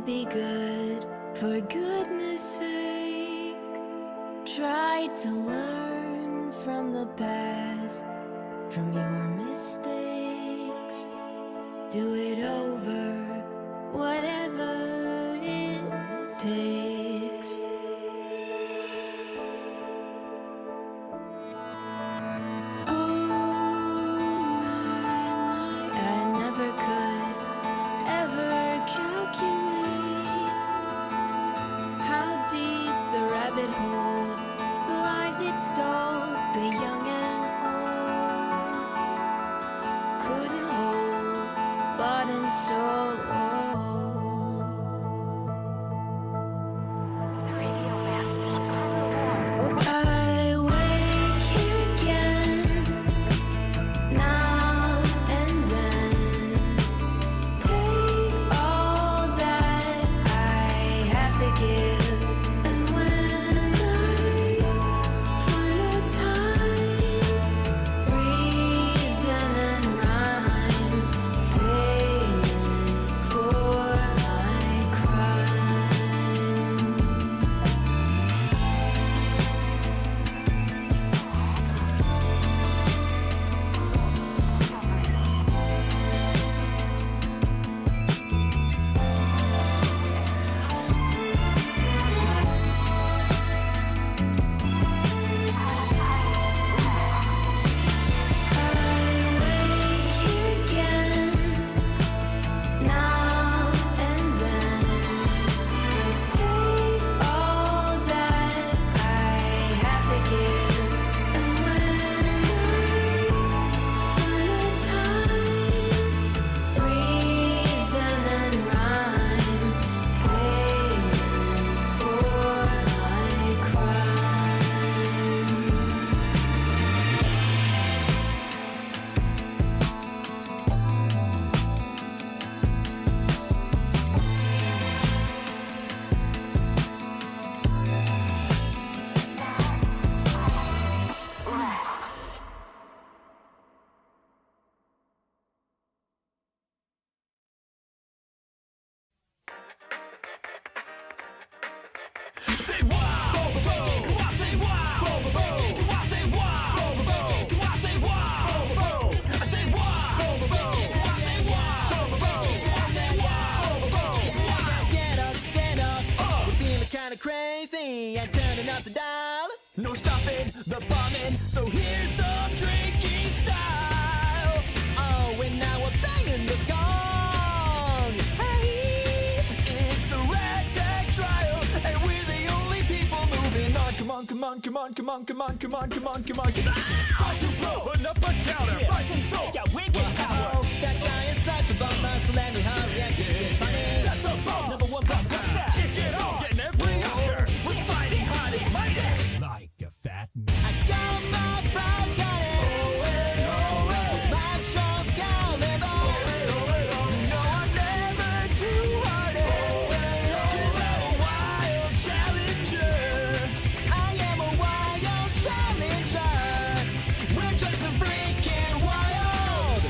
be good, for goodness sake. Try to learn from the past, from your mistakes. Do it over, whatever it takes. Oh my, I never could ever calculate how deep the rabbit hole, the lives it stole, the young and old, couldn't hold, bought and sold. The Radio Man from the wall. I wake here again, now and then. Take all that I have to give, and when I find a time, reason and rhyme, payment for my crime. I wake here again, now and then. Take all that I have to give, and when I find a time, reason and rhyme, payment for my crime. Rest. Say wow, do I say wow, do I say wow, do I say wow, I say wow, do I say wow, do I say wow. Get up, stand up. We're feeling kinda crazy and turning up the dial. No stopping the bombing, so here's some drinking style. Oh, and now we're banging the gong. Hey, It's a ragtag trial, and we're the only people moving on. come on, come on, come on, come on, come on, come on, come on, come on. Fight to blow, put up a counter, fight and soul, got wicked power. Oh, that guy is such a bummer, so let me hurry and get this honey. Set the bar, Number one pop, what's that? Kick it on, getting every Oscar. We're fighting hard and mighty. Like a fat man. I got my brown got it. Macho caliber. No, I'm never too hardy. 'Cause I'm a wild challenger. I am a wild challenger. We're just a freaking wild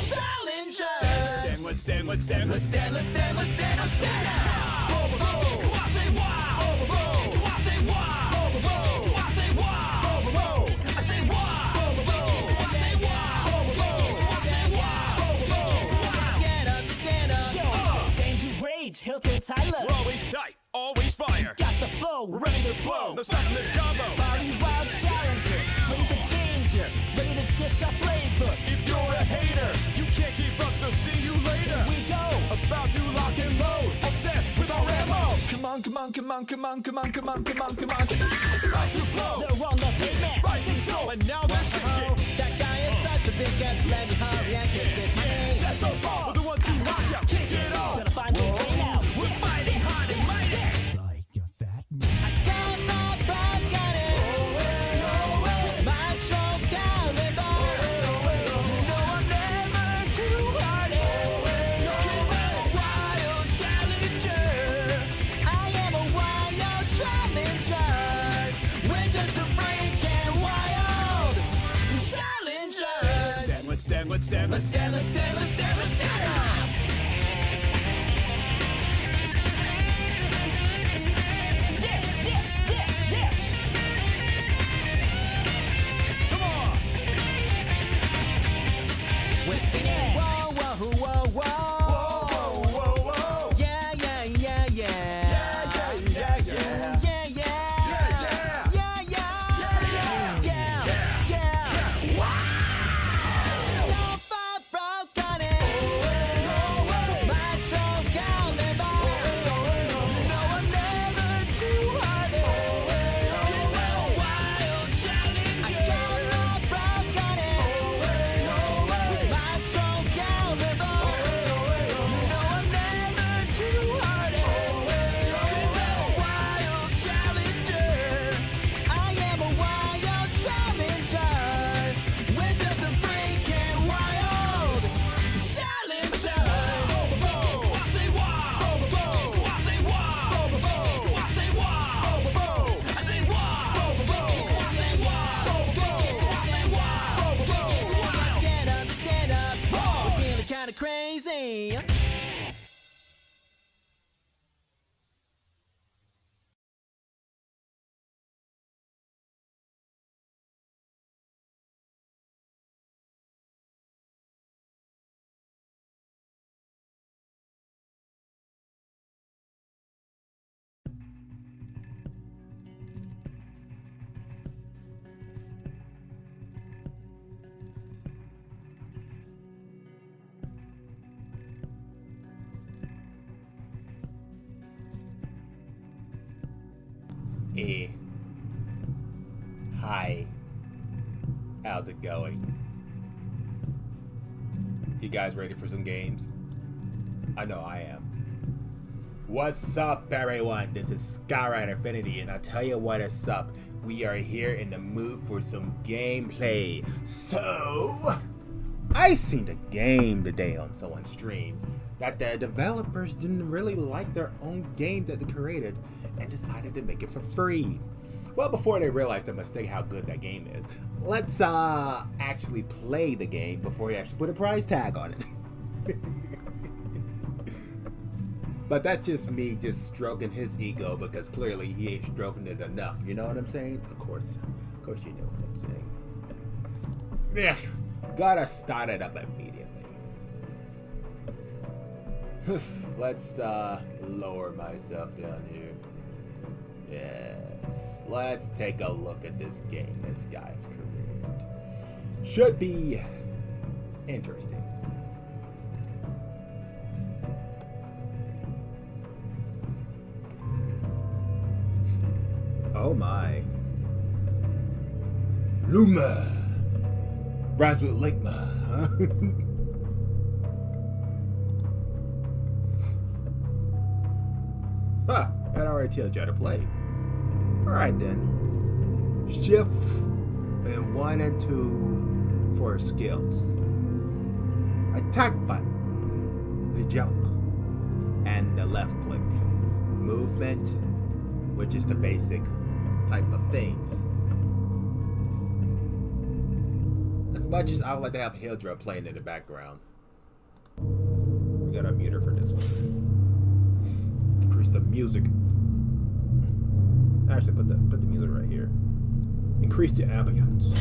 challenger. Stand, let's stand, let's stand, let's stand, let's stand, let's stand, let's stand up. Do I say wow? Do I say wow? Do I say wow? I say wow. Do I say wow? Do I say wow? Get up, stand up. Sandy Rage, Hilton Tyler. We're always tight, always fire. Got the flow, We're ready to blow. No stopping this combo. Party wild challenger, ready for danger, ready to dish our flavor. If you're a hater, you can't keep up, so see you later. We go, About to lock and load, all set with our ammo. Come on, come on, come on, come on, come on, come on, come on, come on. About to blow, they're on the pavement. right and soul, and now they're Oh, shaking. that guy is such a big guts. Let me hurry and get this honey. Set the bar, we're the ones who knock out, kick it off. Gonna find a way now. We're fighting hard and mighty. Like a fat man. Got my brown got it. Macho caliber. No, I'm never too hardy. 'Cause I'm a wild challenger. I am a wild challenger. We're just a freaking wild challengers. Let's stand, let's stand, let's stand, let's stand, let's stand, let's stand up. Hi. How's it going? You guys ready for some games? I know I am. What's up, everyone? This is Skyrider Infinity, and I'll tell you what is up. We are here in the mood for some gameplay. So, I seen a game today on someone's stream that the developers didn't really like their own game that they created and decided to make it for free. Well, before they realized the mistake how good that game is, let's actually play the game before you actually put a price tag on it. But that's just me just stroking his ego because clearly he ain't stroking it enough. You know what I'm saying? Of course you know what I'm saying. Yeah, gotta start it up immediately. Let's lower myself down here. Yes, let's take a look at this game this guy's created. Should be interesting. Oh my. Luma! Rhymes with Ligma, huh? Huh, that already tells you how to play. Alright then. Shift and 1 and 2 for skills. Attack button, the jump, and the left click. Movement, which is the basic type of things. As much as I would like to have Hildra playing in the background, we gotta mute her for this one. Increase the music. Actually, put the music right here. Increase the ambience.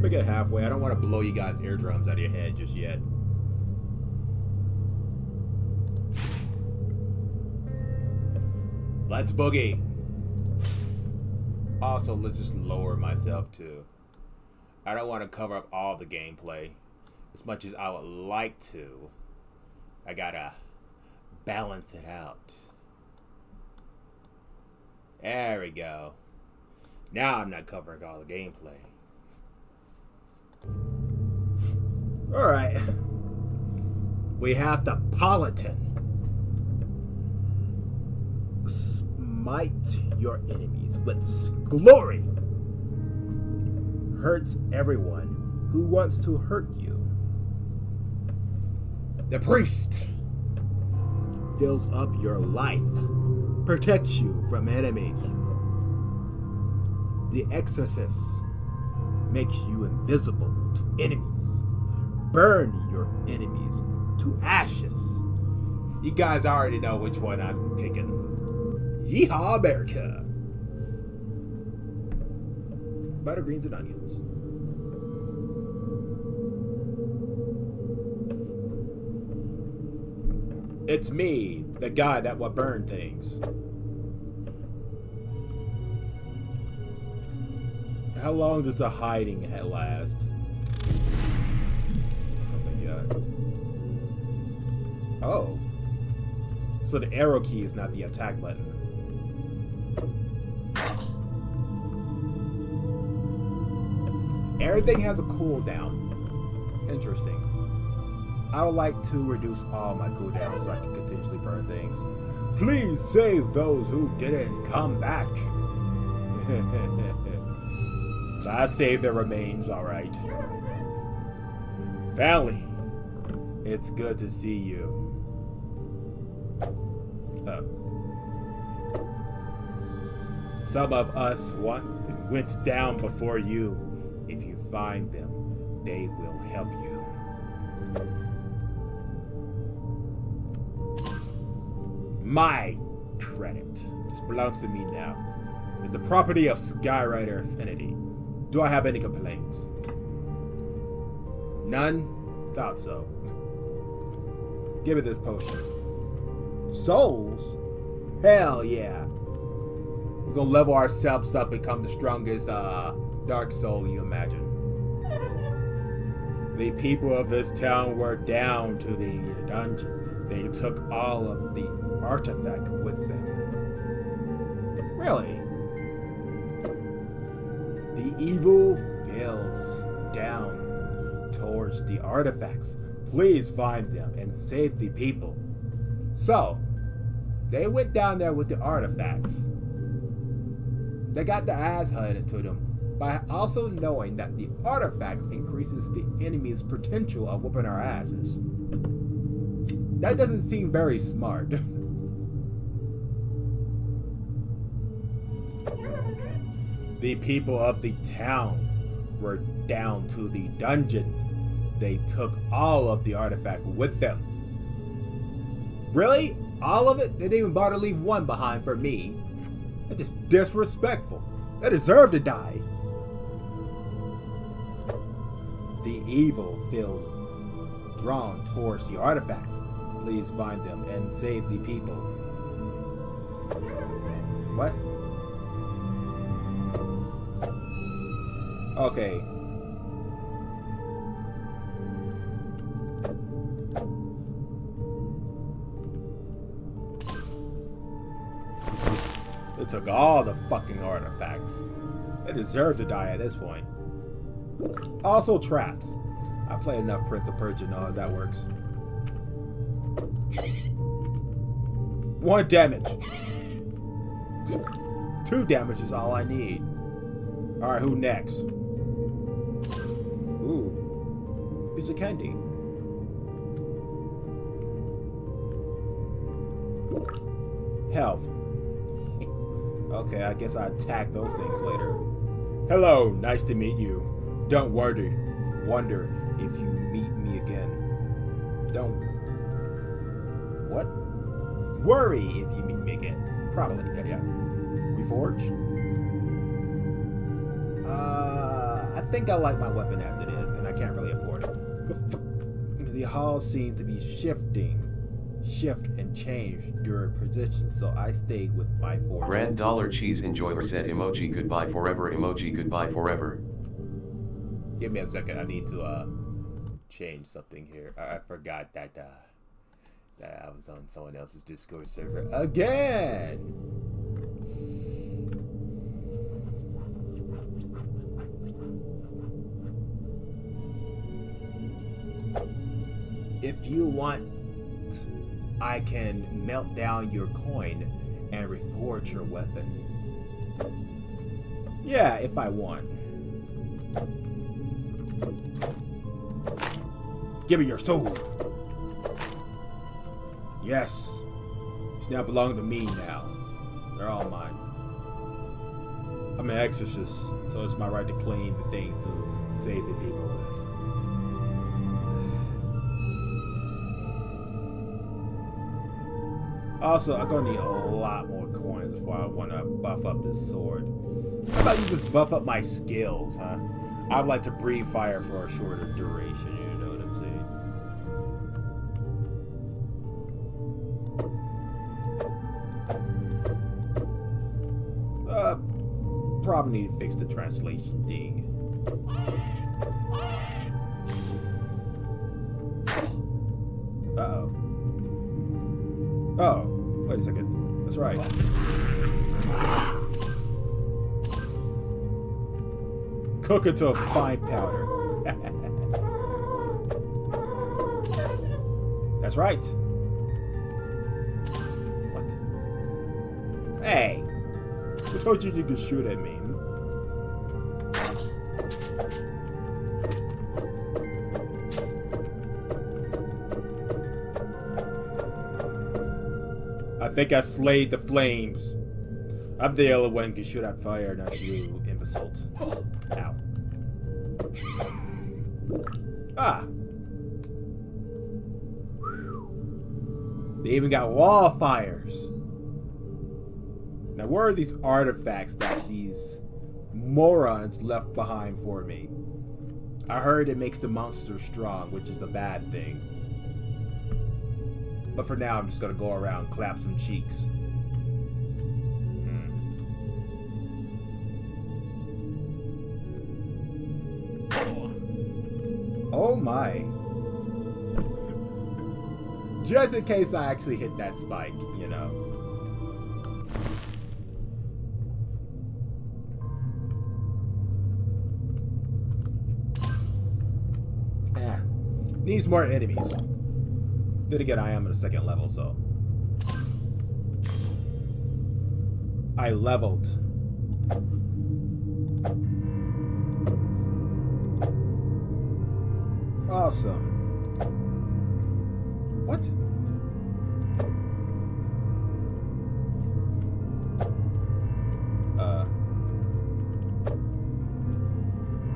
Make it halfway. I don't want to blow you guys' eardrums out of your head just yet. Let's boogie. Also, let's just lower myself too. I don't want to cover up all the gameplay as much as I would like to. I gotta balance it out. There we go. Now I'm not covering all the gameplay. Alright. We have the Politan. Smite your enemies with glory. Hurts everyone who wants to hurt you. The Priest fills up your life, protects you from enemies. The Exorcist makes you invisible to enemies. Burn your enemies to ashes. You guys already know which one I'm picking. Yeehaw, America! Butter, greens, and onions. It's me, the guy that will burn things. How long does the hiding last? Oh my god. Oh. So the arrow key is not the attack button. Everything has a cooldown. Interesting. I would like to reduce all my cooldowns so I can continuously burn things. Please save those who didn't come back. I saved their remains, alright. Valley, it's good to see you. Some of us went down before you. If you find them, they will help you. My credit. This belongs to me now. It's the property of Skyrider Infinity. Do I have any complaints? None? Thought so. Give it this potion. Souls? Hell yeah. We're gonna level ourselves up and become the strongest Dark Soul you imagine. The people of this town were down to the dungeon. They took all of the artifact with them. Really? The evil feels down towards the artifacts. Please find them and save the people. So, they went down there with the artifacts. They got their ass handed to them by also knowing that the artifact increases the enemy's potential of whooping our asses. That doesn't seem very smart. The people of the town were down to the dungeon. They took all of the artifact with them. Really? All of it? They didn't even bother to leave one behind for me. That's just disrespectful. They deserve to die. The evil feels drawn towards the artifacts. Please find them and save the people. What? Okay. They took all the fucking artifacts. They deserve to die at this point. Also traps. I play enough Prince of Persia to know how that works. 1 damage. 2 damage is all I need. Alright, who next? Ooh. Piece of candy. Health. Okay, I guess I attack those things later. Hello, nice to meet you. Don't wonder if you meet me again. Don't... What? Worry if you meet me again. Probably, yeah. Reforge? I think I like my weapon as it is, and I can't really afford it. The halls seem to be shift and change during position, so I stayed with my forge. Grand Dollar Cheese Enjoyer said emoji goodbye forever, emoji goodbye forever. Give me a second, I need to change something here. I forgot that that I was on someone else's Discord server again. If you want, I can melt down your coin and reforge your weapon. Yeah, if I want. Give me your soul. Yes. It's now belong to me now. They're all mine. I'm an exorcist, so it's my right to claim the things to save the people with. Also, I'm gonna need a lot more coins before I want to buff up this sword. How about you just buff up my skills, huh? I'd like to breathe fire for a shorter duration, you know what I'm saying? Probably need to fix the translation thing. Uh-oh. Oh, wait a second. That's right. Cook it to a fine powder. That's right. What? Hey! Who told you could shoot at me? I think I slayed the flames. I'm the only one who can shoot out fire, not you, imbecile. Ow. Ah! They even got wall fires. Now, where are these artifacts that these morons left behind for me? I heard it makes the monster strong, which is a bad thing. But for now, I'm just gonna go around and clap some cheeks. Oh my. Just in case I actually hit that spike, you know. Needs more enemies. Then again, I am at a second level, so. I leveled. Awesome. What?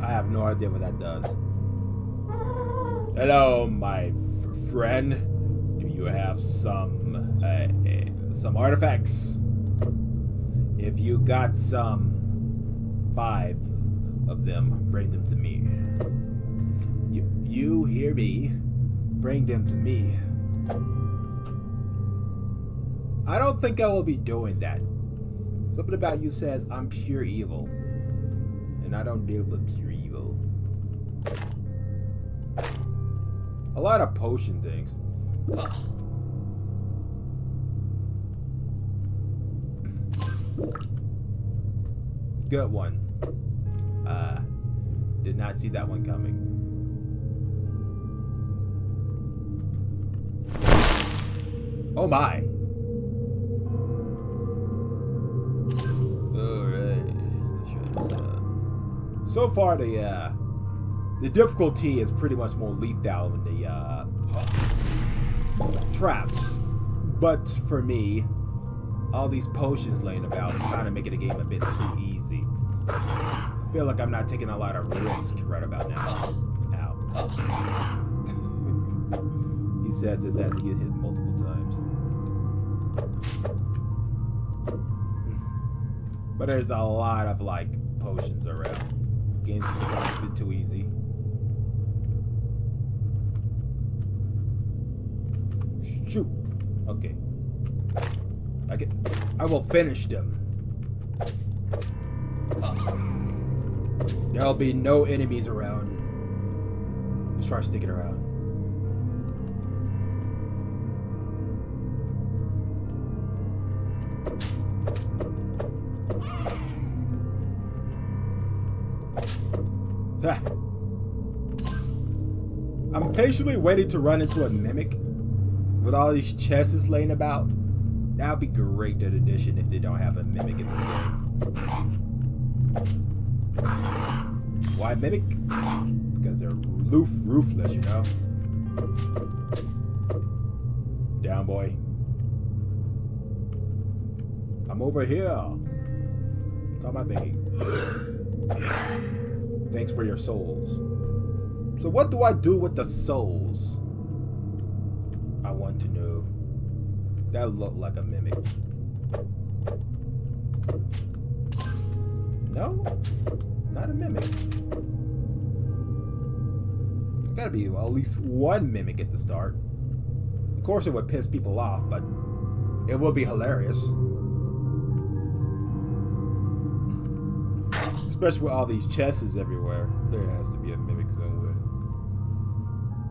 I have no idea what that does. Hello, my friend. Do you have some artifacts? If you got some 5 of them, bring them to me. You hear me? Bring them to me. I don't think I will be doing that. Something about you says I'm pure evil. And I don't deal with pure evil. A lot of potion things. Good one. Did not see that one coming. Oh my. Alright. So far the difficulty is pretty much more lethal than the traps. But for me, all these potions laying about is kind of making the game a bit too easy. I feel like I'm not taking a lot of risk right about now. Ow. He says this as he gets hit multiple times. But there's a lot of like potions around. Game's becoming a bit too easy. Shoot. Okay. I will finish them. There'll be no enemies around. Just try sticking around. I'm patiently waiting to run into a mimic with all these chests laying about. That would be great in addition if they don't have a mimic in this game. Why mimic? Because they're ruthless, you know? Down, boy. I'm over here. Call my baby. Thanks for your souls. So what do I do with the souls? I want to know. That looked like a mimic. No? Not a mimic. Gotta be at least one mimic at the start. Of course it would piss people off, but it will be hilarious. Especially with all these chests everywhere. There has to be a mimic somewhere.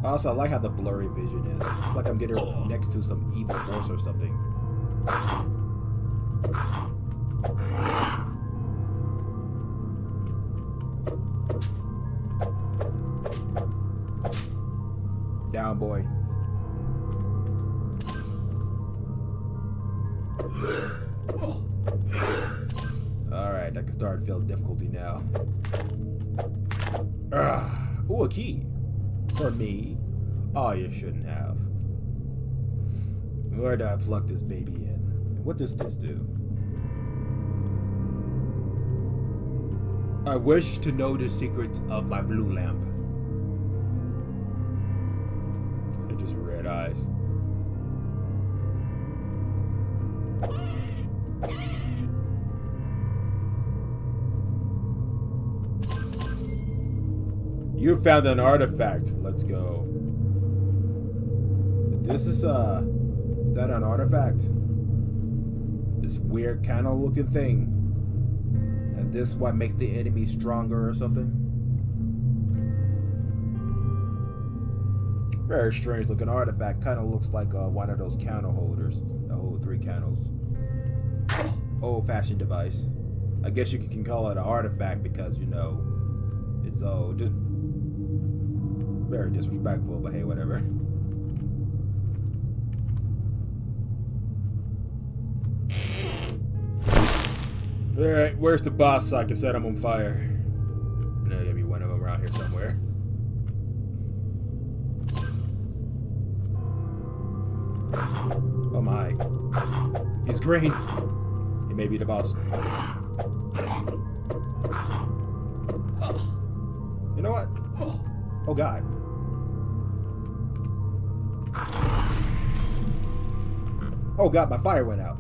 Also, I like how the blurry vision is. It's like I'm getting next to some evil force or something. Down, boy. Alright, I can start feeling difficulty now. Ooh, a key. For me? Oh, you shouldn't have. Where do I plug this baby in? What does this do? I wish to know the secrets of my blue lamp. They're just red eyes. You found an artifact. Let's go. This is that an artifact? This weird kind of looking thing. And this what makes the enemy stronger or something? Very strange looking artifact. Kind of looks like one of those candle holders that hold 3 candles. Old fashioned device. I guess you can call it an artifact because, you know, it's old. Just very disrespectful, but hey, whatever. Alright, where's the boss so I can set him on fire? There's gotta be one of them around here somewhere. Oh my. He's green. He may be the boss. You know what? Oh god. Oh god, my fire went out.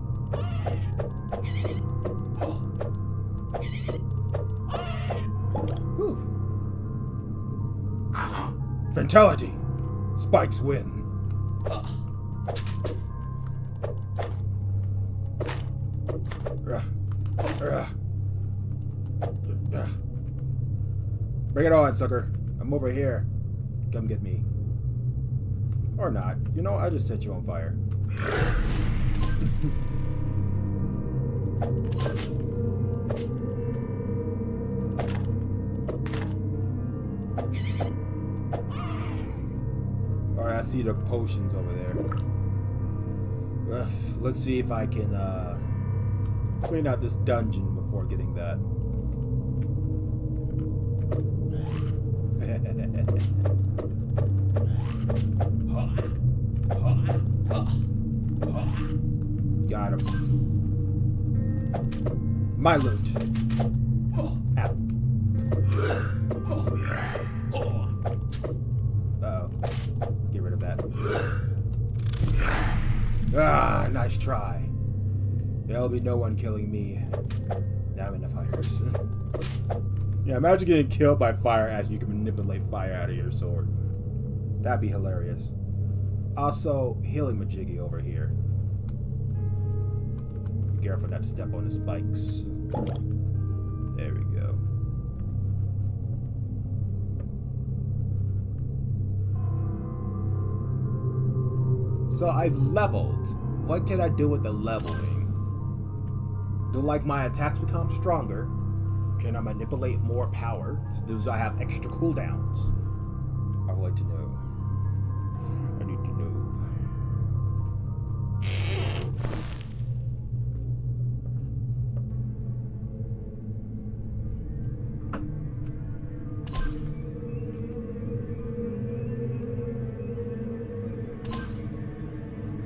Whew. Fatality. Spikes win. Bring it on, sucker. I'm over here. Come get me. Or not. You know, I just set you on fire. Alright, I see the potions over there. Let's see if I can clean out this dungeon before getting that. Got him. My loot. Ow. Uh-oh. Get rid of that. Ah, nice try. There'll be no one killing me. Now I'm in the fires. Yeah, imagine getting killed by fire as you can manipulate fire out of your sword. That'd be hilarious. Also, healing majiggy over here. Be careful not to step on the spikes. There we go. So I've leveled. What can I do with the leveling? Do like my attacks become stronger? Can I manipulate more power? Do I have extra cooldowns? I would like to know. I need to know.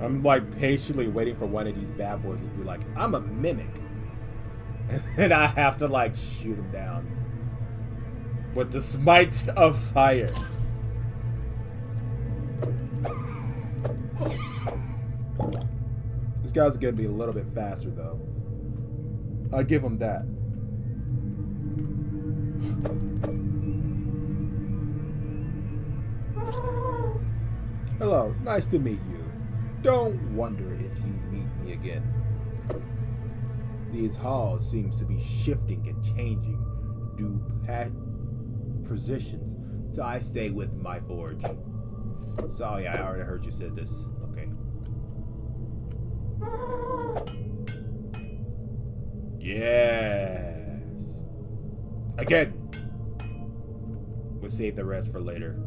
I'm like patiently waiting for one of these bad boys to be like, I'm a mimic. And I have to like shoot him down with the smite of fire. This guy's gonna be a little bit faster though. I'll give him that. Hello, nice to meet you. Don't wonder if you meet me again. These halls seems to be shifting and changing due positions, so I stay with my forge. So yeah, I already heard you said this. Okay. Yes. Again. We'll save the rest for later.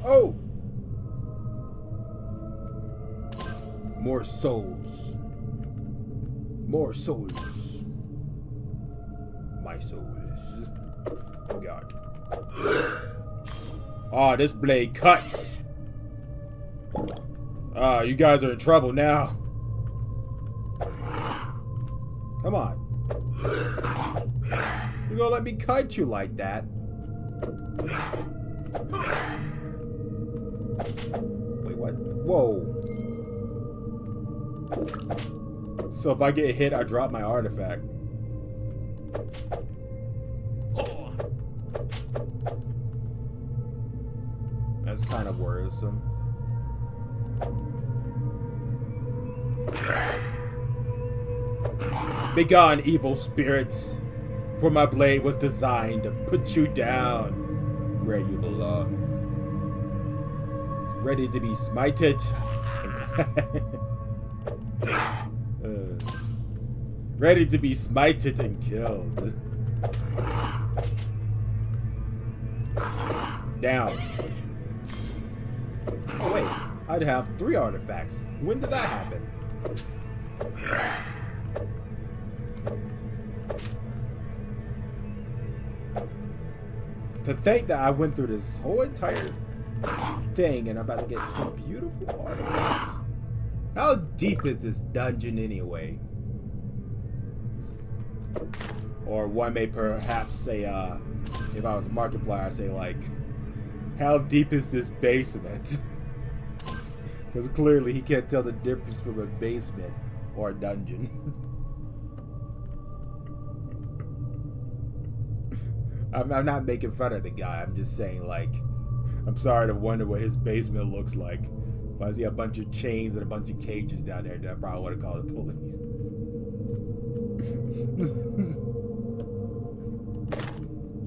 Oh! More souls. More souls. My souls. Oh god. Oh, this blade cuts. Ah, you guys are in trouble now. Come on. You gonna let me cut you like that? Wait, what? Whoa. So if I get hit, I drop my artifact. That's kind of worrisome. Be gone, evil spirits. For my blade was designed to put you down where you belong. Ready to be smited. Ready to be smited and killed. Down. Oh wait, I'd have 3 artifacts. When did that happen? To think that I went through this whole entire thing and I'm about to get some beautiful artifacts. How deep is this dungeon anyway? Or one may perhaps say, if I was a Markiplier, I'd say like, how deep is this basement? Because clearly he can't tell the difference from a basement or a dungeon. I'm not making fun of the guy. I'm just saying, like, I'm sorry to wonder what his basement looks like. If I see a bunch of chains and a bunch of cages down there, then I probably want to call the police.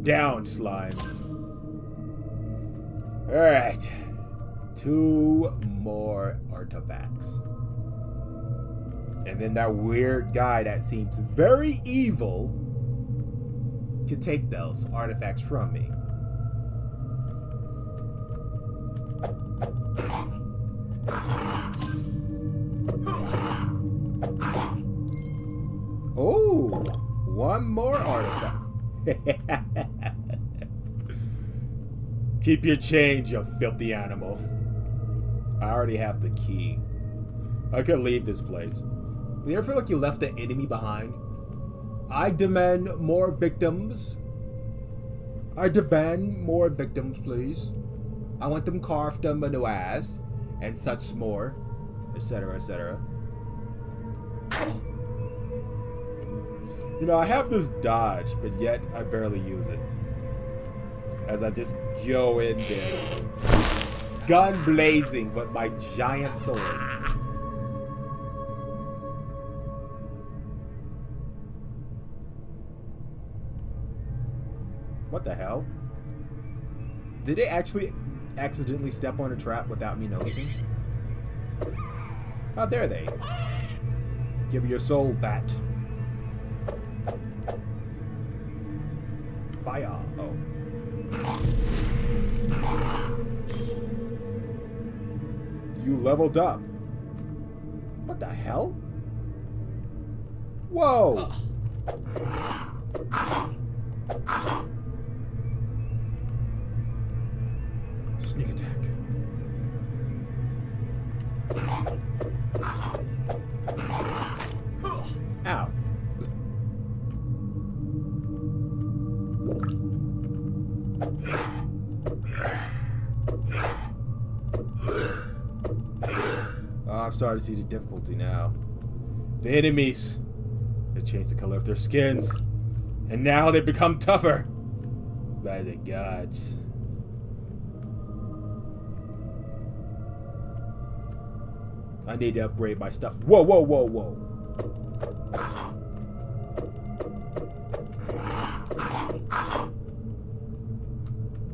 Down, slime. Alright. 2 more artifacts. And then that weird guy that seems very evil can take those artifacts from me. Oh, 1 more artifact. Keep your change, you filthy animal. I already have the key. I could leave this place. Do you ever feel like you left an enemy behind? I demand more victims. I demand more victims, please. I want them carved on my new ass, and such more, etc., etc. You know, I have this dodge, but yet I barely use it. As I just go in there, gun blazing with my giant sword. What the hell? Did they actually accidentally step on a trap without me noticing? How dare they? Give me your soul, bat. Fire. Oh. You leveled up. What the hell? Whoa! Sneak attack. Ow. Oh, I'm starting to see the difficulty now. The enemies, they change the color of their skins, and now they become tougher. By the gods. I need to upgrade my stuff. Whoa, whoa, whoa, whoa.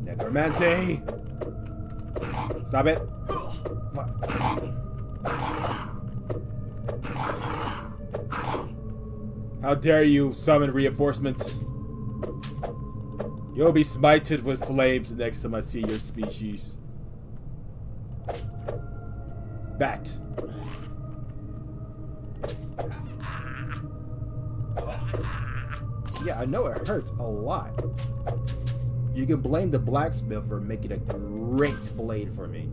Necromancy! Stop it. How dare you summon reinforcements? You'll be smited with flames the next time I see your species. Bat. Yeah, I know it hurts a lot. You can blame the blacksmith for making a great blade for me.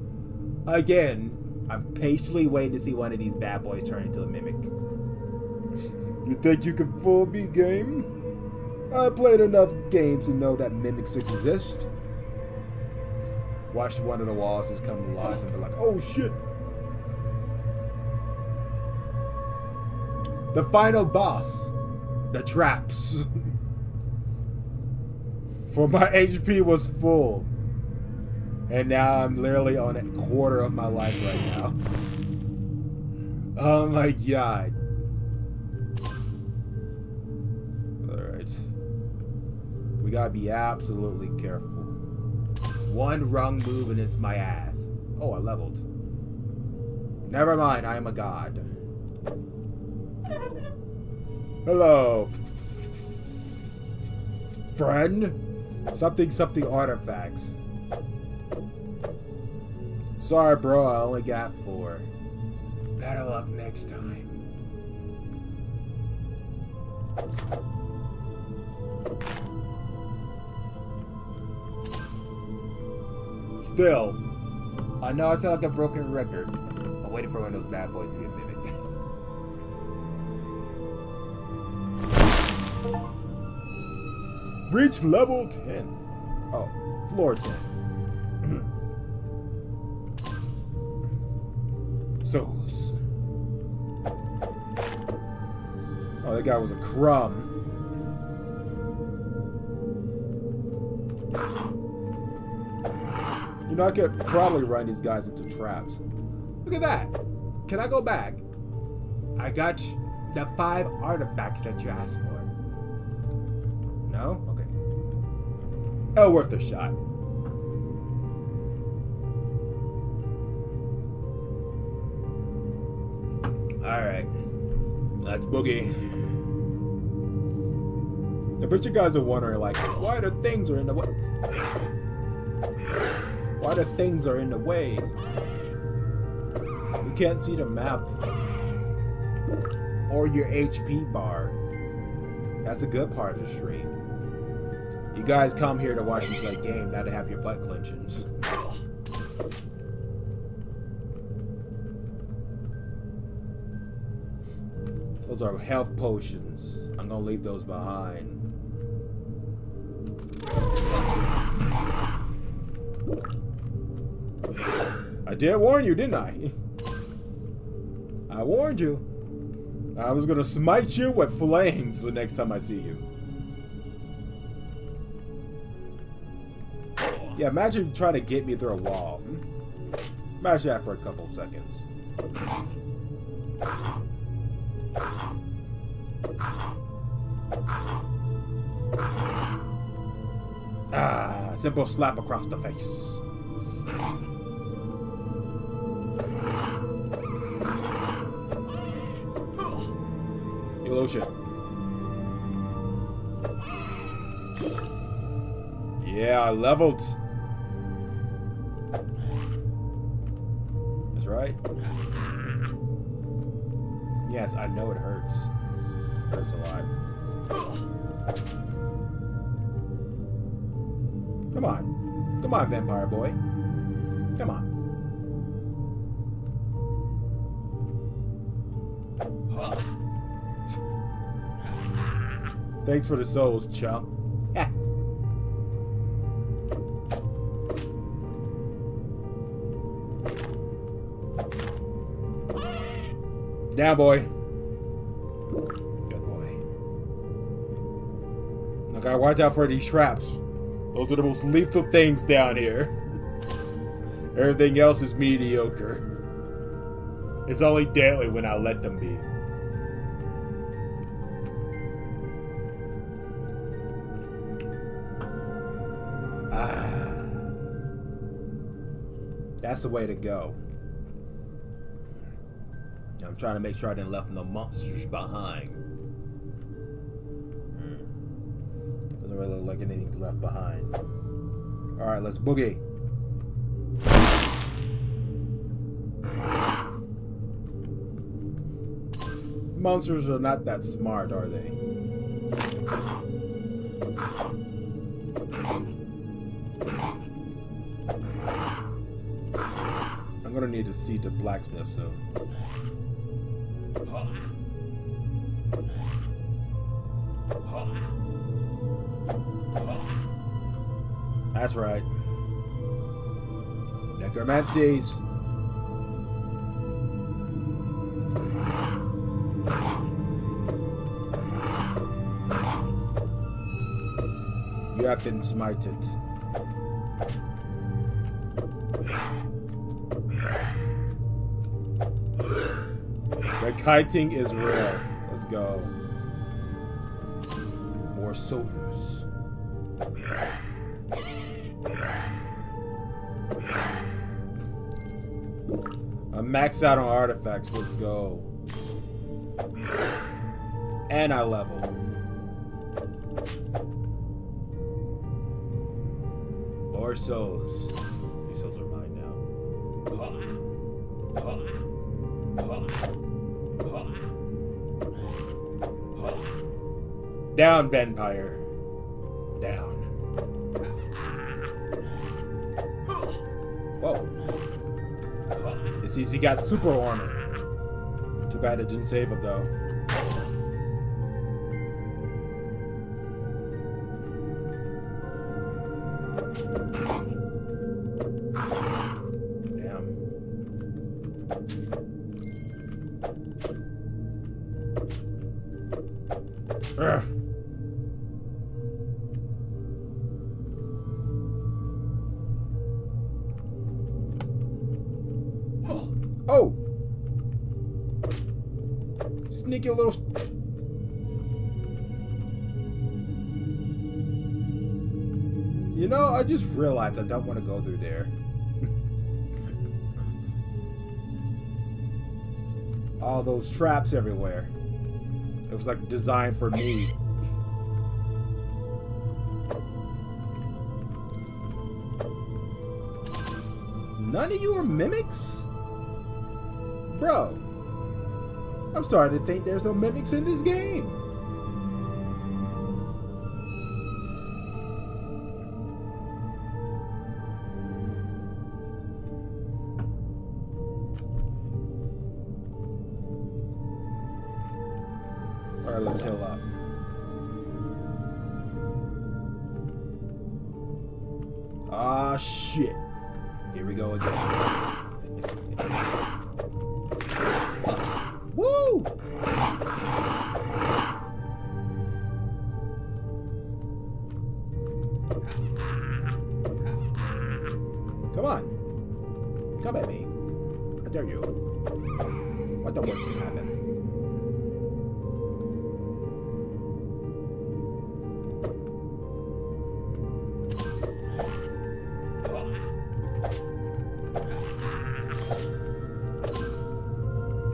Again, I'm patiently waiting to see one of these bad boys turn into a mimic. You think you can fool me, game? I played enough games to know that mimics exist. Watch one of the walls just come alive and be like, oh shit. The final boss. The traps. For my HP was full. And now I'm literally on a quarter of my life right now. Oh my god. Alright. We gotta be absolutely careful. One wrong move and it's my ass. Oh, I leveled. Never mind, I am a god. Hello, friend. Something artifacts. Sorry, bro. I only got 4. Better luck next time. Still, I know I sound like a broken record. I'm waiting for one of those bad boys to get mimicked. Reach level 10. Oh, floor 10. Souls. Oh, that guy was a crumb. You know, I could probably run these guys into traps. Look at that. Can I go back? I got the 5 artifacts that you asked for. No? Okay. Oh, worth a shot. Alright. Let's boogie. I bet you guys are wondering, like, why the things are in the way? Why the things are in the way? You can't see the map or your HP bar. That's a good part of the stream. You guys come here to watch me play game, not to have your butt clenchings. Those are health potions. I'm gonna leave those behind. I did warn you, didn't I? I warned you. I was gonna smite you with flames the next time I see you. Yeah, imagine trying to get me through a wall. Imagine that for a couple seconds. Ah, simple slap across the face. Illusion. Yeah, I leveled. That's right. Yes, I know it hurts. It hurts a lot. Come on. Come on, vampire boy. Come on. Thanks for the souls, chump. Down, boy. Good boy. Look, I watch out for these traps. Those are the most lethal things down here. Everything else is mediocre. It's only deadly when I let them be. That's the way to go. I'm trying to make sure I didn't left no monsters behind. Doesn't really look like anything left behind. Alright, let's boogie. Monsters are not that smart, are they? I'm gonna need to see the blacksmith soon. That's right. Necromancies. You have been smited. The kiting is real. Let's go. More soldiers. I'm maxed out on artifacts. Let's go. And I level. More souls. These souls are mine now. Down, vampire. Down. Whoa. It seems he got super armor. Too bad it didn't save him though. Damn. Ugh. Oh! Sneaky little... You know, I just realized I don't want to go through there. All those traps everywhere. It was like designed for me. None of you are mimics? Bro, I'm starting to think there's no mimics in this game. Alright, let's heal up. Ah, shit. Here we go again. Woo! Come on. Come at me. I dare you. What the worst can happen?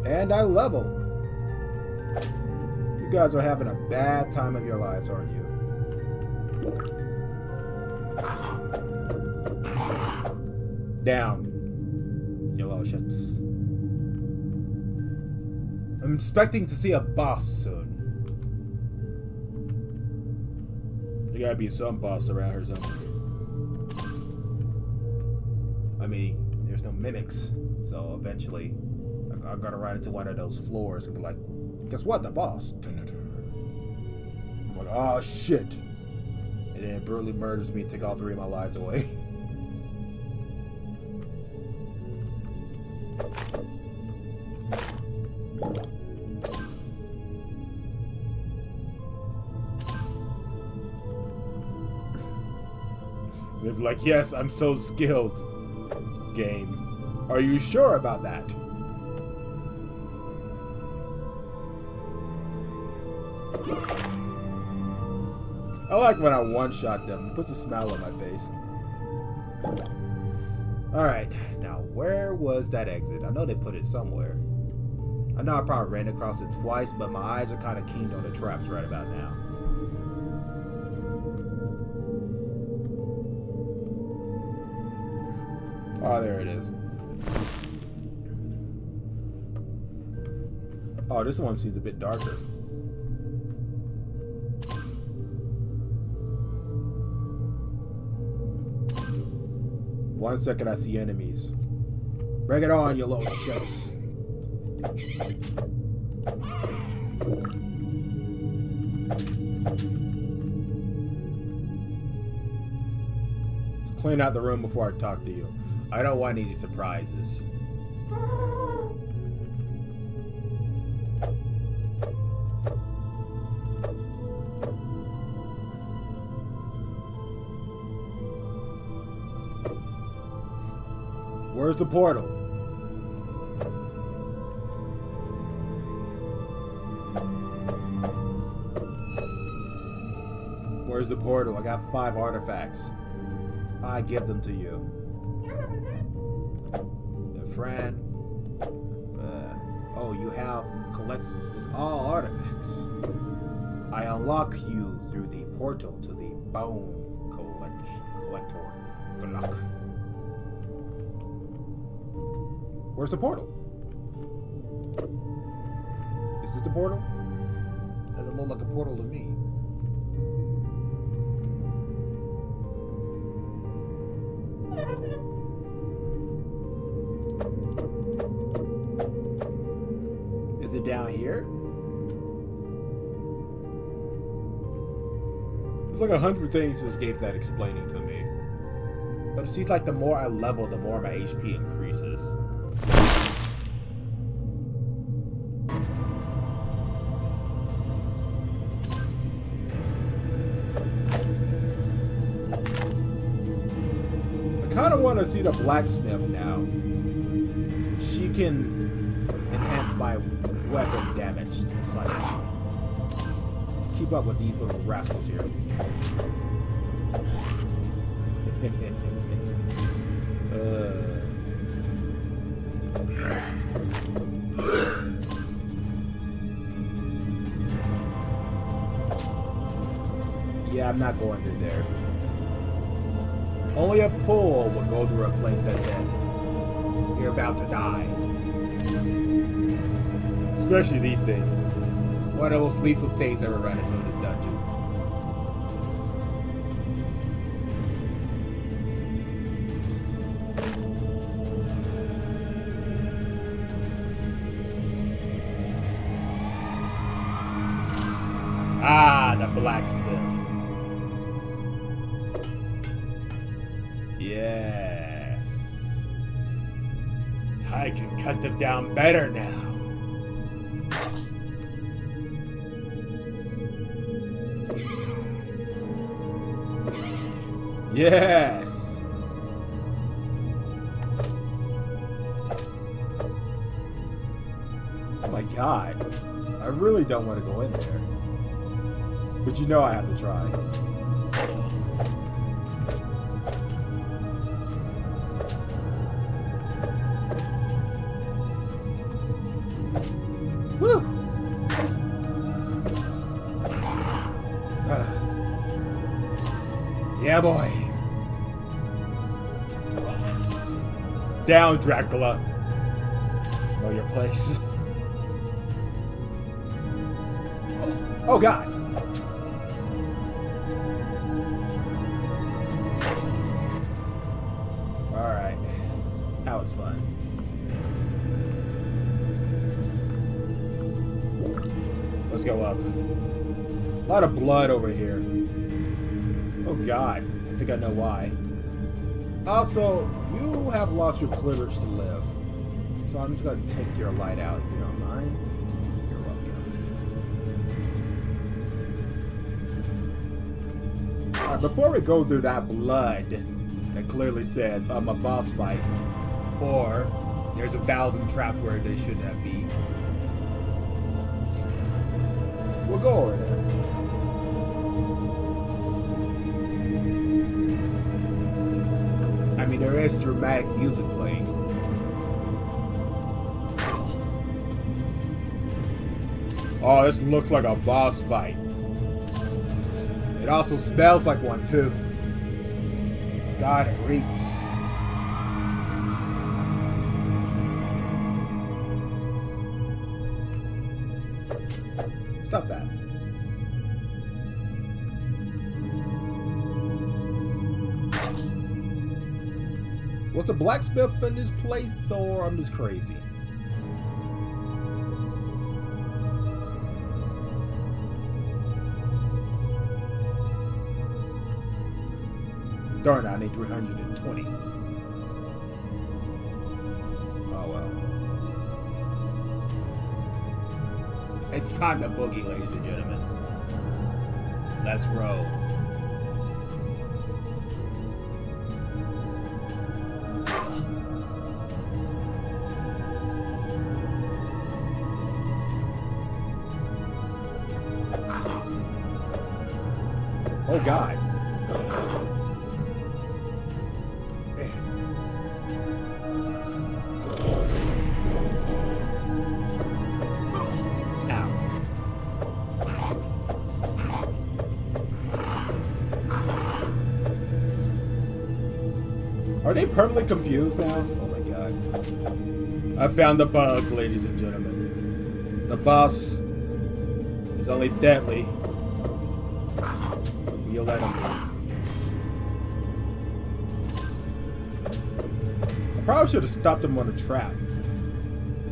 And I level. You guys are having a bad time of your lives, aren't you? Down. You little shits. I'm expecting to see a boss soon. There gotta be some boss around here somewhere. I mean, there's no mimics, so eventually I'm gonna run into one of those floors and be like, guess what, the boss? I'm like, oh shit. And then it brutally murders me and take all 3 of my lives away. They're like, yes, I'm so skilled. Game. Are you sure about that? I like when I one-shot them. It puts a smile on my face. Alright, now where was that exit? I know they put it somewhere. I know I probably ran across it twice, but my eyes are kind of keen on the traps right about now. Oh, there it is. Oh, this one seems a bit darker. One second, I see enemies. Bring it on, you little shits. Clean out the room before I talk to you. I don't want any surprises. Where's the portal? Where's the portal? I got 5 artifacts. I give them to you. A friend. Oh, you have collected all artifacts. I unlock you through the portal to the bone collector block. Where's the portal? Is this the portal? Doesn't look like a portal to me. Is it down here? There's like 100 things this game's not explaining to me. But it seems like the more I level, the more my HP increases. I kind of want to see the blacksmith now. She can enhance my weapon damage. It's like, keep up with these little rascals here. Yeah, I'm not going through there. Only a fool would go through a place that says you're about to die. Especially these things. One of the most lethal things I've ever run into in this dungeon. Ah, the blacksmith. Yes. I can cut them down better now. Yes. Oh my god. I really don't want to go in there. But you know I have to try. Woo! Yeah, boy. Down, Dracula. Know your place. Oh, God. Alright. That was fun. Let's go up. A lot of blood over here. Oh God, I think I know why. Also, you have lost your privilege to live. So I'm just gonna take your light out if you don't mind. You're welcome. Alright, before we go through that blood that clearly says I'm a boss fight, or there's 1,000 traps where they should not be. We'll go over there. I mean, there is dramatic music playing. Oh, this looks like a boss fight. It also smells like one, too. God, it reeks. Stop that. Was the blacksmith in this place, or I'm just crazy? Darn, I need 320. Oh well. It's time to boogie, ladies and gentlemen. Let's roll. Oh God. Are they permanently confused now? Oh my God. I found the bug, ladies and gentlemen. The boss is only deadly when you let him be. I probably should have stopped him on a trap.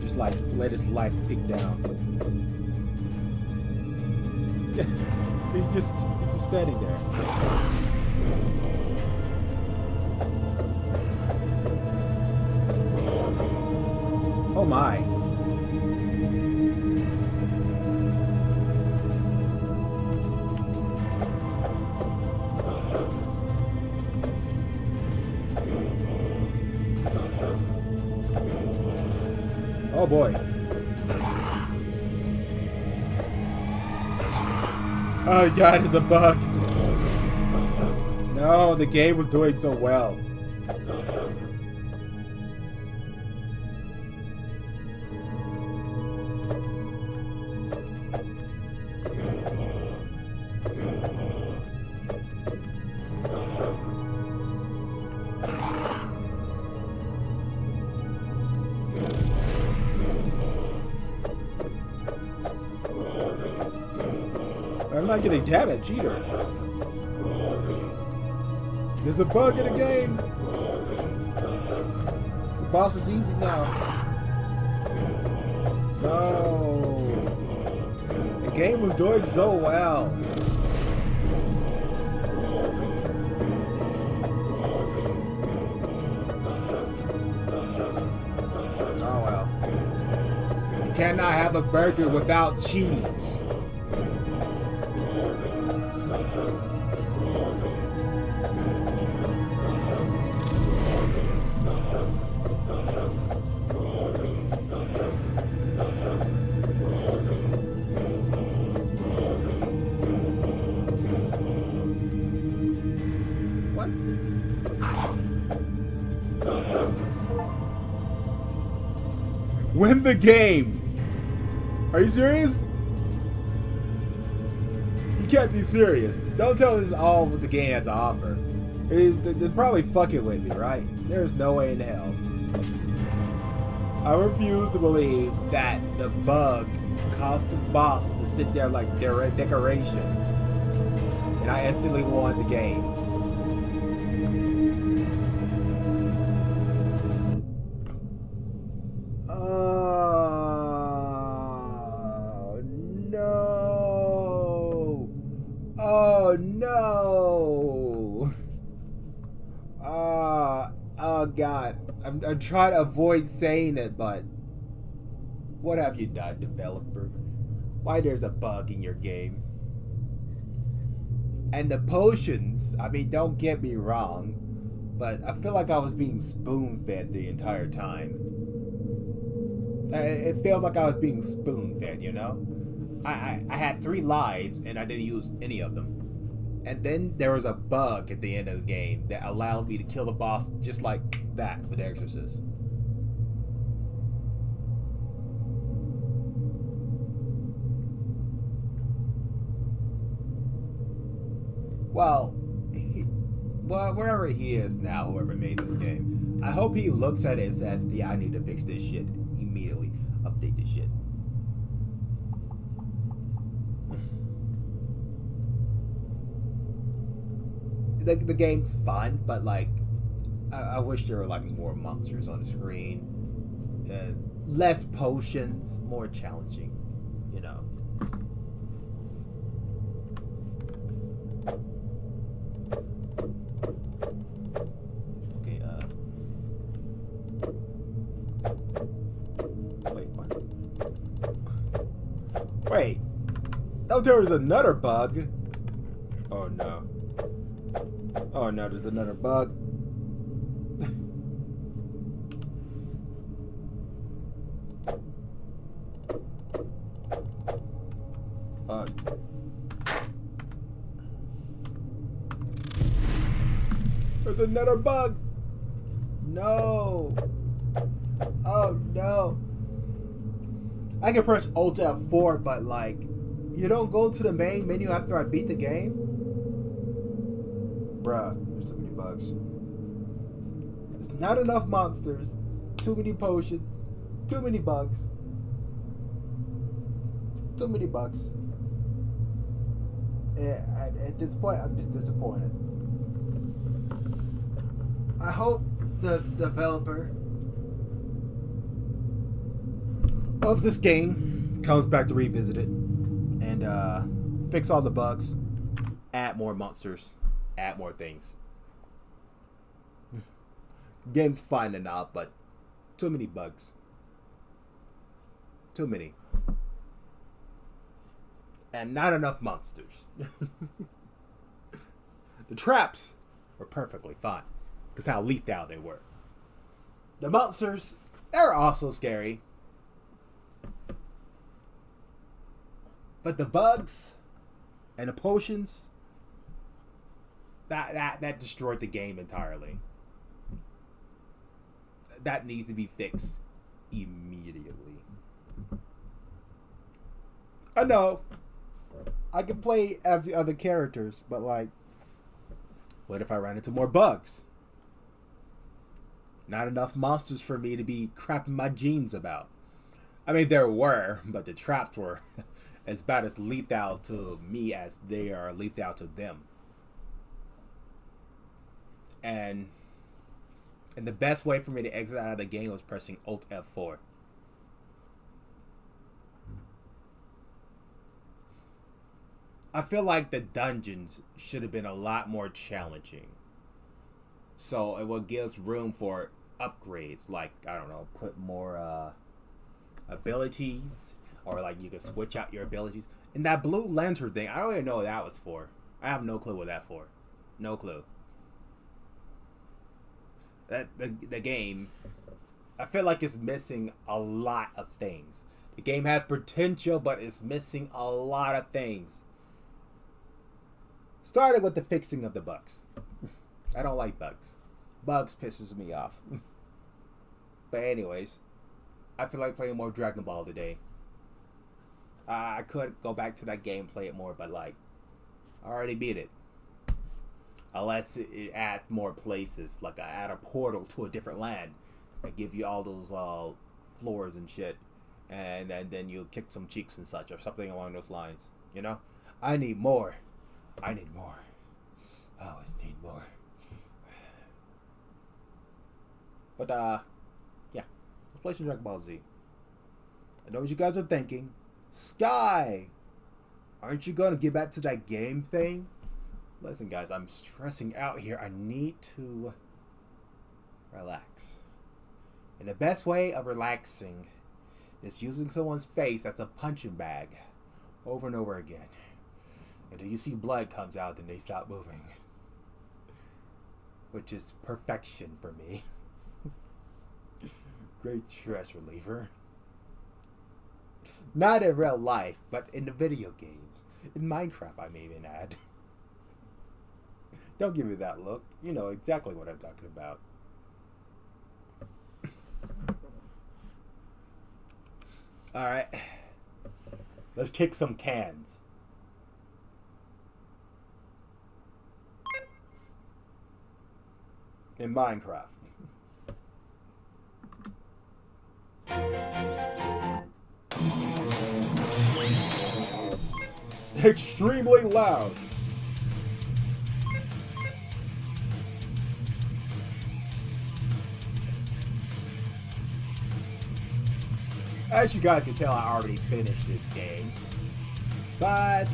Just like let his life pick down. Yeah, he's just standing there. Oh my. Oh boy. Oh God, it's a bug. No, the game was doing so well. I'm not getting damaged either. There's a bug in the game. The boss is easy now. No. The game was doing so well. Oh well. You cannot have a burger without cheese. What? Win the game! Are you serious? You can't be serious. Don't tell us all what the game has to offer. They're probably fucking with me, right? There's no way in hell. I refuse to believe that the bug caused the boss to sit there like decoration. And I instantly won the game. Oh no! Oh no! Oh God! I'm trying to avoid saying it, but what have you done, developer? Why there's a bug in your game? And the potions, I mean, don't get me wrong, but I feel like I was being spoon-fed the entire time. It feels like I was being spoon-fed, you know? I had 3 lives and I didn't use any of them. And then there was a bug at the end of the game that allowed me to kill the boss just like that with Exorcist. Well, wherever he is now, whoever made this game, I hope he looks at it and says, yeah, I need to fix this shit immediately. Update this shit. The game's fun, but like, I wish there were like more monsters on the screen. Less potions, more challenging, you know. Okay, wait, what? Wait, oh, there was another bug. Oh no. Oh no, there's another bug. There's another bug. No. Oh no. I can press Alt F4, but like, you don't go to the main menu after I beat the game? Bruh, there's too many bugs. There's not enough monsters. Too many potions. Too many bugs. Too many bugs. At this point, I'm just disappointed. I hope the developer of this game comes back to revisit it and fix all the bugs, add more monsters, add more things. Game's fine enough, but too many bugs. Too many. And not enough monsters. The traps were perfectly fine, because how lethal they were. The monsters, they're also scary. But the bugs and the potions, that destroyed the game entirely. That needs to be fixed immediately. I know I can play as the other characters, but like, what if I ran into more bugs? Not enough monsters for me to be crapping my jeans about. I mean, there were, but the traps were as bad as lethal to me as they are lethal to them. And the best way for me to exit out of the game was pressing Alt F4. I feel like the dungeons should have been a lot more challenging. So it will give us room for upgrades, like, I don't know, put more abilities, or like you could switch out your abilities. And that blue lantern thing, I don't even know what that was for. I have no clue what that's for. No clue. The game, I feel like it's missing a lot of things. The game has potential, but it's missing a lot of things. Started with the fixing of the bugs. I don't like bugs. Bugs pisses me off. But anyways, I feel like playing more Dragon Ball today. I could go back to that game, play it more, but like, I already beat it. Unless it adds more places, like I add a portal to a different land and give you all those floors and shit, and then you kick some cheeks and such, or something along those lines. You know, I need more. I need more. I always need more. But yeah, let's play some Dragon Ball Z. I know what you guys are thinking. Sky, aren't you gonna get back to that game thing? Listen, guys, I'm stressing out here. I need to relax. And the best way of relaxing is using someone's face as a punching bag over and over again. Until you see blood comes out, then they stop moving. Which is perfection for me. Great stress reliever. Not in real life, but in the video games. In Minecraft, I may even add. Don't give me that look. You know exactly what I'm talking about. Alright. Let's kick some cans. In Minecraft. Extremely loud. As you guys can tell, I already finished this game. But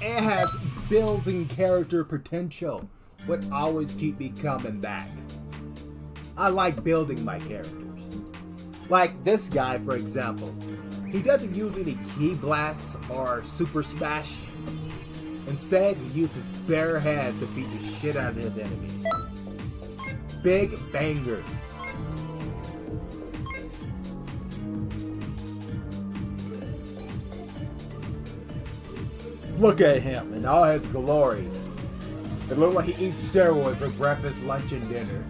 it has building character potential. Would always keep me coming back. I like building my characters. Like this guy, for example. He doesn't use any ki blasts or super smash. Instead, he uses bare hands to beat the shit out of his enemies. Big banger. Look at him in all his glory. It looked like he eats steroids for breakfast, lunch, and dinner.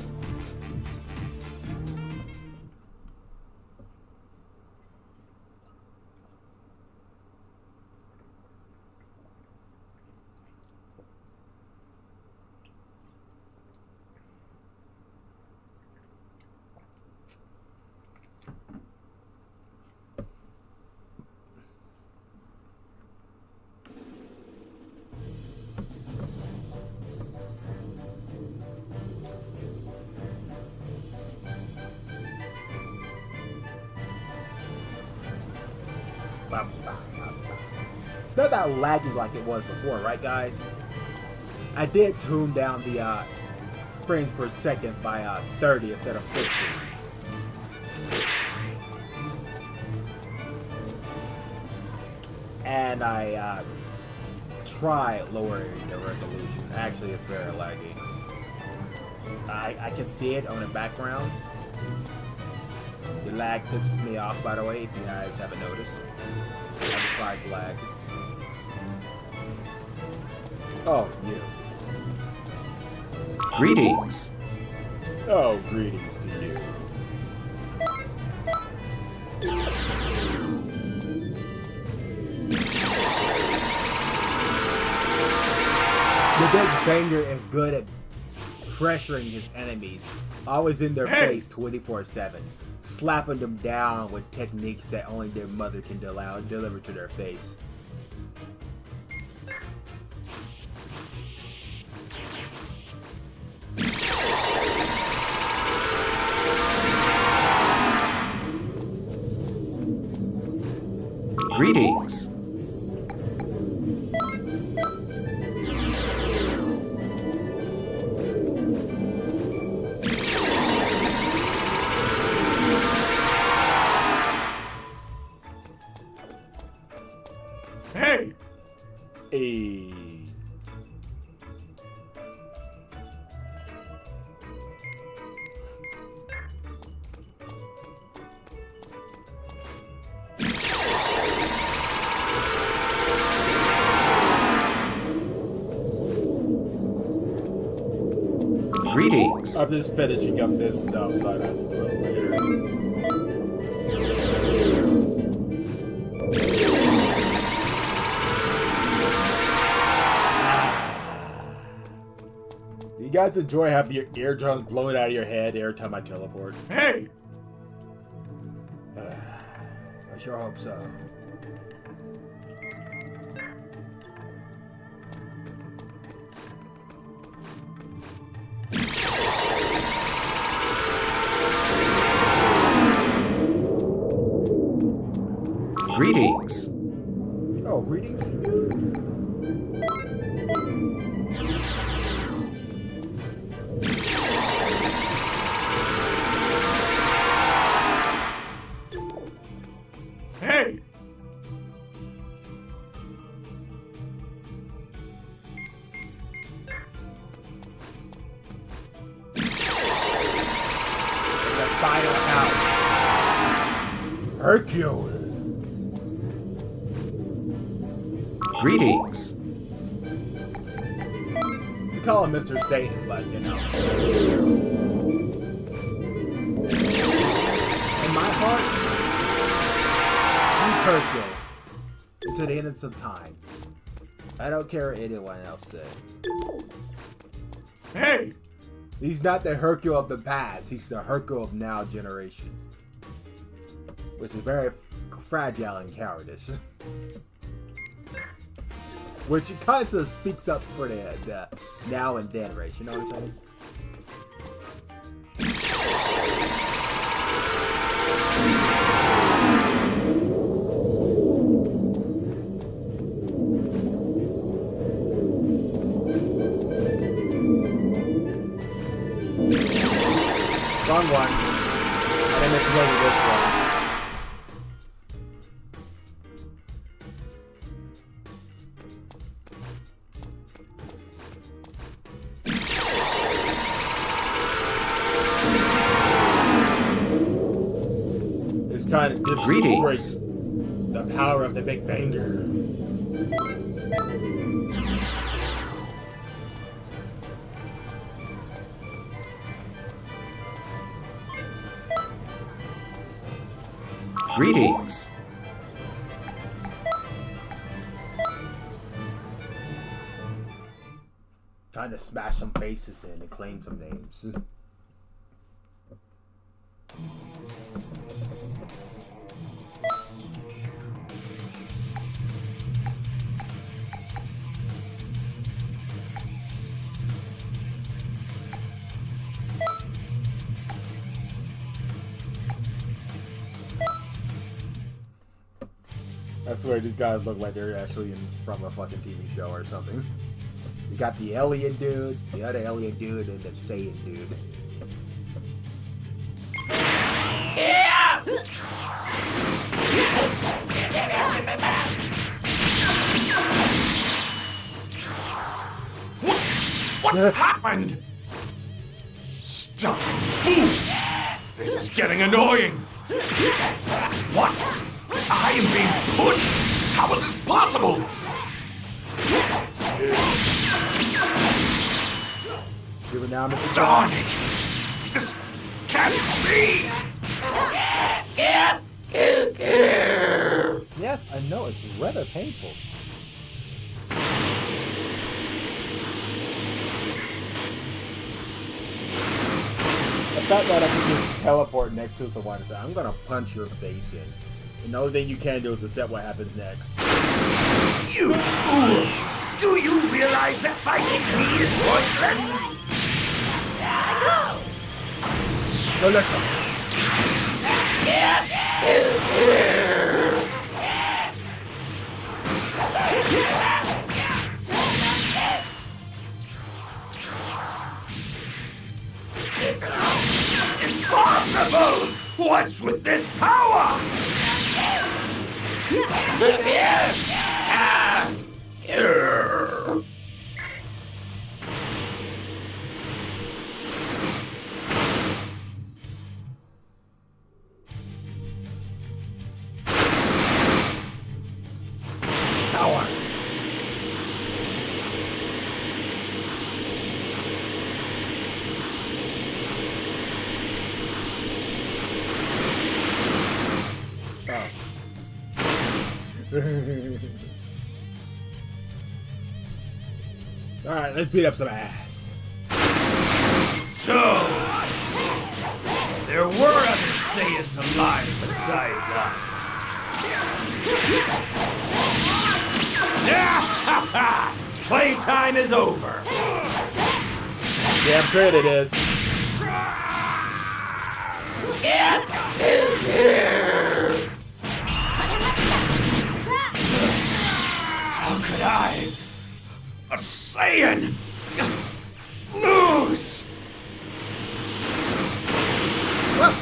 It's not that laggy like it was before, right, guys? I did tune down the frames per second by 30 instead of 60. And I tried lowering the resolution. Actually, it's very laggy. I can see it on the background. The lag pisses me off, by the way, if you guys haven't noticed. I despise lag. Oh, you. Greetings. Oh, greetings to you. The Big Banger is good at pressuring his enemies, always in their face 24/7, slapping them down with techniques that only their mother can deliver to their face. Greetings. Hey! Hey. Greetings. I'm just finishing up this stuff so I don't have to do it later. Do you guys enjoy having your eardrums blowing out of your head every time I teleport? Hey! I sure hope so. Greetings. Oh, greetings. Hey! The final house. Hercule. Greetings. We call him Mr. Satan, but you know. In my heart, he's Hercule. Until the end of some time. I don't care what anyone else says. Hey! He's not the Hercule of the past, he's the Hercule of now generation. Which is very fragile and cowardice. Which kind of speaks up for the now and then race, you know what I'm saying? Wrong one. I didn't explode this one. It's time to demonstrate the power of the Big Banger. Greetings. Time to smash some faces in and claim some names. I swear these guys look like they're actually from a fucking TV show or something. You got the alien dude, the other alien dude, and the Saiyan dude. What happened? Stop, fool! This is getting annoying. What? I am being pushed? How is this possible? Do it now, Mr. Darn it! This can't be! Yes, I know, it's rather painful. The fact that I can just teleport next to someone and say, I'm gonna punch your face in. And the only thing you can do is accept what happens next. You fool! Do you realize that fighting me is pointless? No, let's go. Impossible! What's with this power? Power. Alright, let's beat up some ass. So, there were other Saiyans alive besides us. Playtime is over. Damn straight it is. How could I, a Saiyan, lose? Well,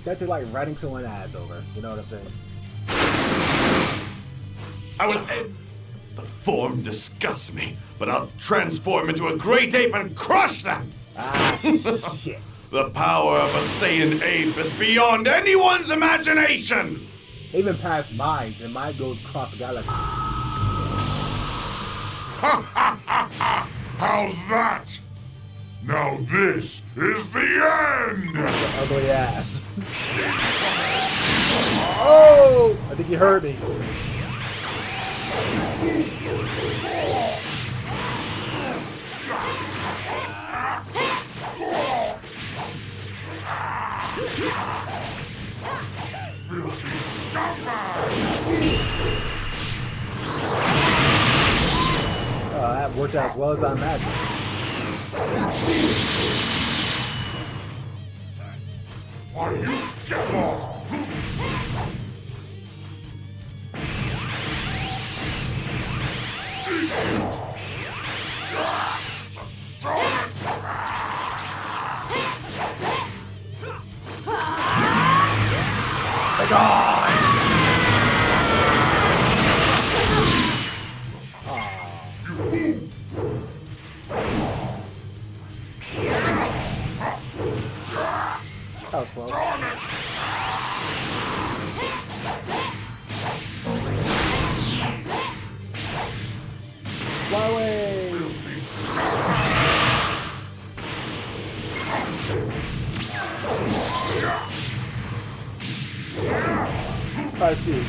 that's like riding someone's ass over. You know what I'm saying? I will end. The form disgusts me, but I'll transform into a great ape and crush them! Ah, shit. The power of a Saiyan ape is beyond anyone's imagination! Even past mine, and mine goes across the galaxy. How's that? Now this is the end! Ugly ass. Oh! I think you heard me. Oh, that worked out as well as I imagined. Why you get lost? That was close. Fly away! I see.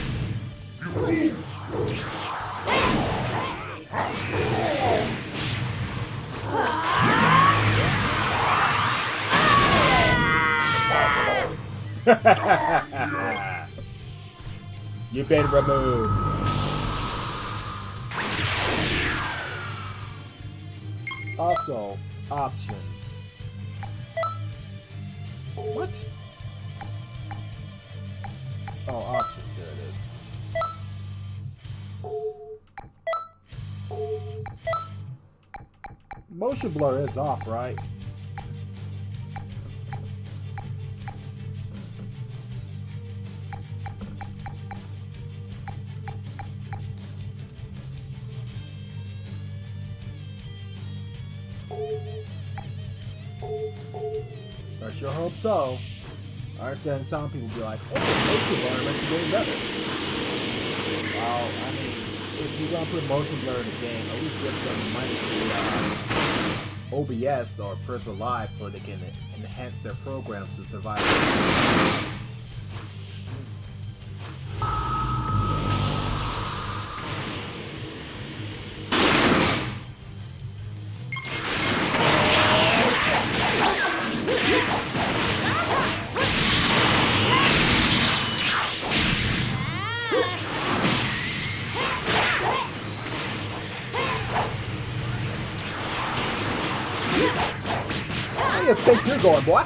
You've been removed. Also, options. What? Oh, options. There it is. Motion blur is off, right? I sure hope so. I understand some people be like, oh, motion blur makes the game better. Well, I mean, if you're gonna put motion blur in the game, at least give some money to OBS or Personal Live so they can enhance their programs to survive. Where you think you're going, boy?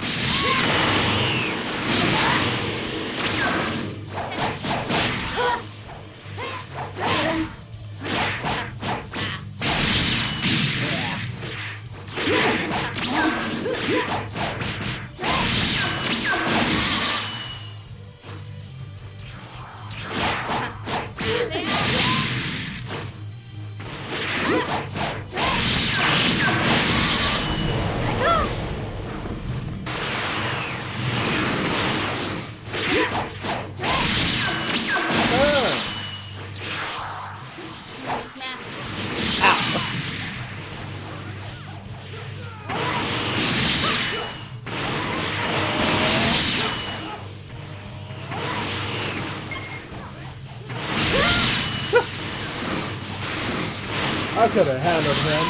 I could have handled him.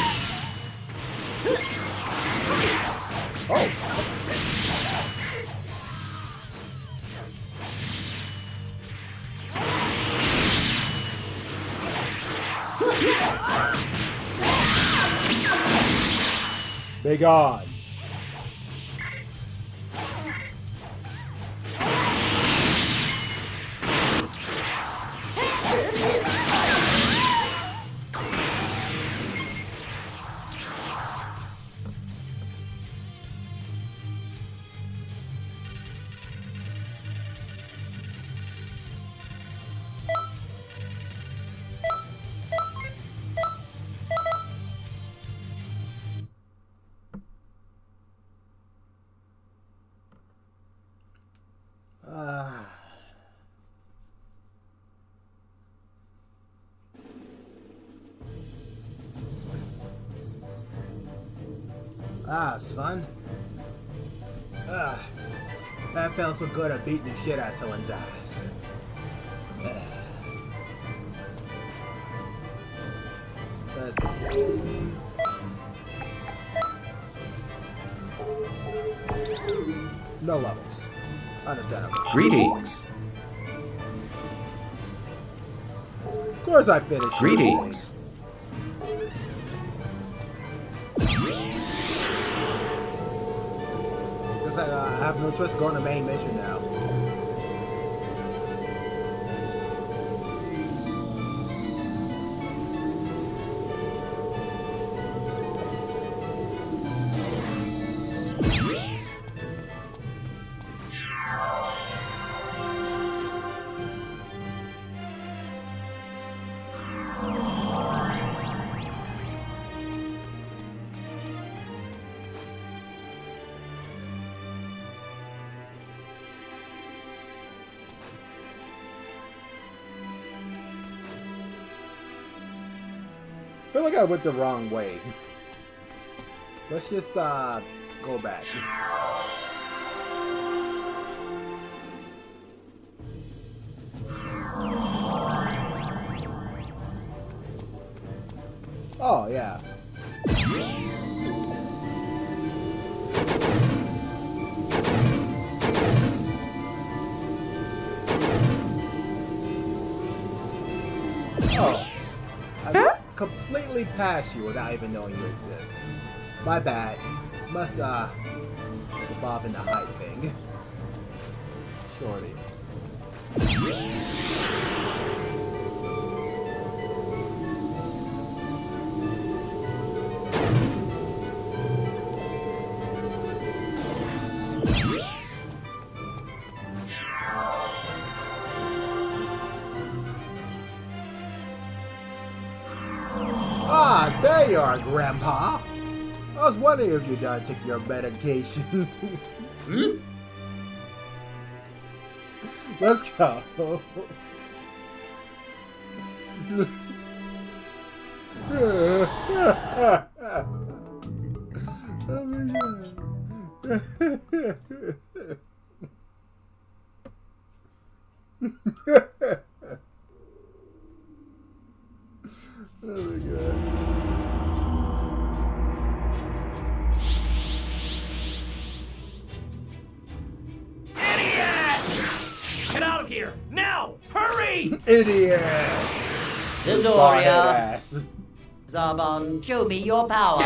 Oh. Be gone. It's fun. That felt so good at beating the shit out of someone's ass. No levels. Understandable. Greetings. Of course I finished. Greetings. I have no choice to go on the main mission now. I feel like I went the wrong way. Let's just go back. Oh, I completely passed you without even knowing you exist. My bad. Must evolve into height thing. Shorty. Ah, there you are, Grandpa. I was wondering if you'd done taking your medication. Let's go. Oh my god. Oh my god. Get out of here! Now! Hurry! Idiot! Bald-head Dodoria, ass. Zarbon, show me your power.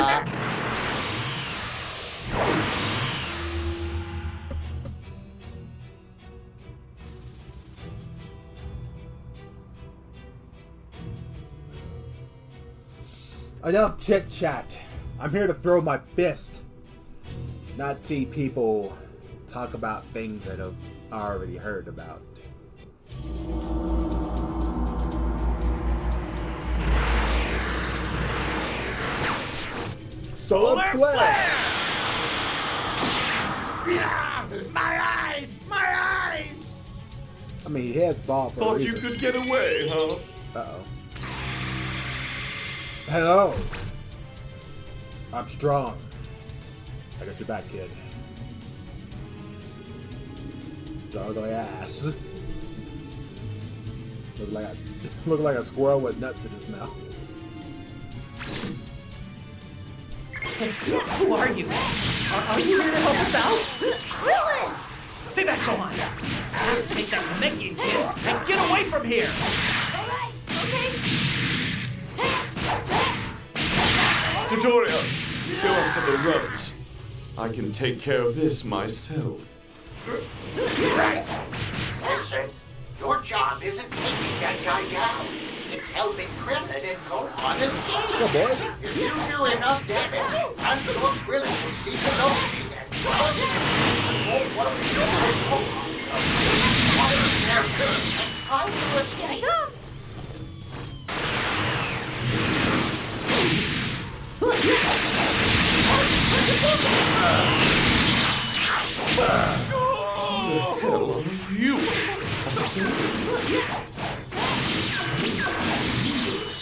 Enough chit chat. I'm here to throw my fist, not see people talk about things that I've already heard about. Solar flare! My eyes! My eyes! I mean, he has ball for a Thought you reason. could get away, huh? Uh-oh. Hello. I'm strong. I got your back, kid. Dog ass. Look like a squirrel with nuts in his mouth. Who are you? Are you here to help us out? Krillin! Stay back, Gohan! Take that Namekian kid and get away from here! Alright, okay. Dodoria, go after the ropes. I can take care of this myself. Right. Listen, your job isn't taking that guy down. It's helping Krillin and Gohan escape. So, boys? If you do enough damage, I'm sure Krillin will see his own and won't worry. They're good and time to escape. Hell are you? A sailor? Dangerous.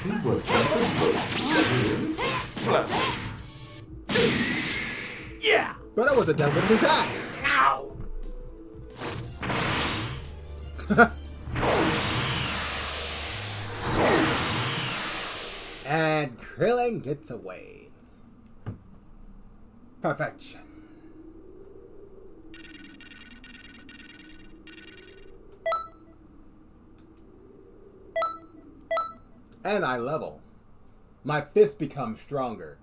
They worked out the ropes. Yeah! But I wasn't done with his ass. Now! And Krillin gets away. Perfection. And I level. My fist becomes stronger.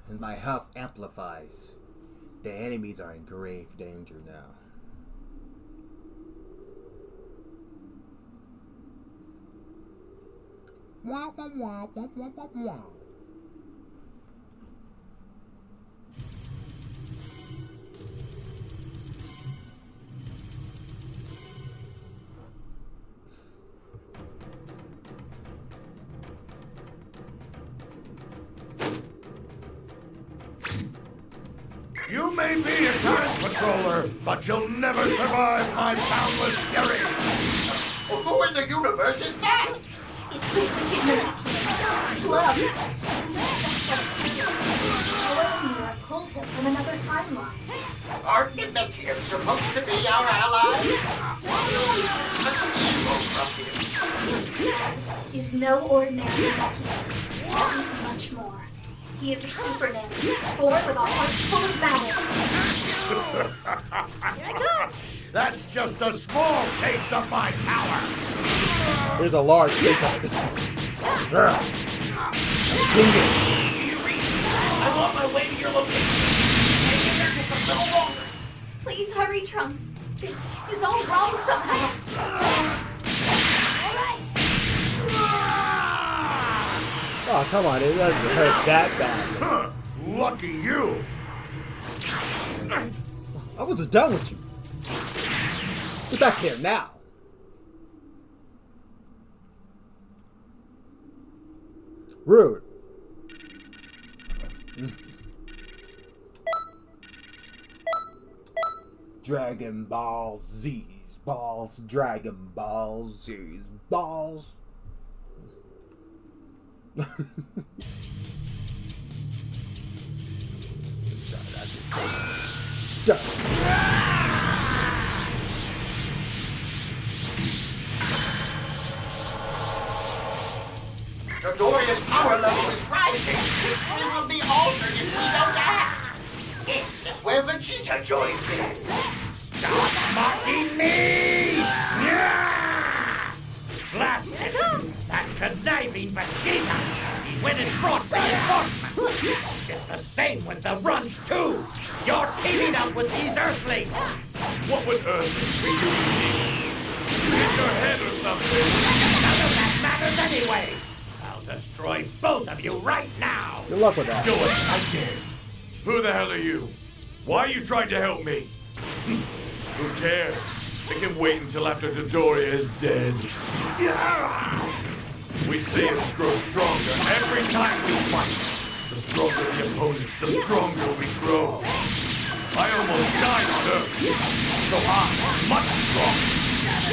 And my health amplifies. The enemies are in grave danger now. Wah, wah, wah, wah, wah, wah, wah. You may be a time patroller, but you'll never survive my boundless fury! Who in the universe is that? Slug. You're a cult hip from another timeline. Aren't Namekians supposed to be our allies? Such evil ruffians. Is no ordinary Namekian. He's much more. He is a super Namekian, born with a heart full of malice. Here I come! That's just a small taste of my power. There's a large taste of it. Sing it. Do you read? I'm on my way to your location. Hang in there just a little longer. Please hurry, Trunks. This is all wrong somehow. All right. Oh, come on. It doesn't hurt that bad. Huh, lucky you. I wasn't done with you. Get back here now. Rude. Dragon Ball Z's balls. Dragon Ball Z's balls. Dodoria's power level is rising. This will be altered if we don't act. This is where Vegeta joins in. Stop mocking me! Yeah! Blast it! That conniving Vegeta! He went and brought reinforcements! It's the same with the runs, too! You're teaming up with these Earthlings! What would Earthlings be doing here? Did you hit your head or something? None of that matters anyway! I'll destroy both of you right now! Good luck with that. Do it, I dare! Who the hell are you? Why are you trying to help me? Who cares? It can wait until after Dodoria is dead. We Saiyans grow stronger every time we fight. The stronger the opponent, the stronger we grow. I almost died on Earth, so I'm much stronger.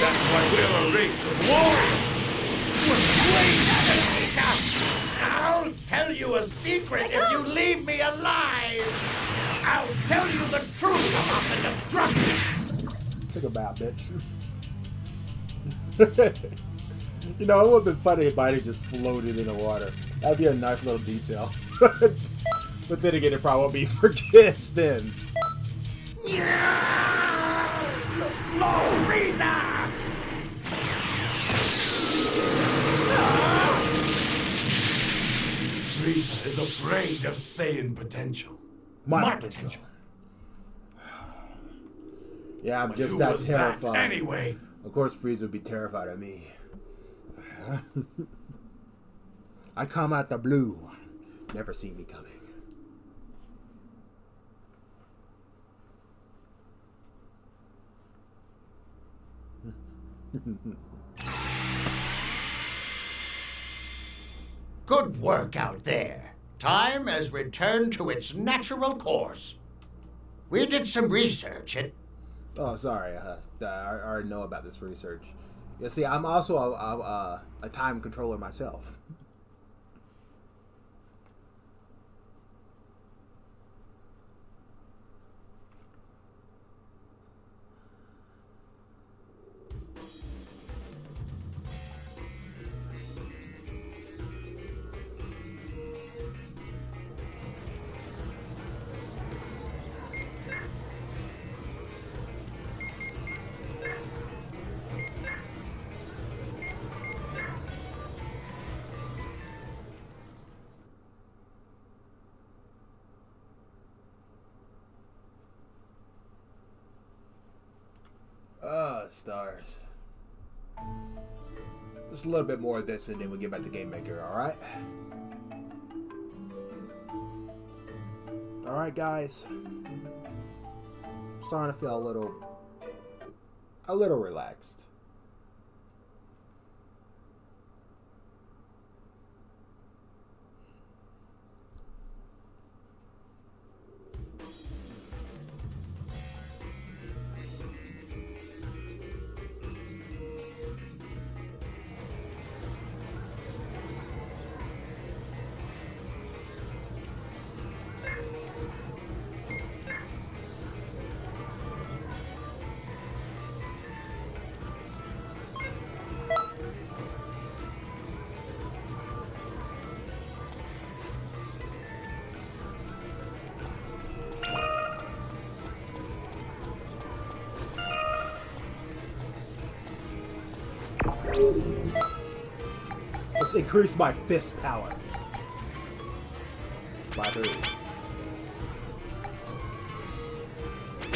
That's why we're a race of warriors. Wait, Vegeta! I'll tell you a secret if you leave me alive. I'll tell you the truth about the destruction. Take a bow, bitch. You know, it would have been funny if Mighty just floated in the water. That'd be a nice little detail. But then again, it probably won't be for kids then. Low Frieza! Frieza is afraid of Saiyan potential. My potential. Yeah, I'm But just who that was terrified. anyway? Of course, Frieza would be terrified of me. I come out the blue. Never see me coming. Good work out there. Time has returned to its natural course. We did some research and... Oh, sorry. I already know about this research. You see, I'm also a time controller myself. Stars. Just a little bit more of this and then we'll get back to Game Maker, alright? Alright guys. I'm starting to feel a little relaxed. Let's increase my fist power. By 3.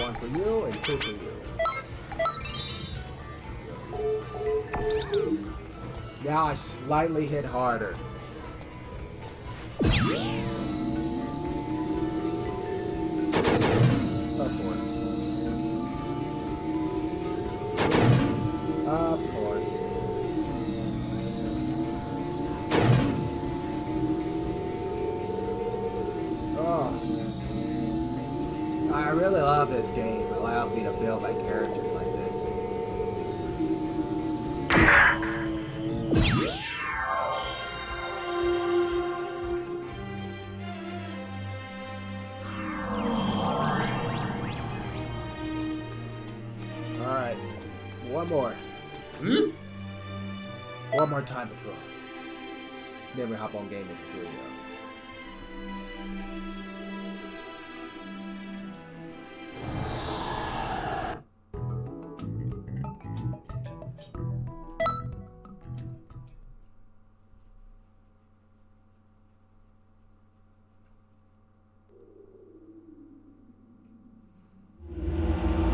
1 for you and 2 for you. Now I slightly hit harder. Of course. Of course. Oh. I really love this game. It allows me to build my characters like this. Alright. One more. One more time patrol. Then we hop on Gaming Studio.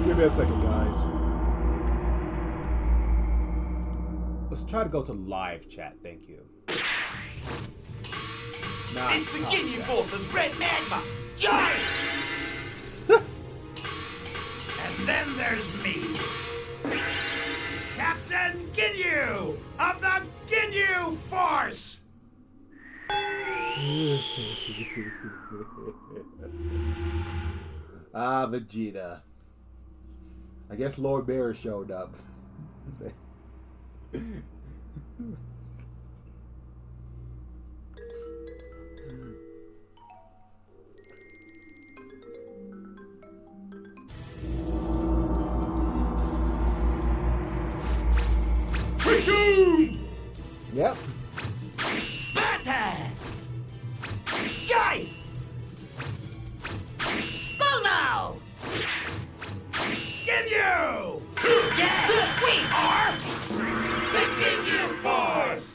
Give me a second, guys. Let's try to go to live chat, thank you. Nah, It's the Ginyu Force's red magma, Giant! And then there's me, Captain Ginyu of the Ginyu Force! Ah, Vegeta. I guess Lord Bear showed up. Yep. Battag! Jice! Bullno! Ginyu! Yeah, we are the Ginyu Force!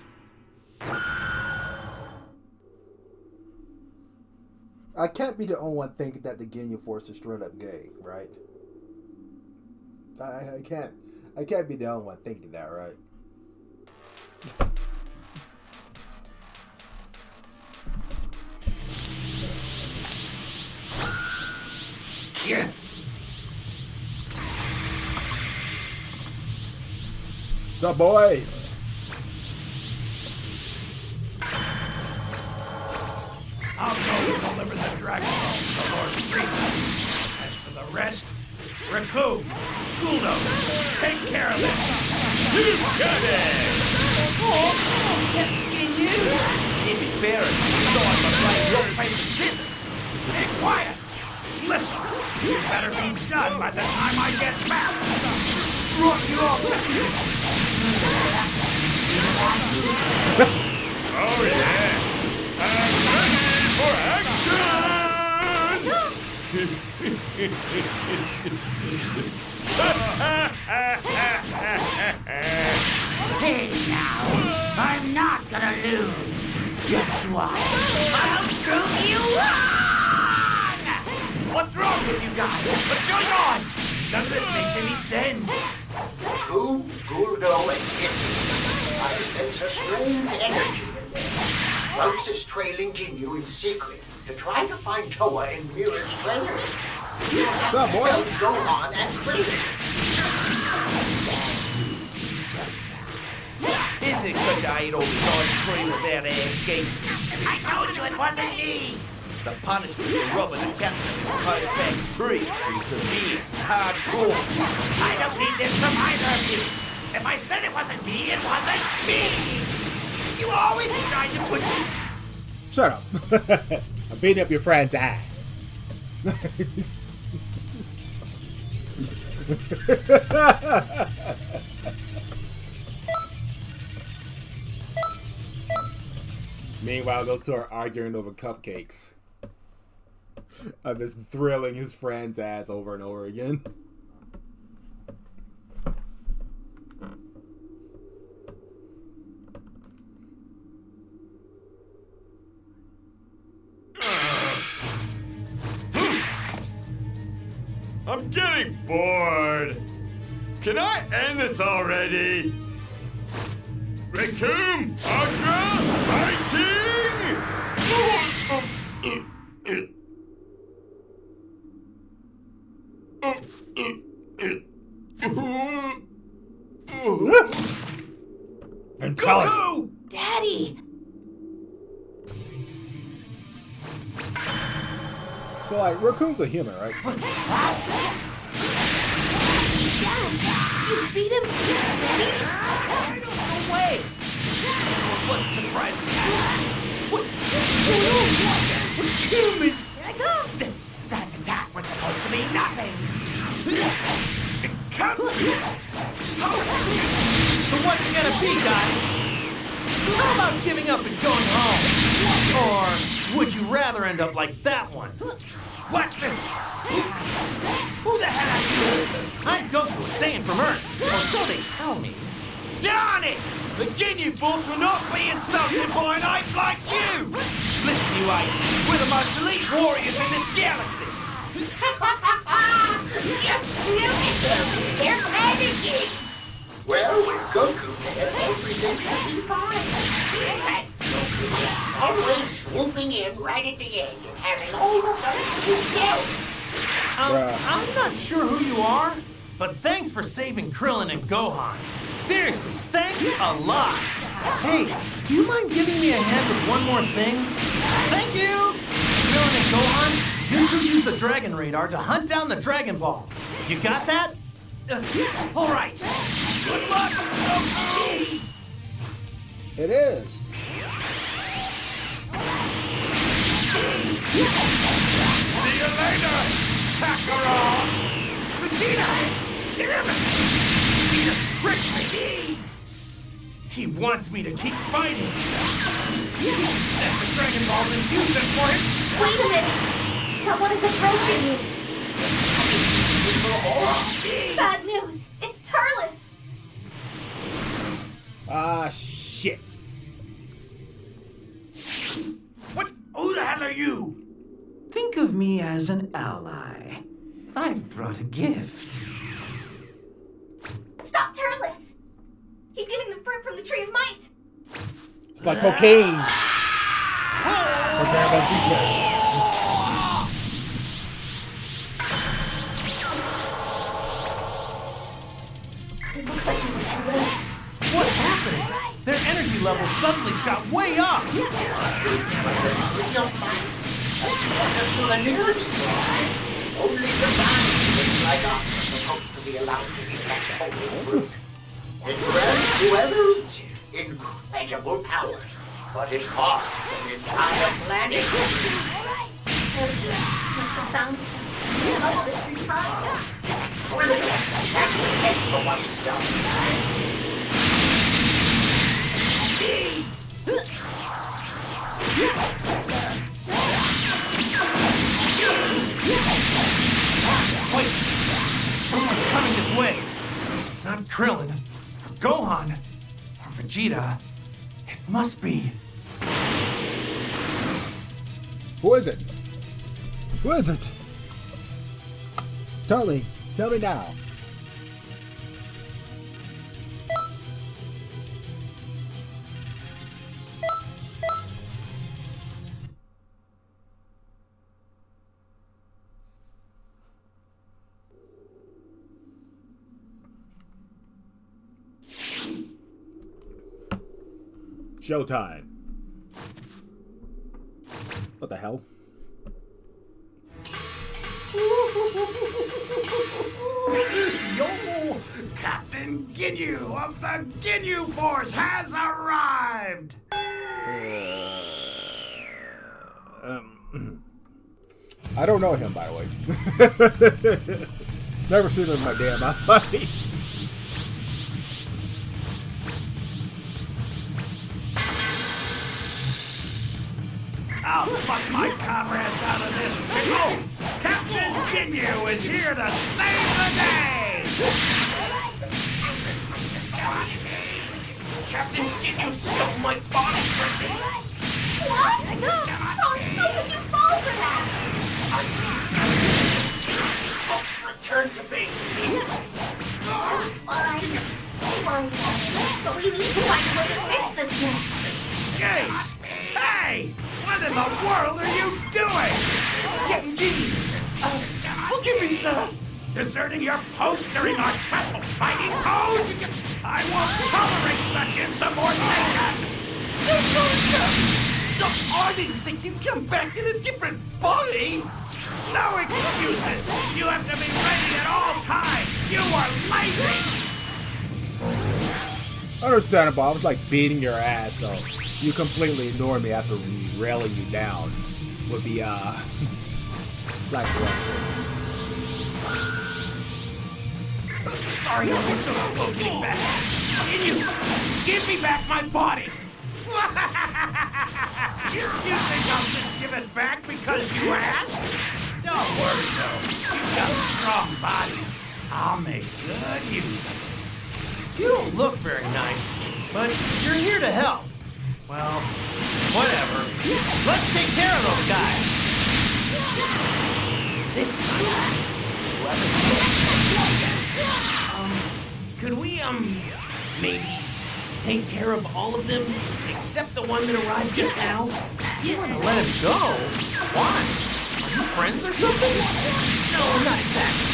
I can't be the only one thinking that the Ginyu Force is straight up gay, right? I can't be the only one thinking that, right? Yeah. The boys! I'll go deliver the Dragon Balls to Lord Frieza. As for the rest, Raccoon, Guldo, take care of them. You got it! Ginyu! It'd be fair if you saw him playing rock, paper, scissors. Be quiet! Listen, you better be done by the time I get back. Rock you up! Oh yeah! I'm ready for action! Hey now, I'm not gonna lose. Just watch. I'll prove you wrong! What's wrong with you guys? What's going on? None of this makes any sense. Who, Guldo, and Ginyu? I sense a strange energy in there. Trunks is trailing Ginyu in secret to try to find Toa and Mira's treasure. What's up, boy? Gohan and Krillin. Is it because I ate all this ice cream without asking? I told you it wasn't me! The punishment for robbing the captain of his post-back tree is severe, hardcore. I don't need this from either of you. If I said it wasn't me, it wasn't me! You always tried to put me... Shut up. I'm beating up your friend's ass. Meanwhile, those two are arguing over cupcakes. I'm just thrilling his friend's ass over and over again. I'm getting bored. Can I end this already? Raccoon, Ultra, fighting! Intelligent. Daddy! So like, Raccoon's a human, right? Dad! You beat him? Daddy? No way! It was a surprise attack. What's going on? Raccoon is... That attack was supposed to be nothing. So what's it gonna be, guys? How about giving up and going home? Or would you rather end up like that one? What the... Who the hell are you? I'm Goku, a Saiyan from Earth, or so they tell me. Darn it! The Ginyu Force will not be insulted by an ape like you! Listen, you apes, we're the most elite warriors in this galaxy! Yes, beautiful. They're panicking. Well, with Goku there, everything should be fine. That Goku always swooping in right at the end and having all the fun to himself. I'm not sure who you are, but thanks for saving Krillin and Gohan. Seriously, thanks a lot. Hey, do you mind giving me a hand with one more thing? Thank you! Krillin and Gohan, you two use the Dragon Radar to hunt down the Dragon Balls. You got that? All right. Good luck, Goku! It is. See you later, Kakarot! Vegeta! Damn it! Vegeta tricked me! He wants me to keep fighting. He can snap the Dragon Balls and use them for him. Wait a minute! Someone is approaching you! Bad news! It's Turles! Ah, shit. What? Who the hell are you? Think of me as an ally. I've brought a gift. Stop Turles! He's giving them fruit from the Tree of Might! It's like cocaine. For Dragon Ball Z. It looks like you were too late. What's happening? Their energy levels suddenly shot way up. Tree of Might. That's wonderful and irritating. Only divine beings like us are supposed to be allowed to eat that holy fruit. It grants whoever eats it incredible powers, but it costs an entire planet. Must have found some. Smuggled it through time. Brilliant. Has to pay for what he's done. Wait! Someone's coming this way. It's not Krillin, or Gohan, or Vegeta. It must be. Who is it? Who is it? Tell me now. Showtime. What the hell? Yo! Captain Ginyu of the Ginyu Force has arrived! I don't know him, by the way. Never seen him in my damn life. I'll fuck my comrades out of this pickle! Captain Ginyu is here to save the day! Captain Ginyu stole my body from me! What? No! How could you fall for that? Return to base. Fine. Fine. But we need to find a way to fix this mess. Jace! Hey! What in the world are you doing? Getting giddy. Forgive me, sir. Deserting your post during our special fighting pose? I won't tolerate such insubordination! I didn't think you'd come back in a different body! No excuses! You have to be ready at all times! You were lazy! Understandable. I was like beating your ass, so you completely ignore me after railing you down. Would be lackluster. Sorry I was so slow getting back. Can you give me back my body? You think I'll just give it back because you asked? Don't worry though. You've got a strong body. I'll make good use of it. You don't look very nice, but you're here to help. Well, whatever. Let's take care of those guys. This time, could we, maybe take care of all of them except the one that arrived just now? You want to let him go? Why? Are you friends or something? No, not exactly.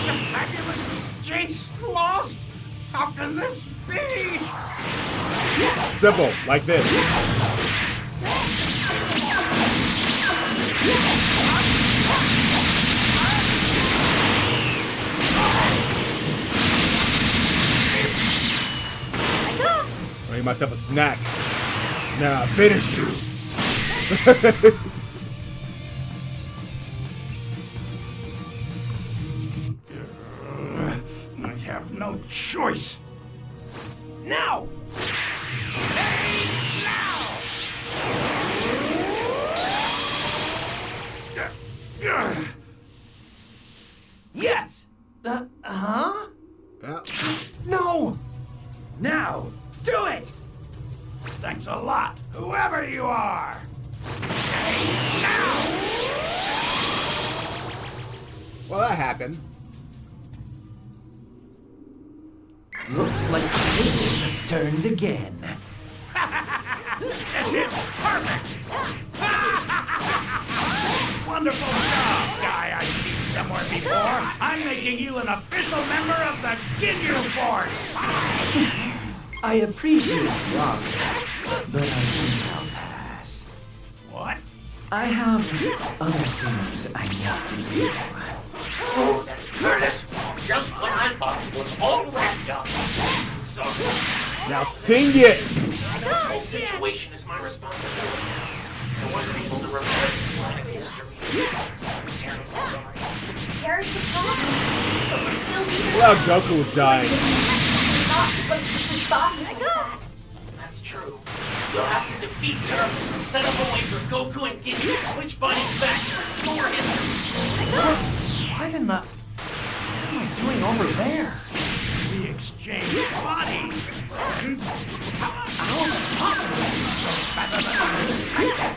The fabulous Jace lost? How can this be? Simple, like this. I made myself a snack. Now I finish you. I have no choice. Now! Change now! Yes! Huh? No! Now! Do it! Thanks a lot, whoever you are! Change now! Well, that happened. Looks like the tables have turned again. This is perfect! Wonderful job, guy I've seen somewhere before. I'm making you an official member of the Ginyu Force! I appreciate the offer, but I think I'll pass. What? I have other things I need to do. Oh, that Curtis! Just when I thought it was all wrapped up. So, Now sing it! this whole situation is my responsibility. I wasn't able to repair this line of history. I'm terribly sorry. There's the problems, but we're still here. Well, Goku was dying. We're not supposed to switch bodies like that. That's true. You'll have to defeat Turtles and set up a way for Goku and Ginyu to switch bodies back to restore history. What in the... What am I doing over there? We exchanged bodies, friend. How is that possible? Rather than unexpected.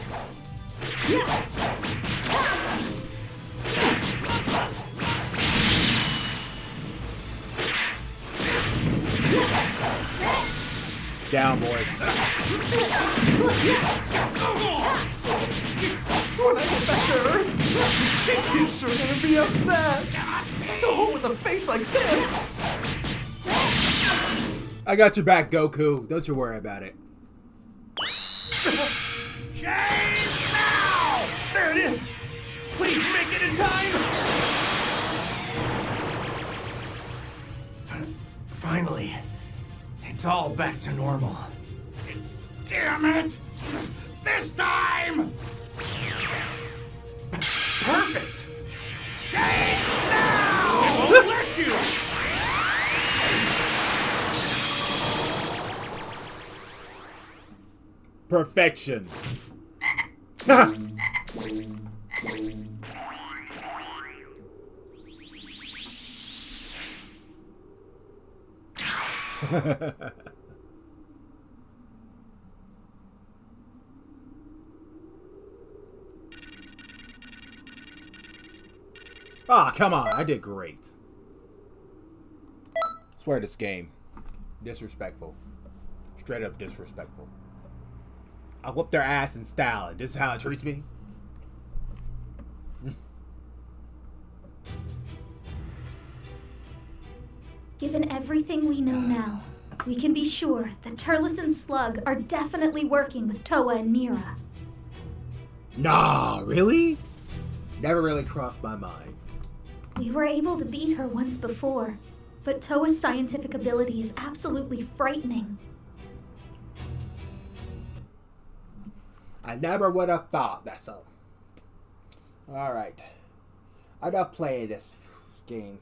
Down, boy. When I get back to Earth, Chichi's sure gonna be upset. Go home with a face like this. I got your back, Goku. Don't you worry about it. Change now! There it is. Please make it in time. Finally, it's all back to normal. Damn it! This time! Perfect. Change now! I won't let you. Ah, come on. I did great. Swear this game. Disrespectful. Straight up disrespectful. I whoop their ass in style, and this is how it treats me? Given everything we know now, we can be sure that Turles and Slug are definitely working with Toa and Mira. Nah, really? Never really crossed my mind. We were able to beat her once before, but Toa's scientific ability is absolutely frightening. I never would have thought that, so. Alright. Enough playing this game.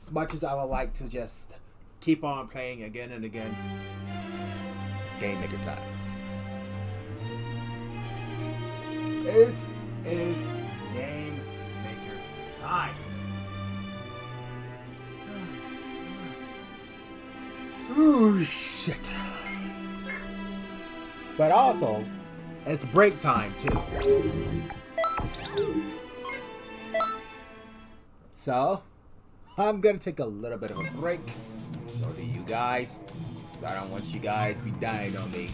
As much as I would like to just keep on playing again and again, it's Game Maker time. It is Game Maker time. Oh, shit. But also, it's break time, too. So, I'm gonna take a little bit of a break. So do you guys. I don't want you guys to be dying on me.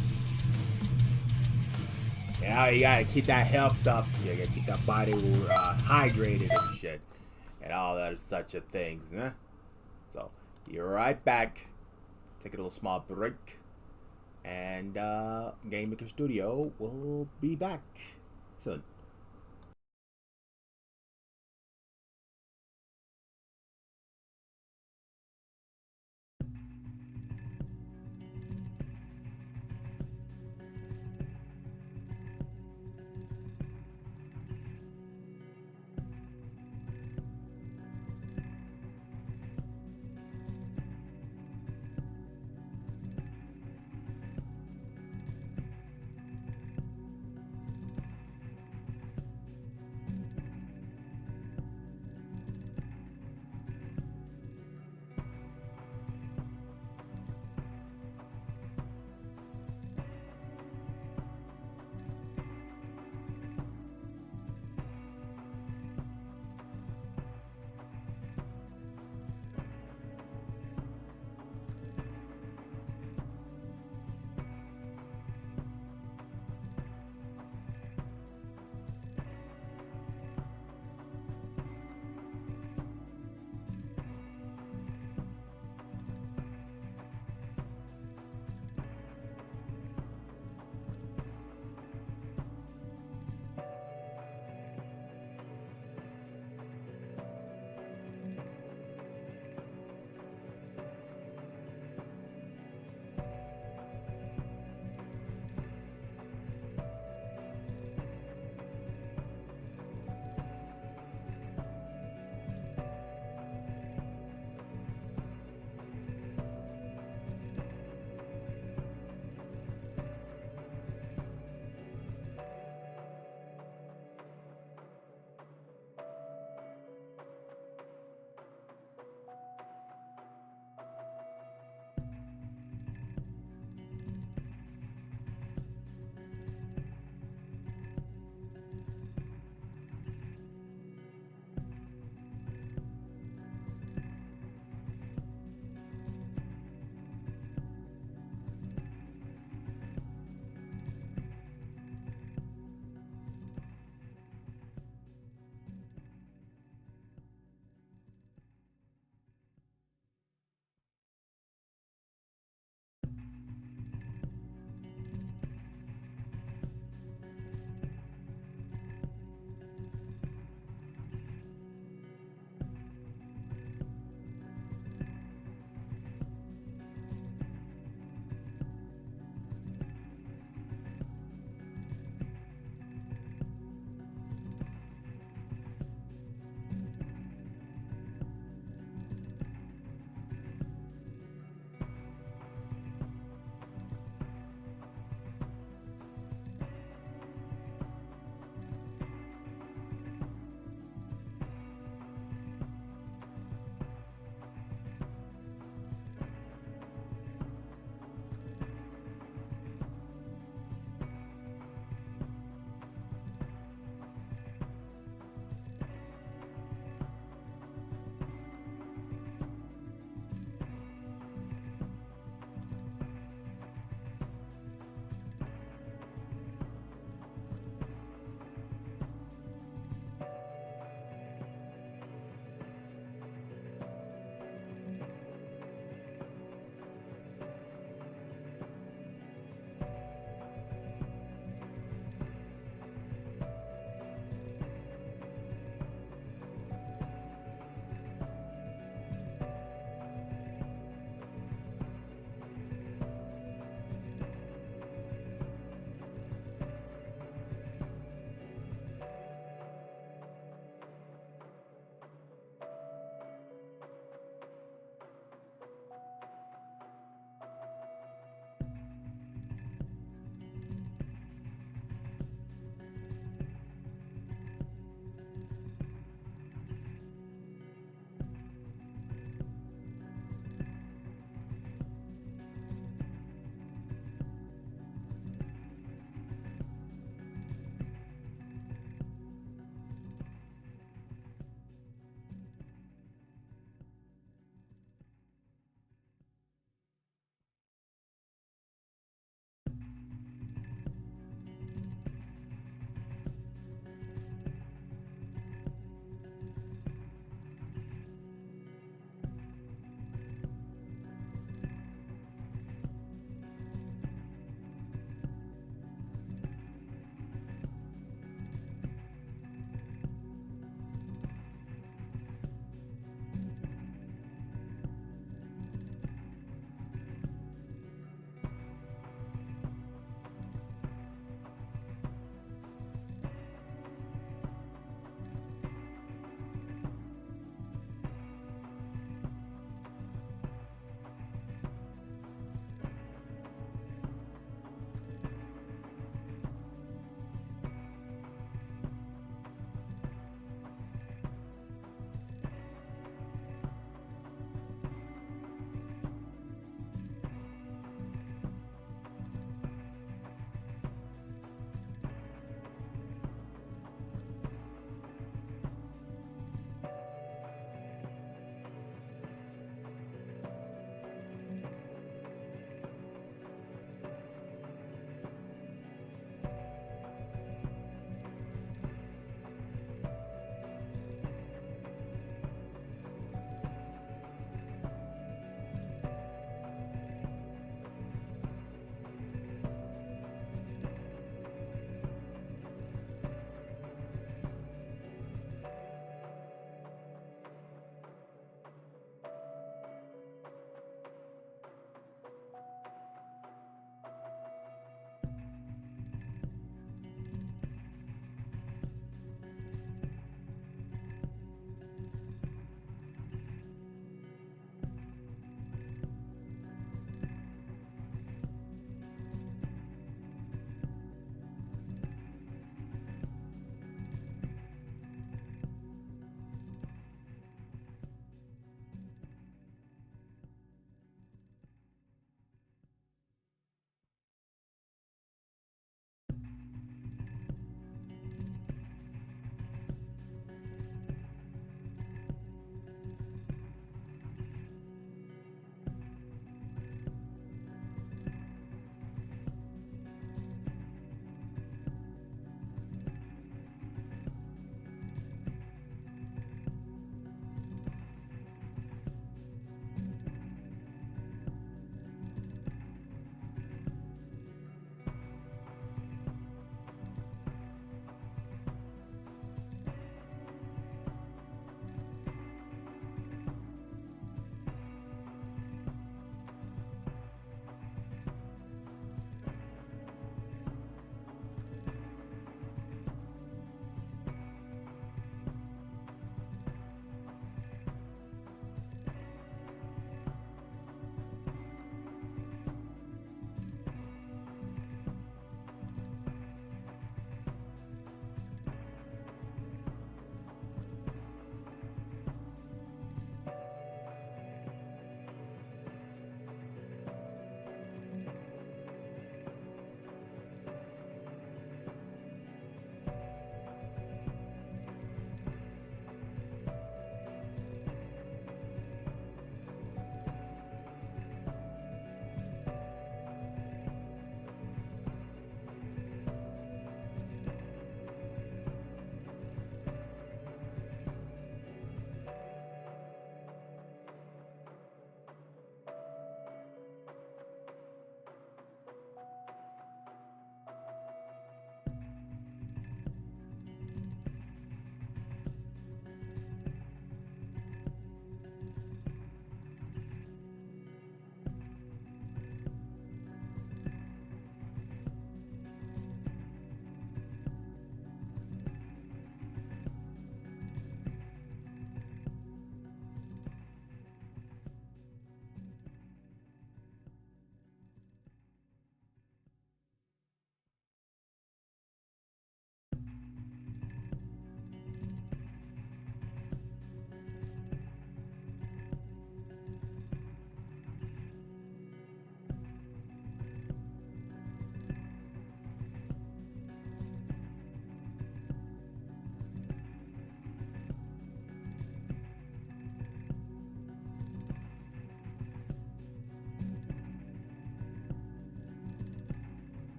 Yeah, you gotta keep that health up. You gotta keep that body hydrated and shit. And all that such a things, huh? So, you're right back. Take a little small break. And Game Maker Studio will be back soon.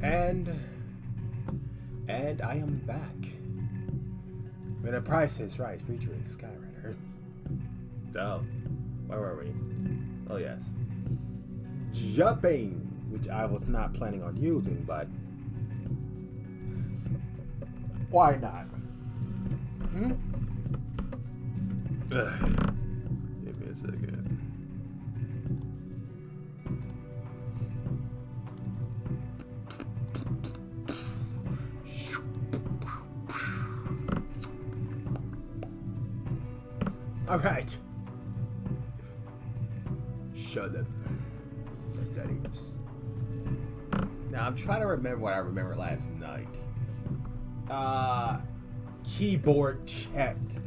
And I am back. When the Price is Right, featuring Skyrider. So, where were we? Oh yes. Jumping, which I was not planning on using, but why not? Give me a second. All right. Shut up. Studies. Now I'm trying to remember what I remembered last night. Keyboard checked.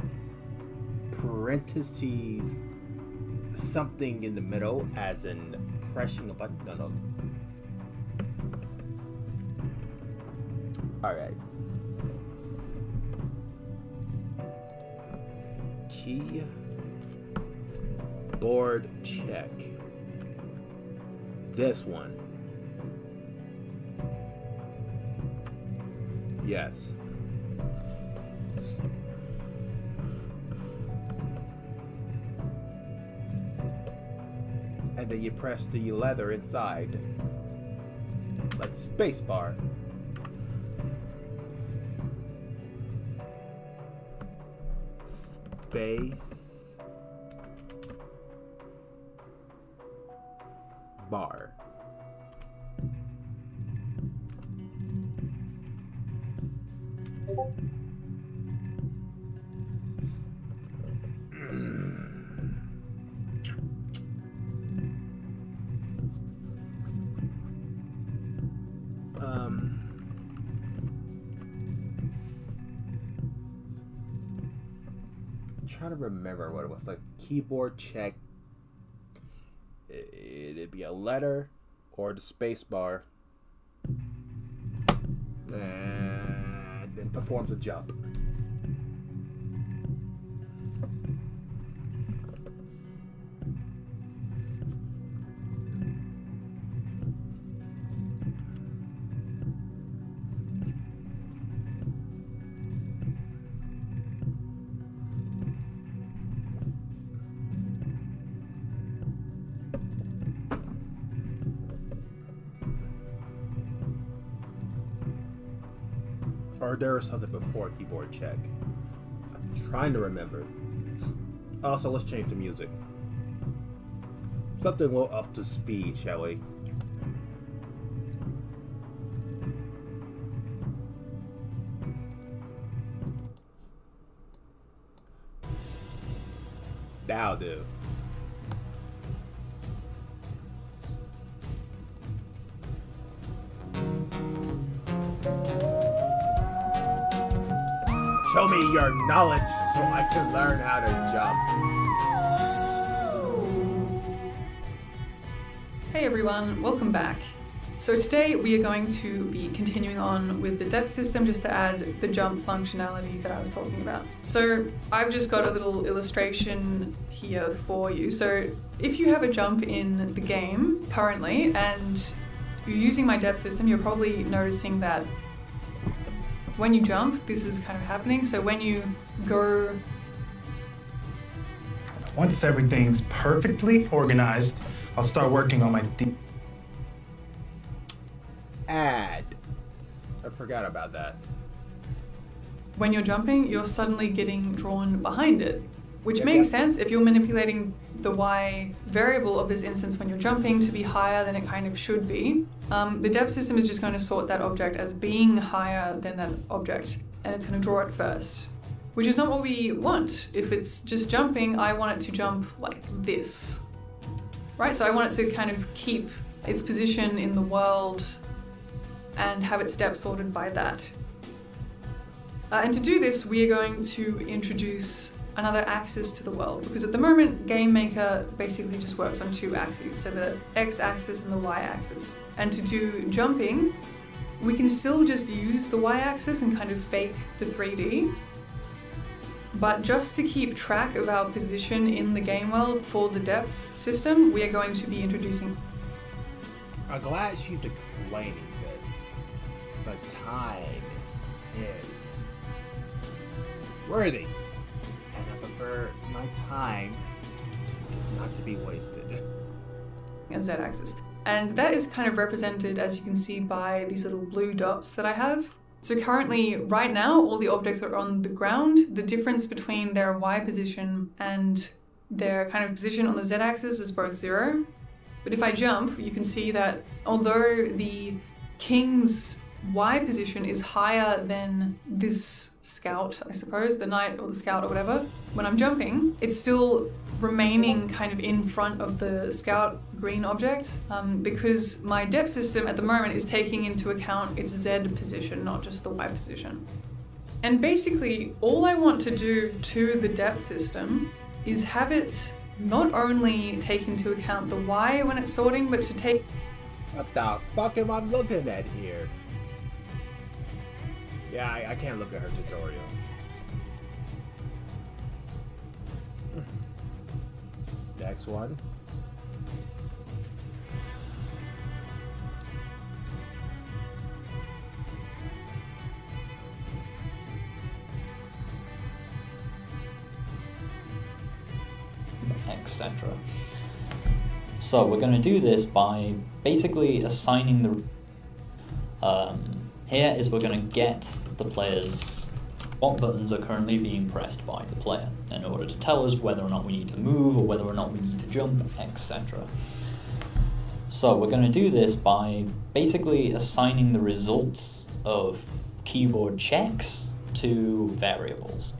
Parentheses. Something in the middle, as in pressing a button. No. All right. Keyboard check. This one. Yes. And then you press the leather inside, like spacebar. Space bar. Trying to remember what it was like. Keyboard check. It'd be a letter or the space bar, and then performs a jump. Or there was something before keyboard check. I'm trying to remember. Also, let's change the music. Something a little up to speed, shall we? That'll do. Show me your knowledge so I can learn how to jump. Hey everyone, welcome back. So today we are going to be continuing on with the depth system just to add the jump functionality that I was talking about. So I've just got a little illustration here for you. So if you have a jump in the game currently and you're using my depth system, you're probably noticing that when you jump, this is kind of happening. So when you go... Once everything's perfectly organized, I'll start working on my... Add. I forgot about that. When you're jumping, you're suddenly getting drawn behind it, which makes sense if you're manipulating the Y variable of this instance when you're jumping to be higher than it kind of should be. The depth system is just going to sort that object as being higher than that object, and it's going to draw it first, which is not what we want. If it's just jumping, I want it to jump like this, right? So I want it to kind of keep its position in the world and have its depth sorted by that. And to do this, we are going to introduce another axis to the world, because at the moment GameMaker basically just works on two axes, so the x-axis and the y-axis. And to do jumping, we can still just use the y-axis and kind of fake the 3D, but just to keep track of our position in the game world for the depth system, we are going to be introducing... I'm glad she's explaining this. the time is worthy. And I prefer my time not to be wasted. A z-axis. And that is kind of represented, as you can see, by these little blue dots that I have. So currently, right now, all the objects are on the ground. The difference between their y position and their kind of position on the z-axis is both 0. But if I jump, you can see that although the king's y position is higher than this scout, I suppose, the knight or the scout or whatever, when I'm jumping, it's still remaining kind of in front of the scout green object because my depth system at the moment is taking into account its z position, not just the y position. And basically, all I want to do to the depth system is have it not only take into account the y when it's sorting, but to take... What the fuck am I looking at here? Yeah, I can't look at her tutorial. Next one. Etc. So we're going to do this by basically assigning the... here is we're going to get the players what buttons are currently being pressed by the player in order to tell us whether or not we need to move or whether or not we need to jump, etc. So we're going to do this by basically assigning the results of keyboard checks to variables.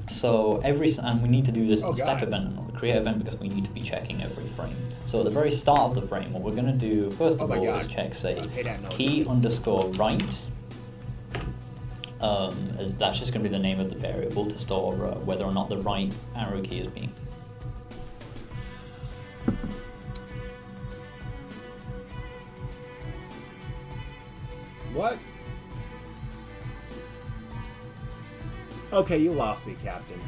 So and we need to do this in the step event and not the create event because we need to be checking every frame. So at the very start of the frame, what we're going to do first of all is check, say, key_right. That's just going to be the name of the variable to store whether or not the right arrow key is being. What? Okay, you lost me, Captain.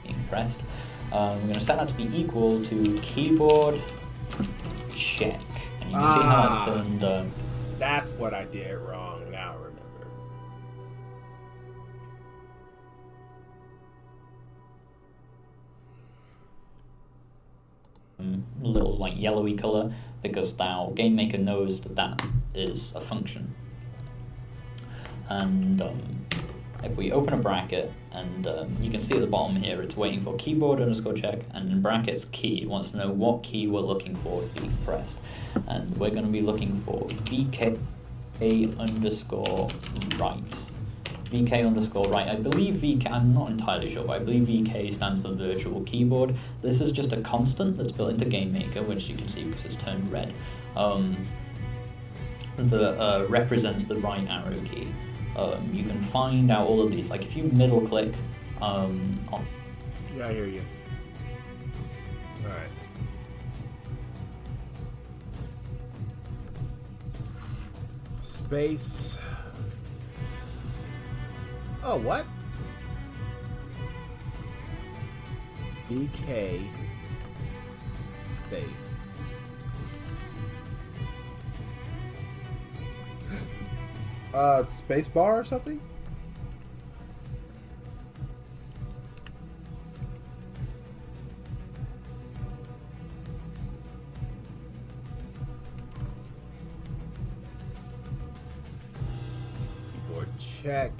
Being pressed. We're going to set that to be equal to keyboard check. And you can see how that's turned... That's what I did wrong. Now I remember. Little like yellowy color because now GameMaker knows that that is a function. And if we open a bracket and you can see at the bottom here it's waiting for keyboard_check and in brackets key. It wants to know what key we're looking for being pressed, and we're going to be looking for VK_right. VK_right. I believe VK, I'm not entirely sure, but I believe VK stands for virtual keyboard. This is just a constant that's built into GameMaker, which you can see because it's turned red. That represents the right arrow key. You can find out all of these, like if you middle click on... Yeah, I hear you. Alright. Space. Oh, what? VK space. Space bar or something? Keyboard check.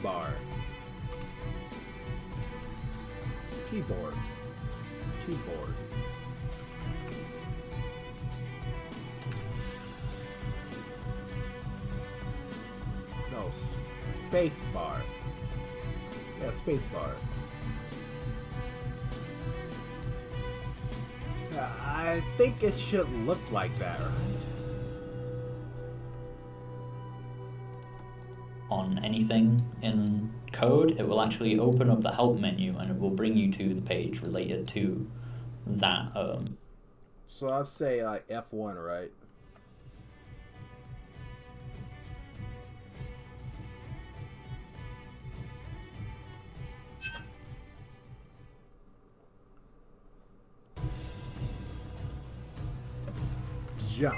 Bar. Keyboard. No, space bar. Yeah, spacebar. I think it should look like that, right? On anything in code, it will actually open up the help menu and it will bring you to the page related to that. So I'll say like F1, right? Jump.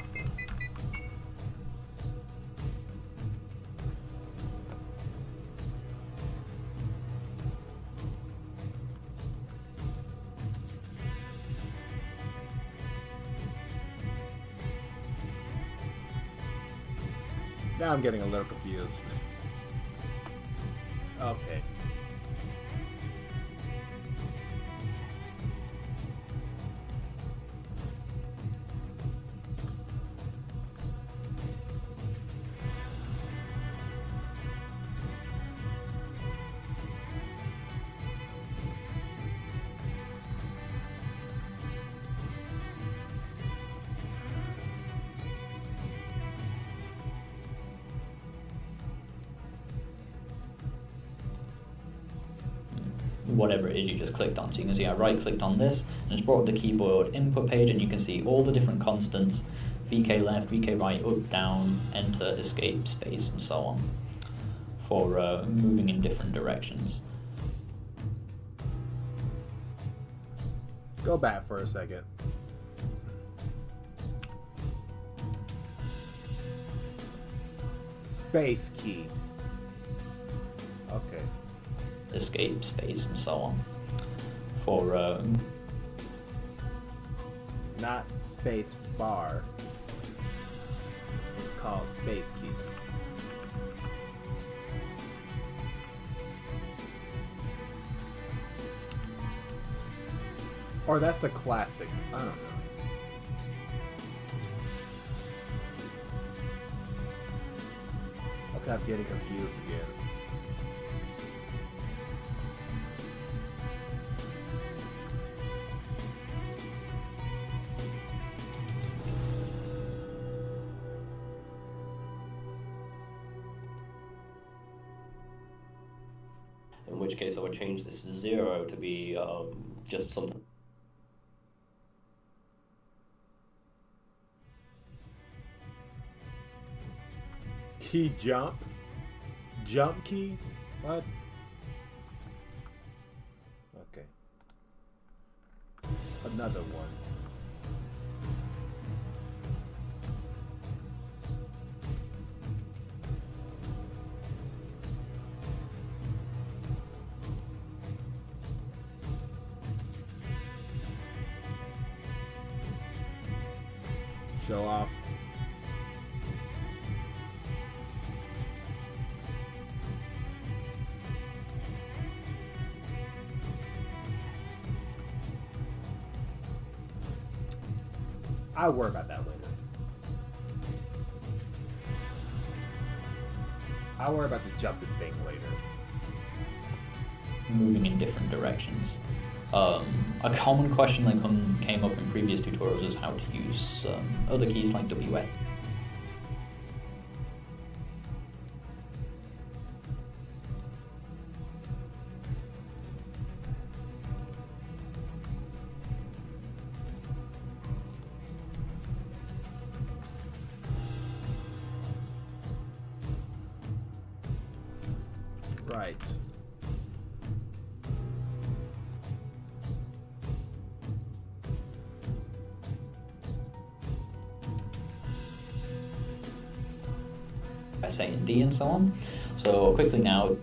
Now I'm getting a little confused. Okay. Whatever it is you just clicked on. So you can see I right clicked on this and it's brought up the keyboard input page, and you can see all the different constants: VK left, VK right, up, down, enter, escape, space, and so on, for moving in different directions. Go back for a second. Space key. Okay. Escape, space, and so on, for not space bar. It's called space key. Or that's the classic. I don't know. Okay, I'm getting confused again. In which case I would change this 0 to be just something. Key jump? Jump key? What? Okay. Another one. Show off. I'll worry about that later. I'll worry about the jumping thing later. Moving in different directions. A common question that came up in previous tutorials is how to use other keys like WA. Right. S, A, and D, and so on. So quickly now.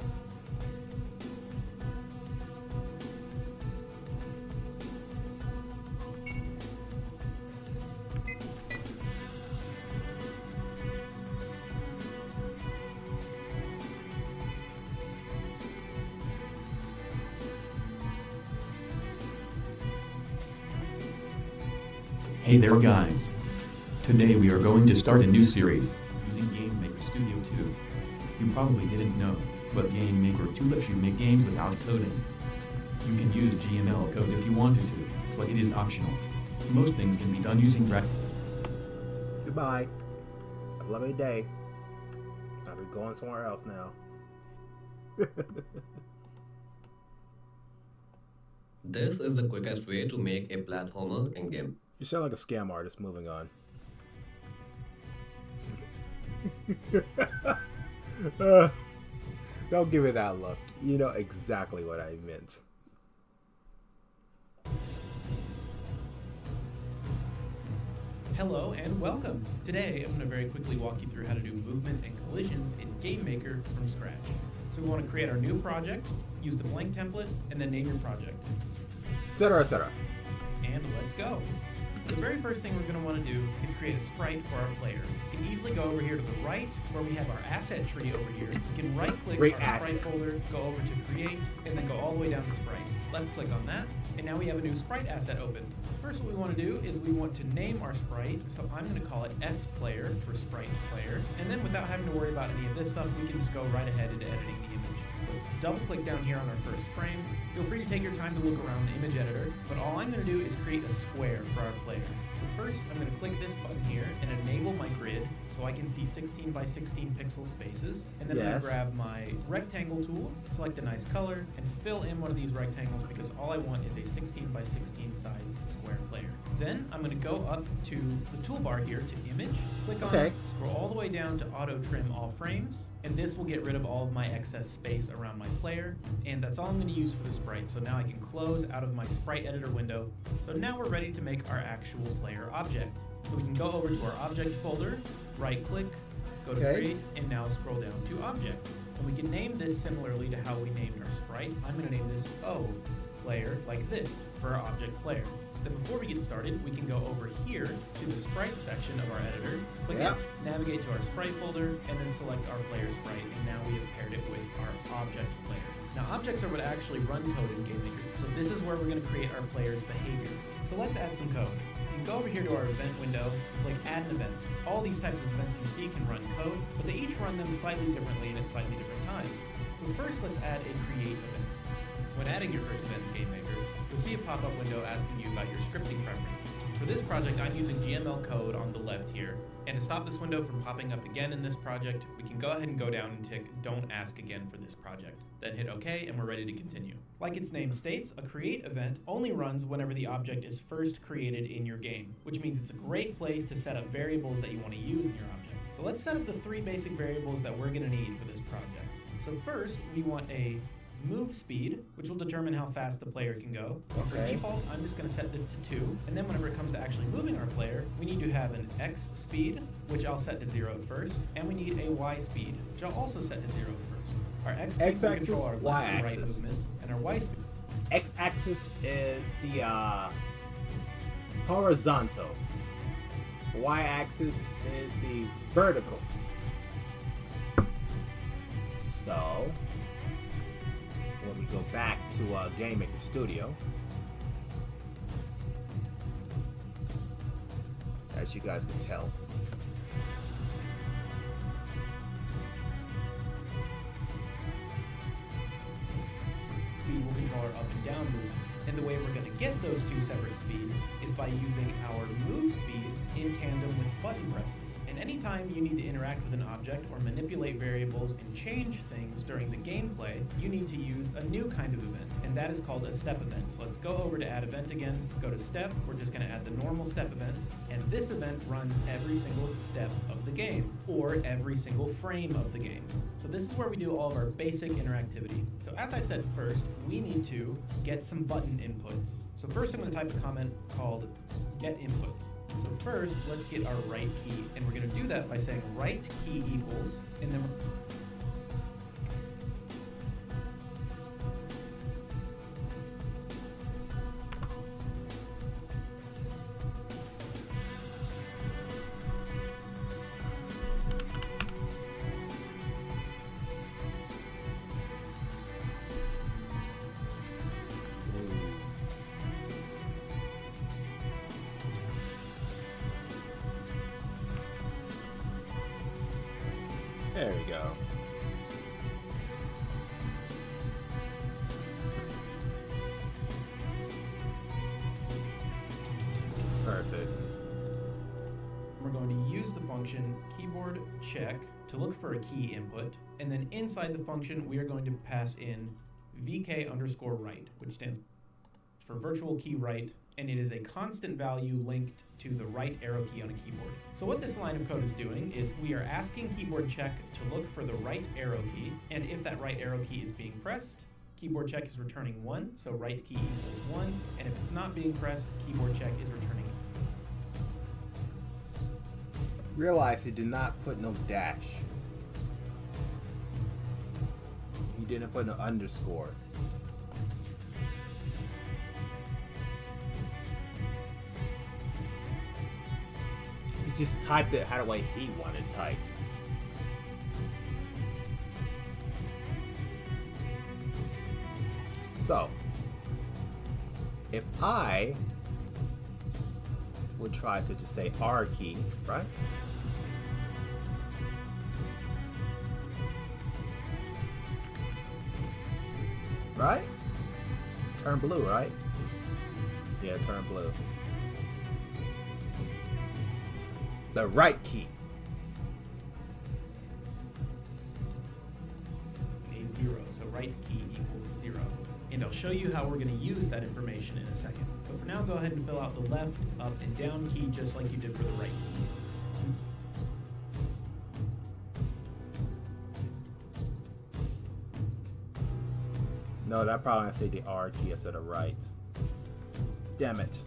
Hey there guys. Today we are going to start a new series using GameMaker Studio 2. You probably didn't know, but GameMaker 2 lets you make games without coding. You can use GML code if you wanted to, but it is optional. Most things can be done using Goodbye. Have a lovely day. I'll be going somewhere else now. This is the quickest way to make a platformer in-game. You sound like a scam artist. Moving on. Don't give me that look. You know exactly what I meant. Hello and welcome! Today I'm going to very quickly walk you through how to do movement and collisions in GameMaker from scratch. So we want to create our new project, use the blank template, and then name your project. Etc. etc. And let's go! The very first thing we're going to want to do is create a sprite for our player. You can easily go over here to the right where we have our asset tree over here. You can right click our sprite folder, go over to create, and then go all the way down to sprite. Left click on that, and now we have a new sprite asset open. First what we want to do is we want to name our sprite, so I'm going to call it S-Player for sprite player, and then without having to worry about any of this stuff, we can just go right ahead into editing the image. So let's double click down here on our first frame. Feel free to take your time to look around the image editor, but all I'm going to do is create a square for our player. So first I'm going to click this button here and enable my grid so I can see 16 by 16 pixel spaces, and then I'm going to grab my rectangle tool, select a nice color, and fill in one of these rectangles because all I want is a 16 by 16 size square player. Then I'm going to go up to the toolbar here to image, click on it, scroll all the way down to auto trim all frames, and this will get rid of all of my excess space around my player, and that's all I'm going to use for the sprite. So now I can close out of my sprite editor window. So now we're ready to make our actual player object. So we can go over to our object folder, right click, go to create, and now scroll down to object. And we can name this similarly to how we named our sprite. I'm going to name this O player like this for our object player. Then before we get started, we can go over here to the sprite section of our editor, click it, navigate to our sprite folder, and then select our player sprite, and now we have paired it with our object player. Now objects are what actually run code in GameMaker, so this is where we're going to create our player's behavior. So let's add some code. You can go over here to our event window, click add an event. All these types of events you see can run code, but they each run them slightly differently and at slightly different times. So first let's add a create event. When adding your first event in GameMaker, you'll see a pop-up window asking you about your scripting preference. For this project, I'm using GML code on the left here, and to stop this window from popping up again in this project, we can go ahead and go down and tick Don't Ask Again for this project. Then hit OK, and we're ready to continue. Like its name states, a create event only runs whenever the object is first created in your game, which means it's a great place to set up variables that you want to use in your object. So let's set up the 3 basic variables that we're going to need for this project. So first, we want a move speed, which will determine how fast the player can go. For default, I'm just going to set this to 2, and then whenever it comes to actually moving our player, we need to have an X speed, which I'll set to 0 at first, and we need a Y speed, which I'll also set to 0 at first. Our X speed will control our left and right movement, and our Y speed. X-axis is the horizontal. Y-axis is the vertical. So when we go back to GameMaker Studio, as you guys can tell, speed will control our up and down movement. And the way we're going to get those 2 separate speeds is by using our move speed in tandem with button presses. And anytime you need to interact with an object or manipulate variables and change things during the gameplay, you need to use a new kind of event, and that is called a step event. So let's go over to add event again, go to step, we're just going to add the normal step event, and this event runs every single step of the game, or every single frame of the game. So this is where we do all of our basic interactivity. So as I said first, we need to get some button inputs. So first I'm going to type a comment called get inputs. So first, let's get our right key, and we're going to do that by saying right key equals, and then there we go. Perfect. We're going to use the function keyboard check to look for a key input, and then inside the function we are going to pass in vk_right, which stands for virtual key right, and it is a constant value linked to the right arrow key on a keyboard. So what this line of code is doing is we are asking keyboard check to look for the right arrow key, and if that right arrow key is being pressed, keyboard check is returning 1, so right key equals 1, and if it's not being pressed, keyboard check is returning. Realize he did not put no dash. He didn't put no underscore. He just typed it how the way he wanted typed. So, if I would try to just say R key, right? Right? Turn blue, right? Yeah, turn blue. The right key. A 0, so right key equals 0. And I'll show you how we're going to use that information in a second. But for now, go ahead and fill out the left, up, and down key just like you did for the right key. No, that probably I say the R key instead of right. Damn it.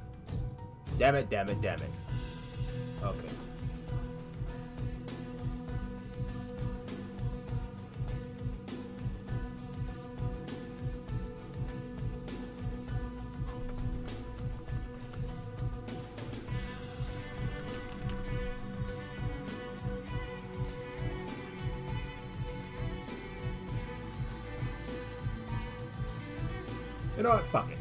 Damn it, damn it, damn it. Okay. You know what? Fuck it.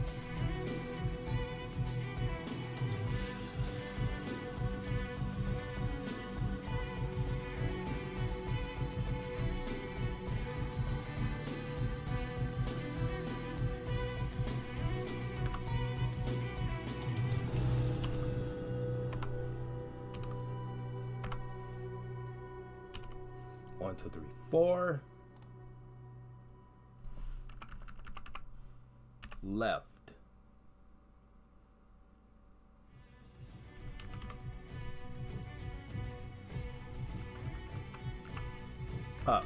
One, two, three, four. Left. Up.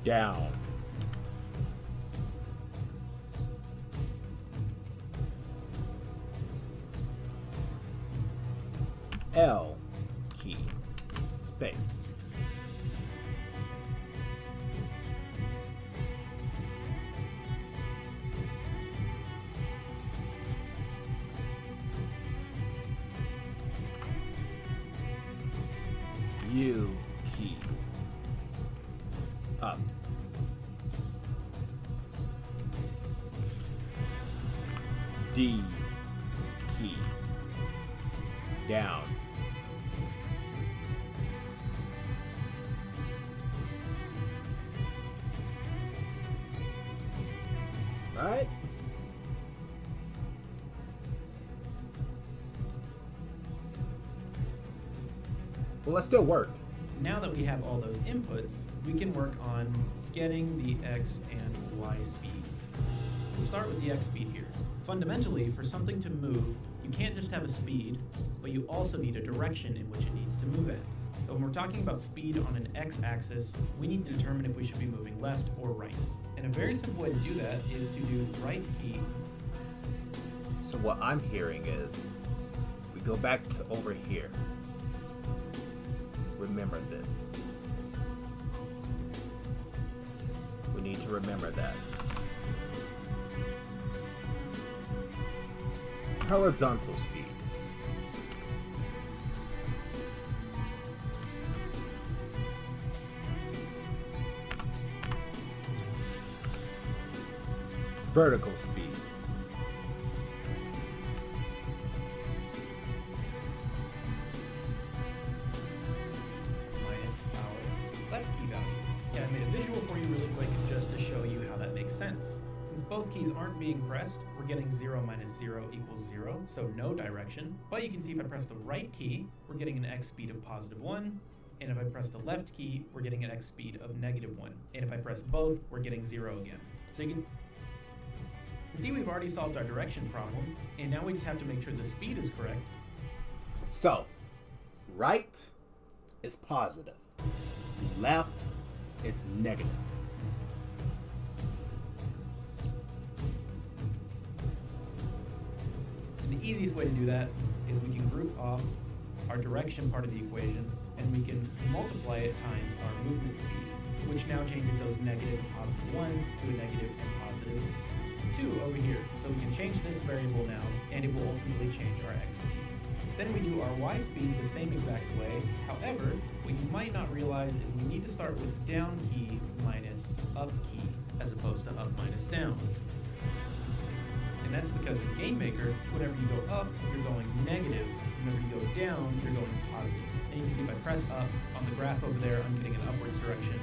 Down. L key. Space. U key. Up. D key. Down. Right? Well, that still worked. Now that we have all those inputs, we can work on getting the X and Y speeds. We'll start with the X speed here. Fundamentally, for something to move, you can't just have a speed, but you also need a direction in which it needs to move at. So when we're talking about speed on an x-axis, we need to determine if we should be moving left or right. And a very simple way to do that is to do right key. So what I'm hearing is, we go back to over here. Remember this. We need to remember that. Horizontal speed. Vertical speed. Minus our left key value. Yeah, I made a visual for you really quick just to show you how that makes sense. Since both keys aren't being pressed, we're getting 0 minus 0 equals 0, so no direction. But you can see if I press the right key, we're getting an x speed of positive 1. And if I press the left key, we're getting an x speed of negative 1. And if I press both, we're getting 0 again. So you can see we've already solved our direction problem, and now we just have to make sure the speed is correct. So, right is positive. Left is negative. And the easiest way to do that is we can group off our direction part of the equation, and we can multiply it times our movement speed, which now changes those negative and positive 1s to a negative and positive 2 over here. So we can change this variable now, and it will ultimately change our x speed. Then we do our y speed the same exact way. However, what you might not realize is we need to start with down key minus up key, as opposed to up minus down. And that's because in GameMaker, whenever you go up, you're going negative. Whenever you go down, you're going positive. And you can see if I press up on the graph over there, I'm getting an upwards direction.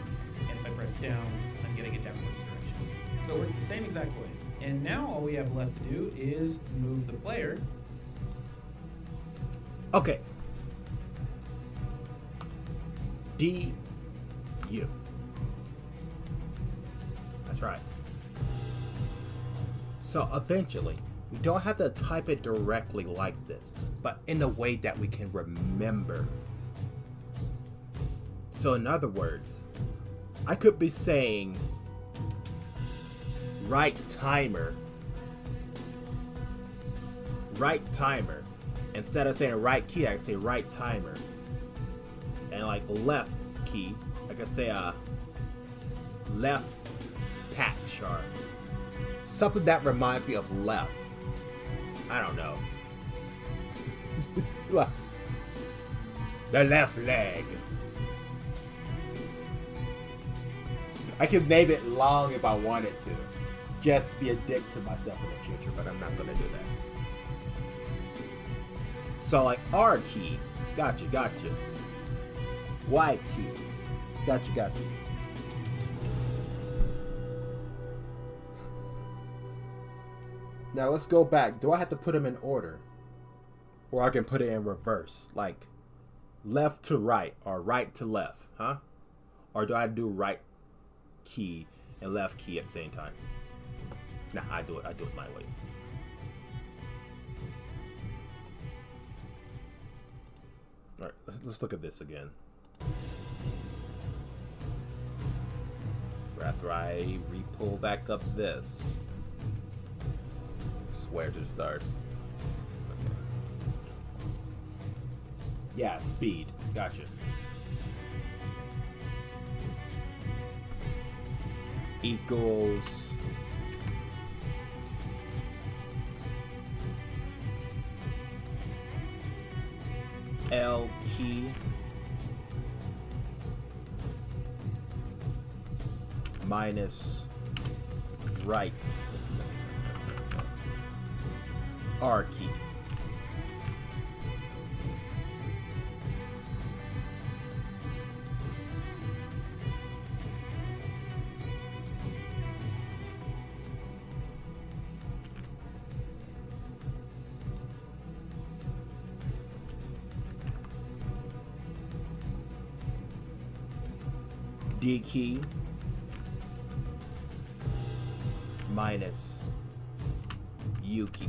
And if I press down, I'm getting a downwards direction. So it works the same exact way. And now all we have left to do is move the player. Okay. D, U. That's right. So eventually, we don't have to type it directly like this, but in a way that we can remember. So in other words, I could be saying right timer. Instead of saying right key, I could say right timer. And like left key, I could say left patch or something that reminds me of left. I don't know. The left leg. I can name it long if I wanted to. Just to be a dick to myself in the future, but I'm not gonna do that. So like R key, gotcha. Y key, gotcha. Now let's go back. Do I have to put them in order? Or I can put it in reverse, like left to right or right to left, huh? Or do I do right key and left key at the same time? Nah, I do it my way. Alright, let's look at this again. After I re-pull back up this. Swear to the stars. Okay. Yeah, speed. Gotcha. Equals L key minus right R key. D key minus U key.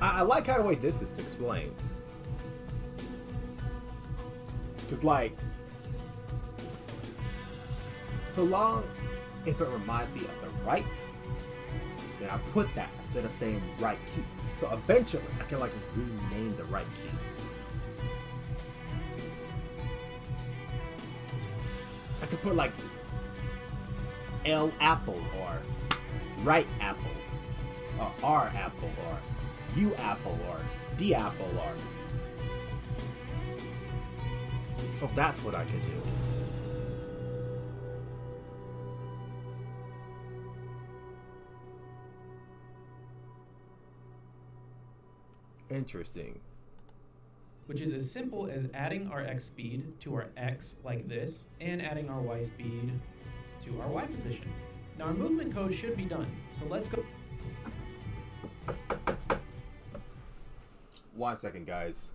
I like how the way this is explained. Because like, so long if it reminds me of the right, then I put that instead of saying right key. So eventually I can like rename the right key. I could put like L apple or right apple or R apple or U apple or D apple or. So that's what I could do. Interesting. Which is as simple as adding our x speed to our x like this, and adding our y speed to our y position. Now our movement code should be done, so let's go. 1 second, guys.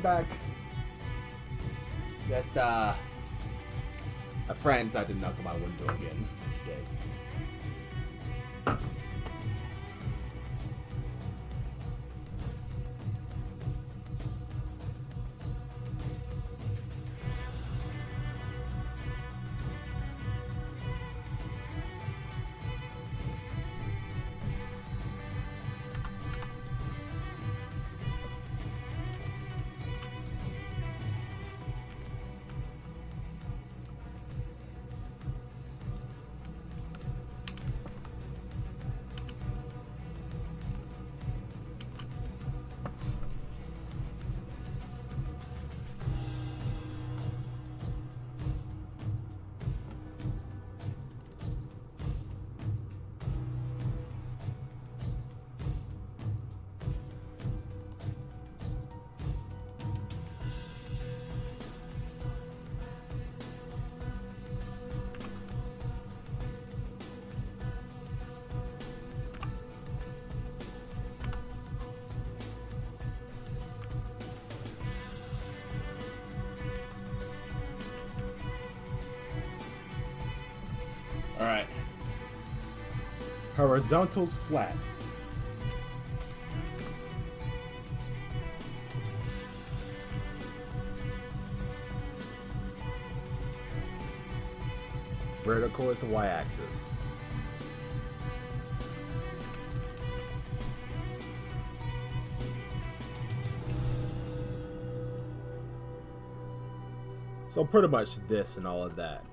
back. Just a friend decided to knock on my window again today. Alright. Horizontals flat. Vertical is the y-axis. So pretty much this and all of that.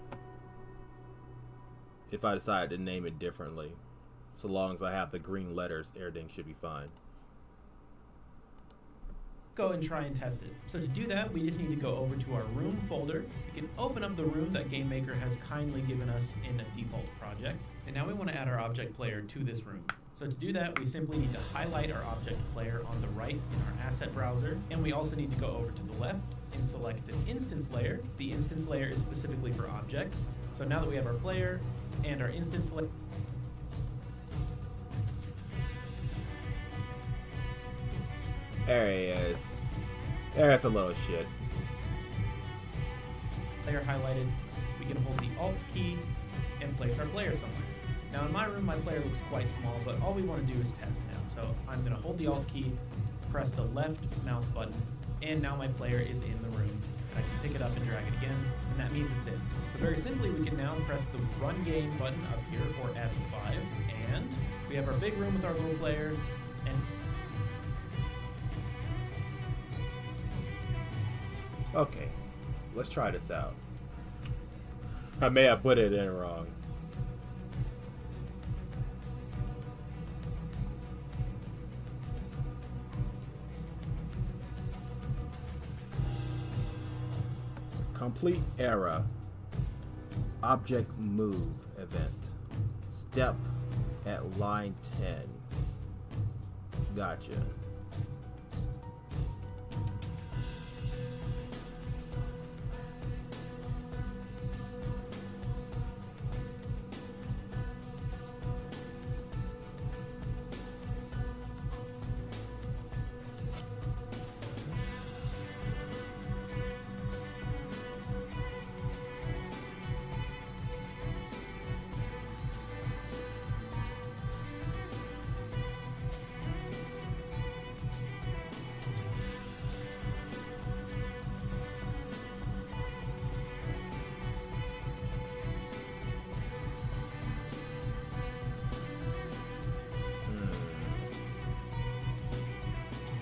If I decide to name it differently. So long as I have the green letters, everything should be fine. Go and try and test it. So to do that, we just need to go over to our room folder. We can open up the room that GameMaker has kindly given us in a default project. And now we want to add our object player to this room. So to do that, we simply need to highlight our object player on the right in our asset browser. And we also need to go over to the left and select an instance layer. The instance layer is specifically for objects. So now that we have our player and our instance layer, there he is. There's a little shit. player highlighted, we can hold the Alt key and place our player somewhere. Now in my room, my player looks quite small, but all we want to do is test now. So I'm going to hold the Alt key, press the left mouse button, and now my player is in the room. And I can pick it up and drag it again, and that means it's in. So very simply, we can now press the Run Game button up here, or F5, and we have our big room with our little player, and okay, let's try this out. I may have put it in wrong. Complete error. Object move event. Step at line 10. Gotcha.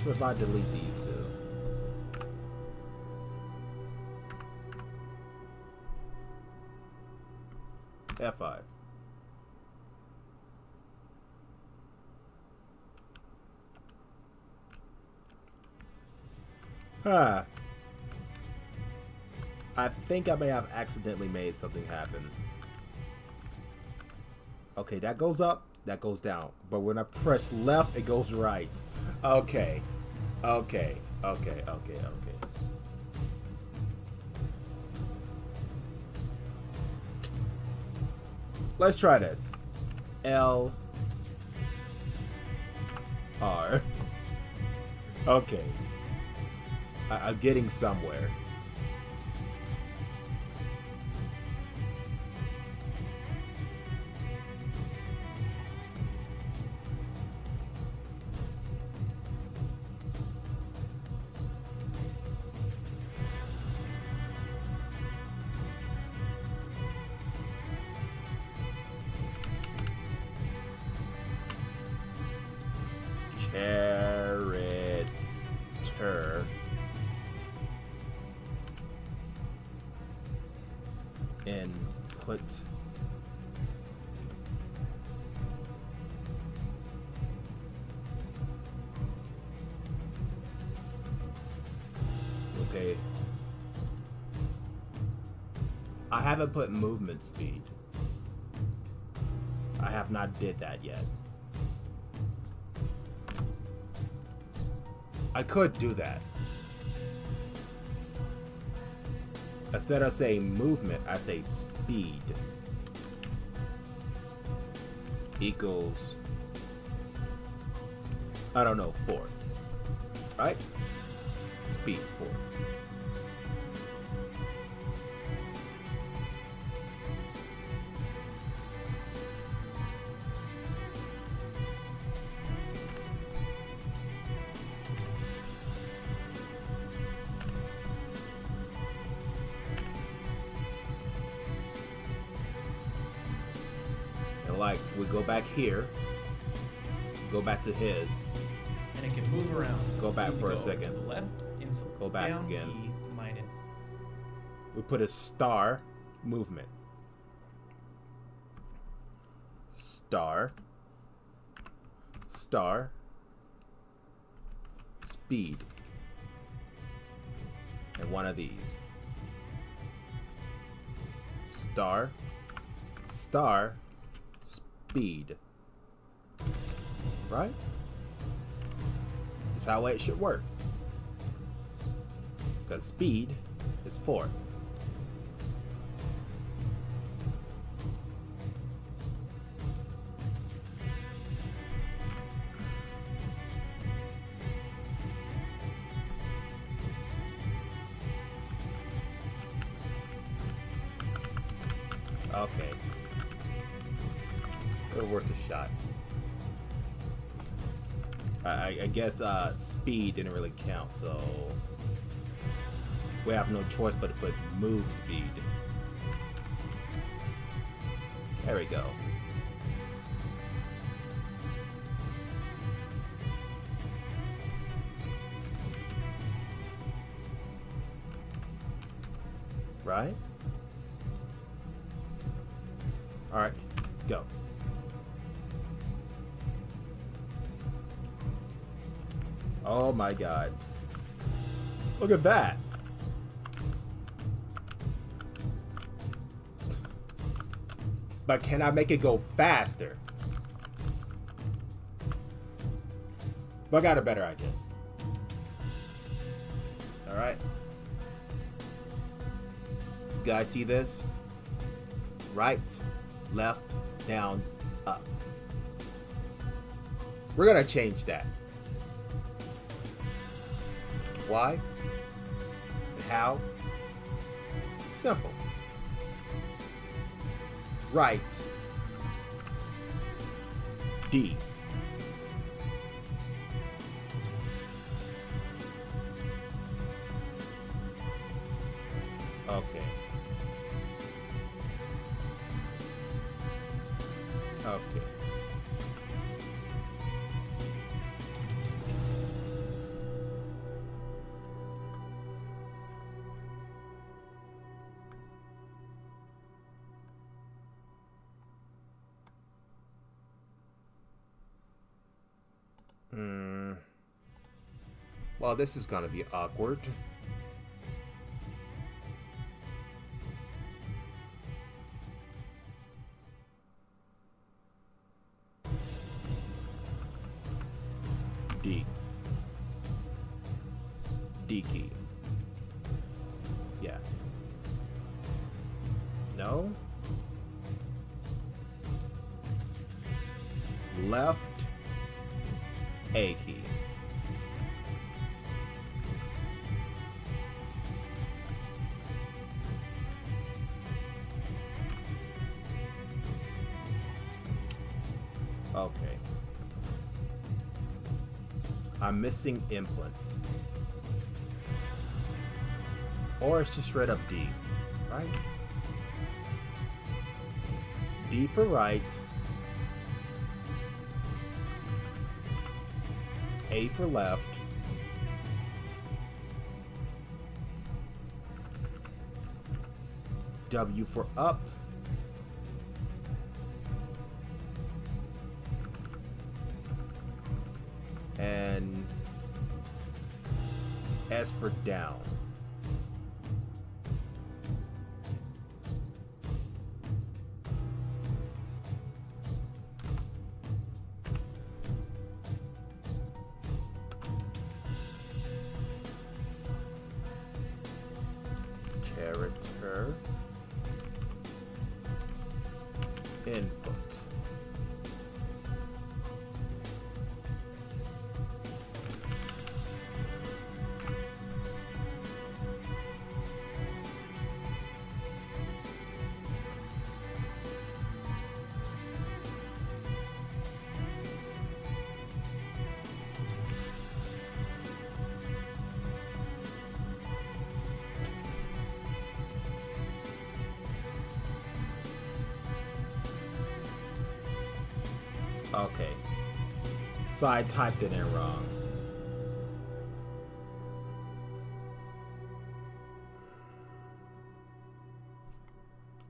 So if I delete these two. F5. Huh. I think I may have accidentally made something happen. Okay, that goes up, that goes down. But when I press left, it goes right. Okay. Okay. Okay. Okay. Okay. Let's try this. L R. Okay. I'm getting somewhere. Character input okay. I haven't put movement speed. I have not did that yet. I could do that. Instead of saying movement, I say speed equals, I don't know, 4. Right? Speed 4. Like, we go back here, go back to his, and it can move around. Go back Move for a to second. the left, Go back down again. key, minus. We put a star movement. Star. Star. Speed. And one of these. Star. Star. Speed. Right? That's how it should work. Because speed is 4. Okay. It was worth a shot. I guess speed didn't really count, so we have no choice but to put move speed. There we go. Right? All right, go. Oh my God. Look at that. But can I make it go faster? But I got a better idea. All right. You guys see this? Right, left, down, up. We're gonna change that. Why? And how? Simple. Right. D. Okay. Okay. Well, this is gonna be awkward. D. D key. Yeah. No. Left. A key. Okay. I'm missing implants. Or it's just straight up D, right? D for right. A for left. W for up. And S for down. Character. Input. Okay. So I typed it in wrong.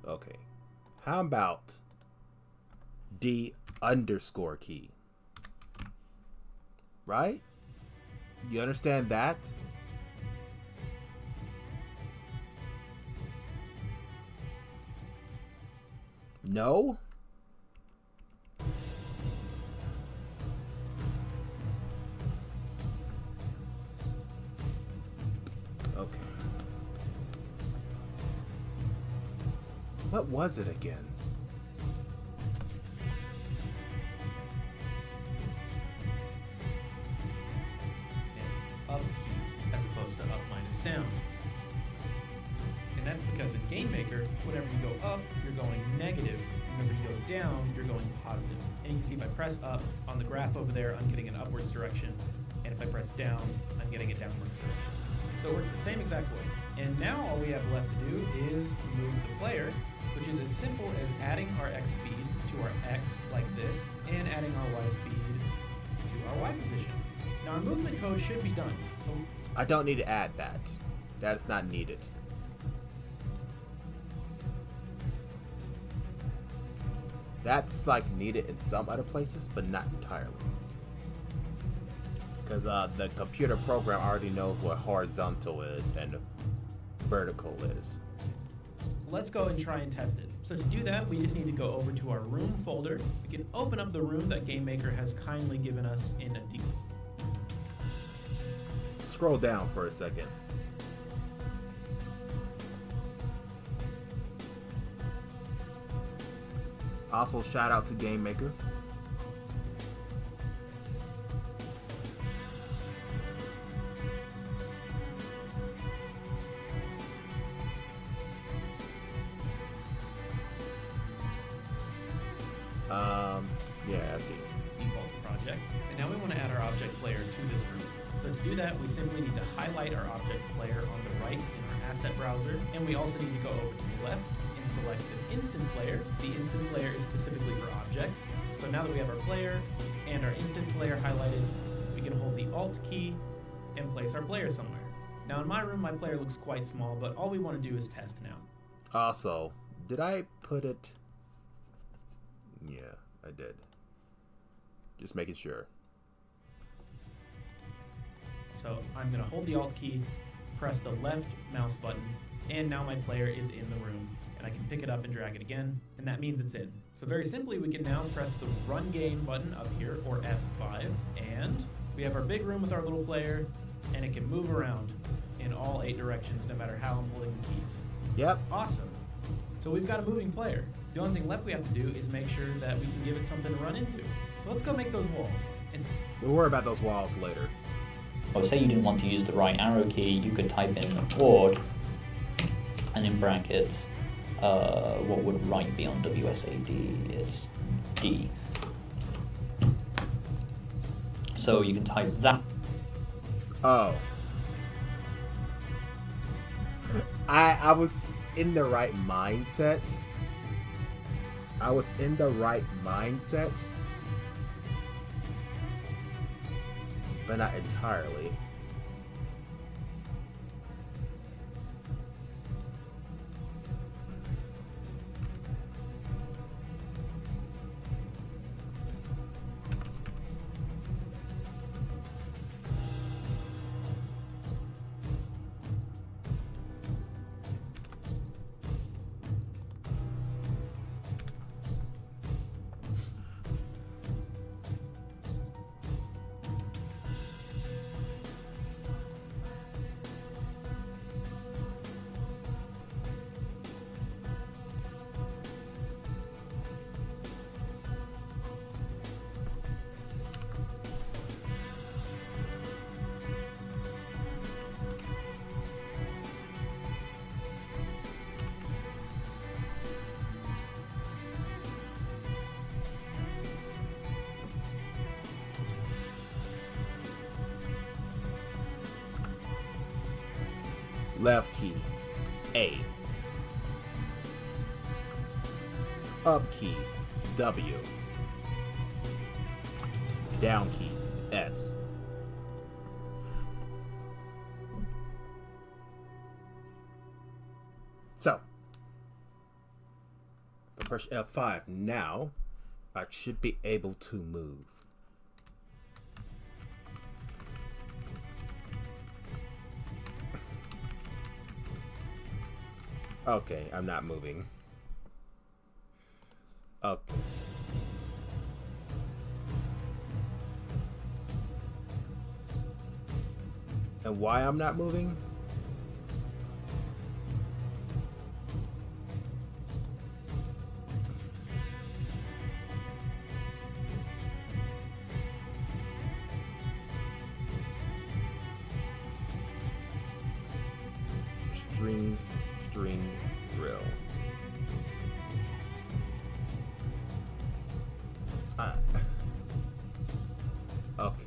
Okay. How about D underscore key? Right? You understand that? No? Okay. What was it again? It's up key as opposed to up minus down. And that's because in Game Maker, whenever you go up, you're going negative. Whenever you go down, you're going positive. And you can see if I press up on the graph over there, I'm getting an upwards direction. And if I press down, I'm getting a downwards direction. So it works the same exact way. And now all we have left to do is move the player, which is as simple as adding our X speed to our X like this, and adding our Y speed to our Y position. Now our movement code should be done. So I don't need to add that. That is not needed. That's like needed in some other places, but not entirely. Because the computer program already knows what horizontal is and vertical is. let's go and try and test it. So to do that, we just need to go over to our room folder. We can open up the room that GameMaker has kindly given us in a deep. Scroll down for a second. Also, shout out to GameMaker. Yeah, I see. Default project. And now we want to add our object player to this room. So to do that, we simply need to highlight our object player on the right in our asset browser. And we also need to go over to the left and select an instance layer. The instance layer is specifically for objects. So now that we have our player and our instance layer highlighted, we can hold the Alt key and place our player somewhere. Now in my room, my player looks quite small, but all we want to do is test now. Also, did I put it? Yeah, I did. Just making sure. So I'm going to hold the Alt key, press the left mouse button, and now my player is in the room. And I can pick it up and drag it again, and that means it's in. So very simply, we can now press the Run Game button up here, or F5, and we have our big room with our little player, and it can move around in all 8 directions, no matter how I'm holding the keys. Yep. Awesome. So we've got a moving player. The only thing left we have to do is make sure that we can give it something to run into. So let's go make those walls. And we'll worry about those walls later. Or say you didn't want to use the right arrow key, you could type in ward, and in brackets, what would right be on WSAD? It's D. So you can type that. Oh. I was in the right mindset. But not entirely. Left key, A. Up key, W. Down key, S. So, if I press F5 now, I should be able to move. Okay, I'm not moving. Okay. And why I'm not moving? String drill. Okay.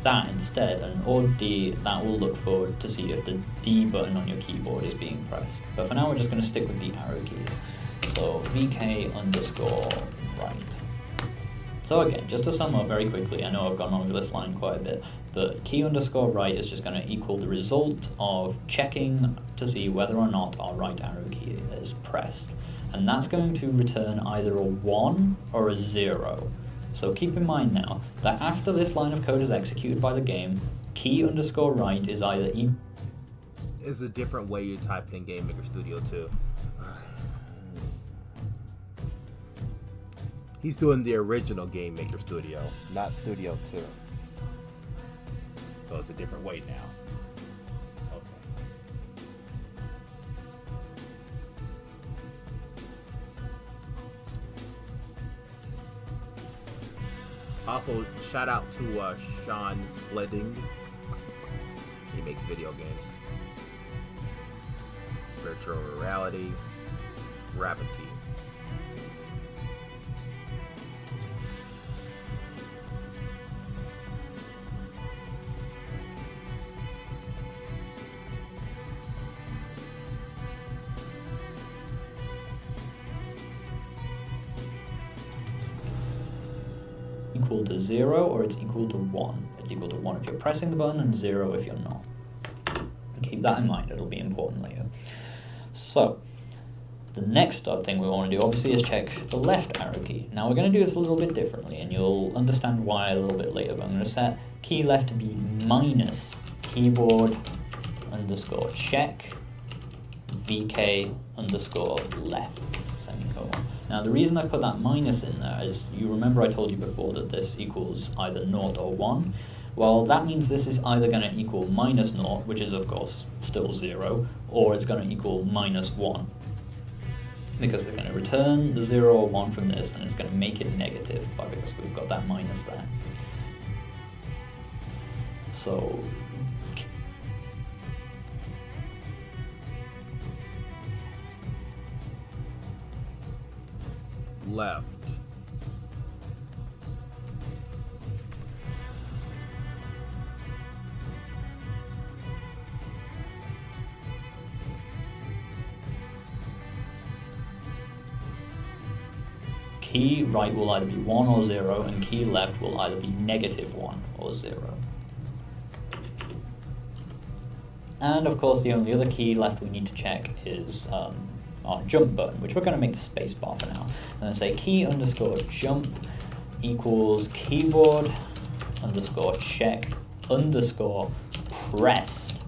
That instead, and or D, that will look forward to see if the D button on your keyboard is being pressed. But for now, we're just going to stick with the arrow keys. So VK_right. So again, just to sum up very quickly, I know I've gone over this line quite a bit, but key_right is just going to equal the result of checking to see whether or not our right arrow key is pressed. And that's going to return either a 1 or a 0. So keep in mind now that after this line of code is executed by the game, key_right is either It's a different way you type in Game Maker Studio 2. He's doing the original Game Maker Studio, not Studio 2. So it's a different way now. Also, shout out to Sean Spleding. He makes video games. Virtual reality, Gravity. equal to 0 or it's equal to 1. It's equal to 1 if you're pressing the button and 0 if you're not. Keep that in mind, it'll be important later. So, the next thing we want to do obviously is check the left arrow key. Now we're going to do this a little bit differently and you'll understand why a little bit later, but I'm going to set key left to be minus keyboard underscore check VK underscore left. Semicolon. Now the reason I put that minus in there is, you remember I told you before that this equals either 0 or 1. Well, that means this is either going to equal minus 0, which is of course still 0, or it's going to equal minus 1. Because it's going to return the 0 or 1 from this, and it's going to make it negative, because we've got that minus there. So, left. key right will either be 1 or 0, and key left will either be -1 or 0. And of course, the only other key left we need to check is our jump button, which we're going to make the space bar for now. I'm going to say key underscore jump equals keyboard underscore check underscore pressed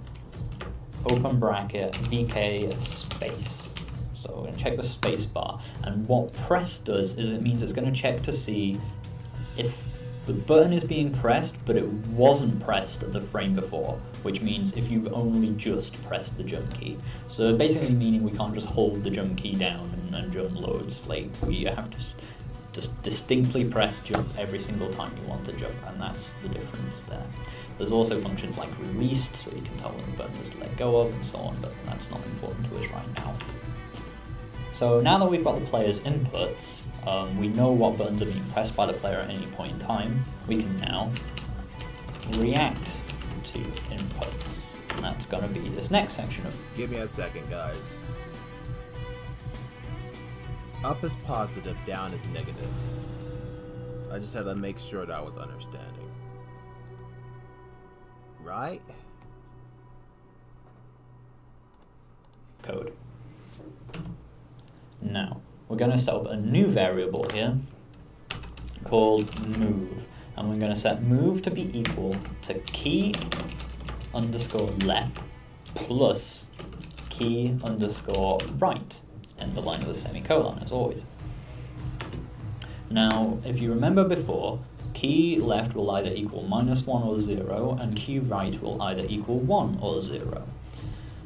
open bracket VK space. So we're going to check the space bar, and what press does is it means it's going to check to see if the button is being pressed but it wasn't pressed at the frame before, which means if you've only just pressed the jump key. So basically meaning we can't just hold the jump key down and jump loads. Like, we have to just distinctly press jump every single time you want to jump, and that's the difference there. There's also functions like released, so you can tell when the button is to let go of and so on, but that's not important to us right now. So now that we've got the player's inputs, we know what buttons are being pressed by the player at any point in time. We can now react to inputs, and that's going to be this next section of... Give me a second, guys. Up is positive, down is negative. I just had to make sure that I was understanding. Right? Code. Now, we're going to set up a new variable here called move, and we're going to set move to be equal to key underscore left plus key underscore right, and the line with a semicolon as always. Now, if you remember before, key left will either equal -1 or 0, and key right will either equal 1 or 0.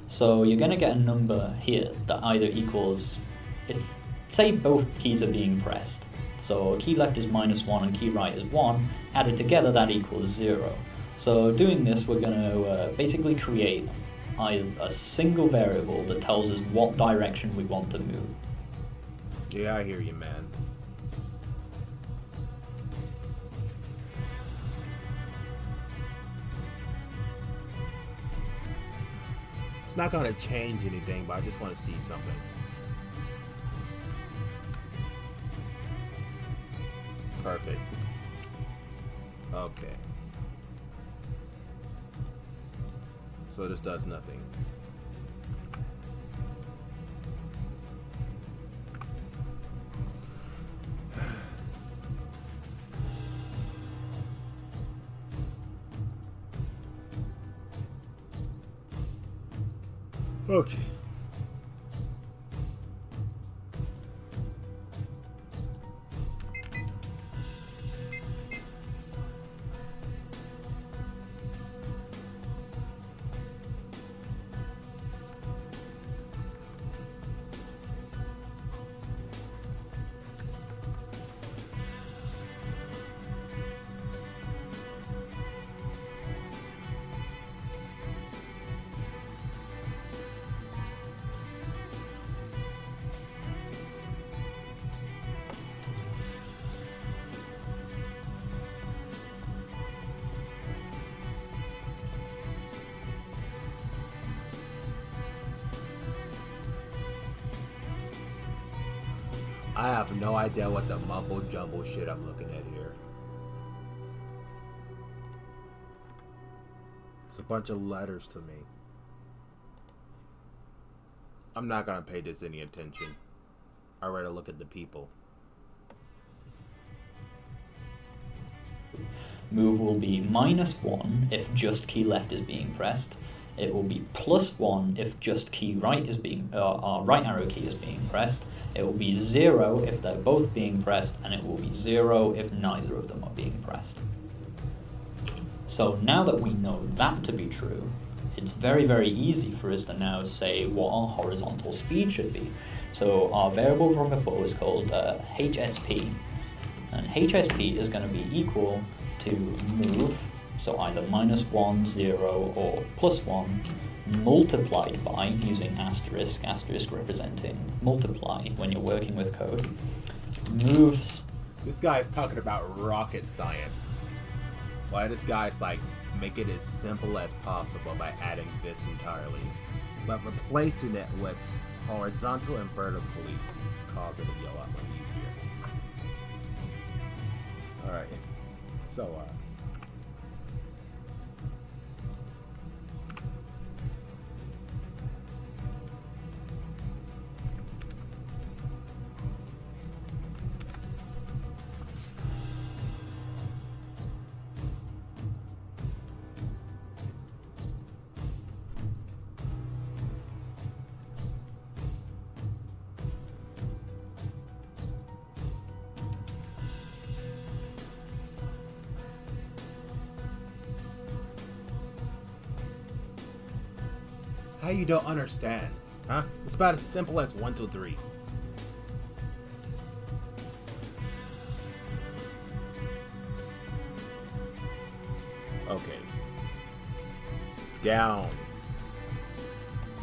So you're going to get a number here that either equals, if say both keys are being pressed, so key left is -1 and key right is 1, added together that equals 0. So doing this, we're going to basically create a single variable that tells us what direction we want to move. Yeah, I hear you, man. It's not going to change anything, but I just want to see something. Perfect. Okay. So this does nothing. Okay. I have no idea what the mumble jumble shit I'm looking at here. It's a bunch of letters to me. I'm not gonna pay this any attention. I'd rather look at the people. Move will be -1 if just key left is being pressed. It will be +1 if just key right is being, right arrow key is being pressed. It will be 0 if they're both being pressed, and it will be 0 if neither of them are being pressed. So now that we know that to be true, it's very, very easy for us to now say what our horizontal speed should be. So our variable from before was called HSP, and HSP is going to be equal to move, so either -1, 0, or +1, multiplied by, using asterisk representing multiply when you're working with code, moves. This guy's talking about rocket science. Why this guy's like, make it as simple as possible by adding this entirely, but replacing it with horizontal and vertically cause it to be a lot more easier. Alright. So, how you don't understand? Huh? It's about as simple as 1, 2, 3. Okay. Down.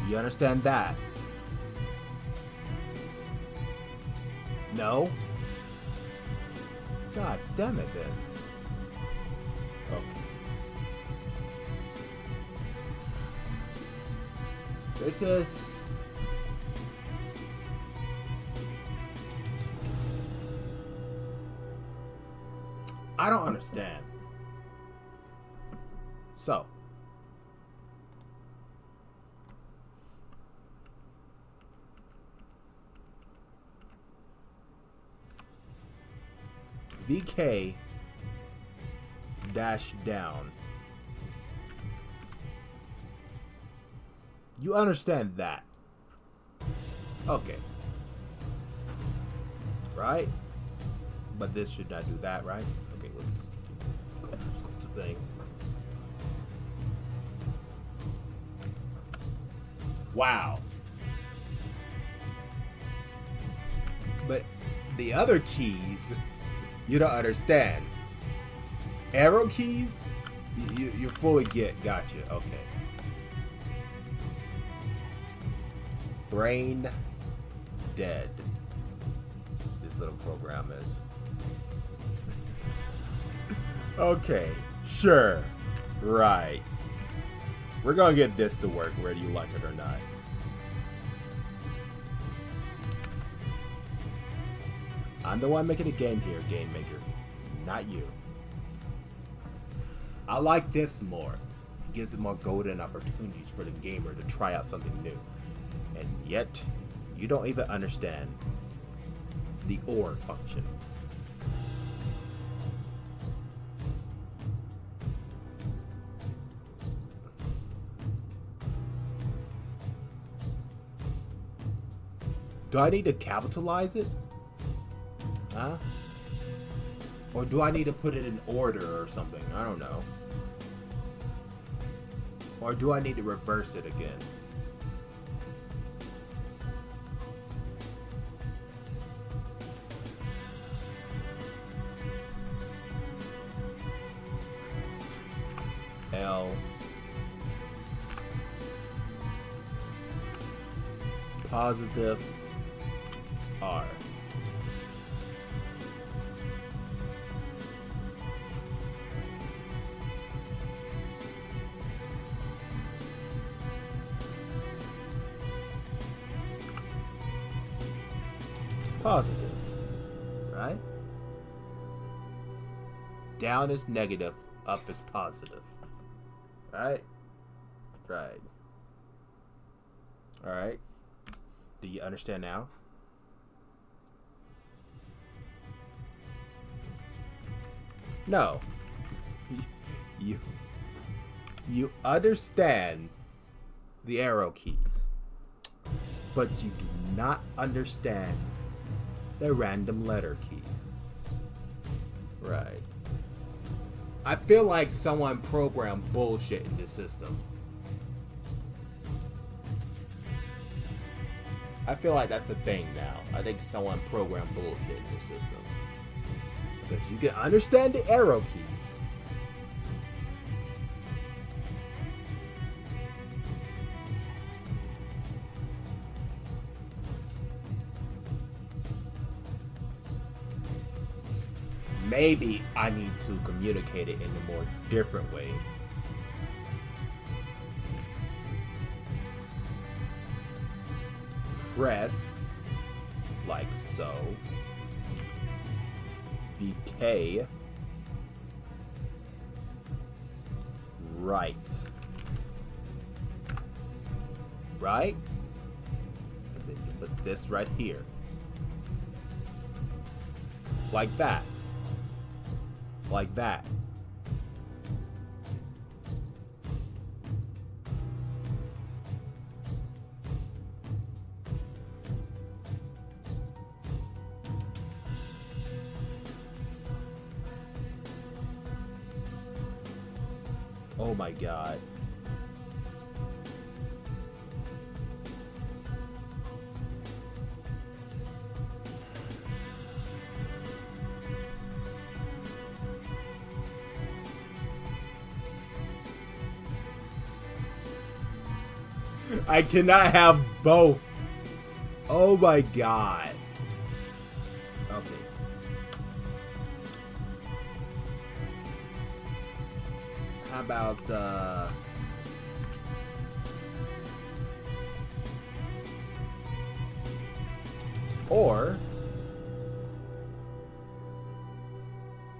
You understand that? No? God damn it then. Okay. This is... I don't understand. So. VK dash down. You understand that. Okay. Right? But this should not do that, right? Okay, let's go to the thing. Wow. But the other keys, you don't understand. Arrow keys, you fully get. Gotcha. Okay. Brain dead. This little program is. Okay, sure. Right. We're gonna get this to work whether you like it or not. I'm the one making the game here, game maker. Not you. I like this more. It gives it more golden opportunities for the gamer to try out something new. And yet, you don't even understand the OR function. Do I need to capitalize it? Huh? Or do I need to put it in order or something? I don't know. Or do I need to reverse it again? L positive R. Positive, right? Down is negative, up is positive. Right? Right. Alright. Do you understand now? No. You understand the arrow keys, but you do not understand the random letter keys. Right. I feel like someone programmed bullshit in this system. I feel like that's a thing now. I think someone programmed bullshit in this system. Because you can understand the arrow keys. Maybe I need to communicate it in a more different way. Press, like so. VK right. Right? And then you put this right here. Like that. Like that. Oh my god. I cannot have both. Oh my god. Okay. How about or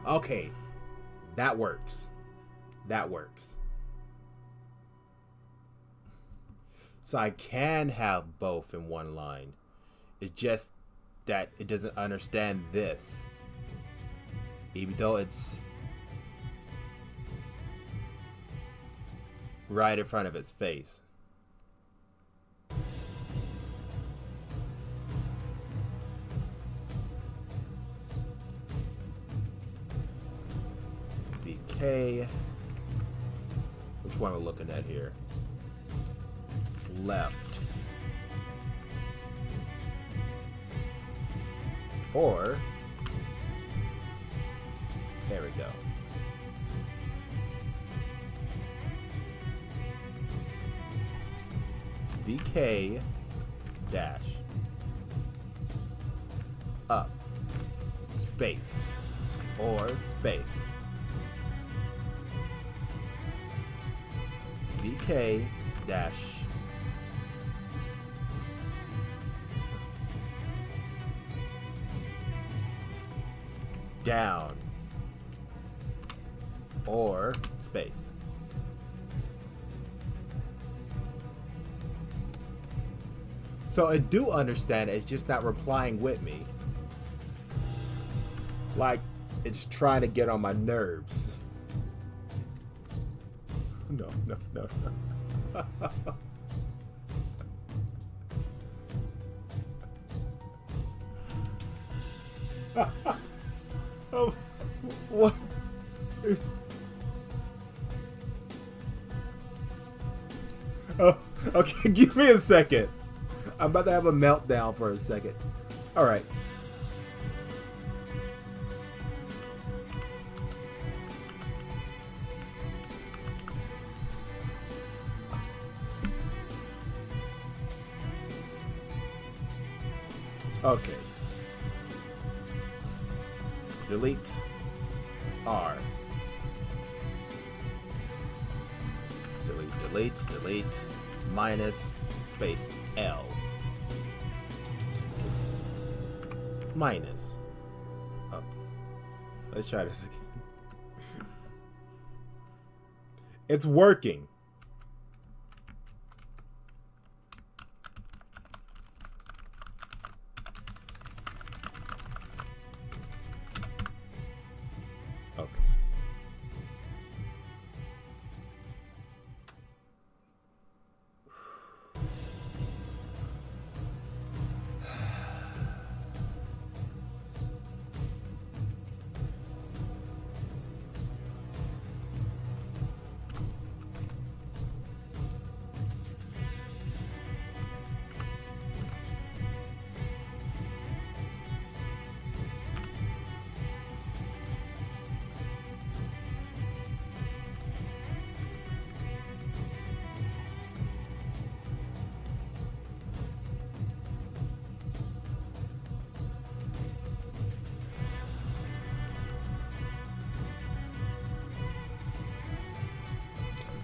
okay, that works. That works. So I can have both in one line. It's just that it doesn't understand this. Even though it's right in front of its face. VK. Which one are we looking at here? Left. Or there we go. VK dash up space or space VK dash down or space. So I do understand it, it's just not replying with me. Like it's trying to get on my nerves. No. Oh, what? Oh, okay, give me a second. I'm about to have a meltdown for a second. All right. Okay. Delete R. Delete, minus, space, L. Minus. Oh. Let's try this again. It's working. Okay.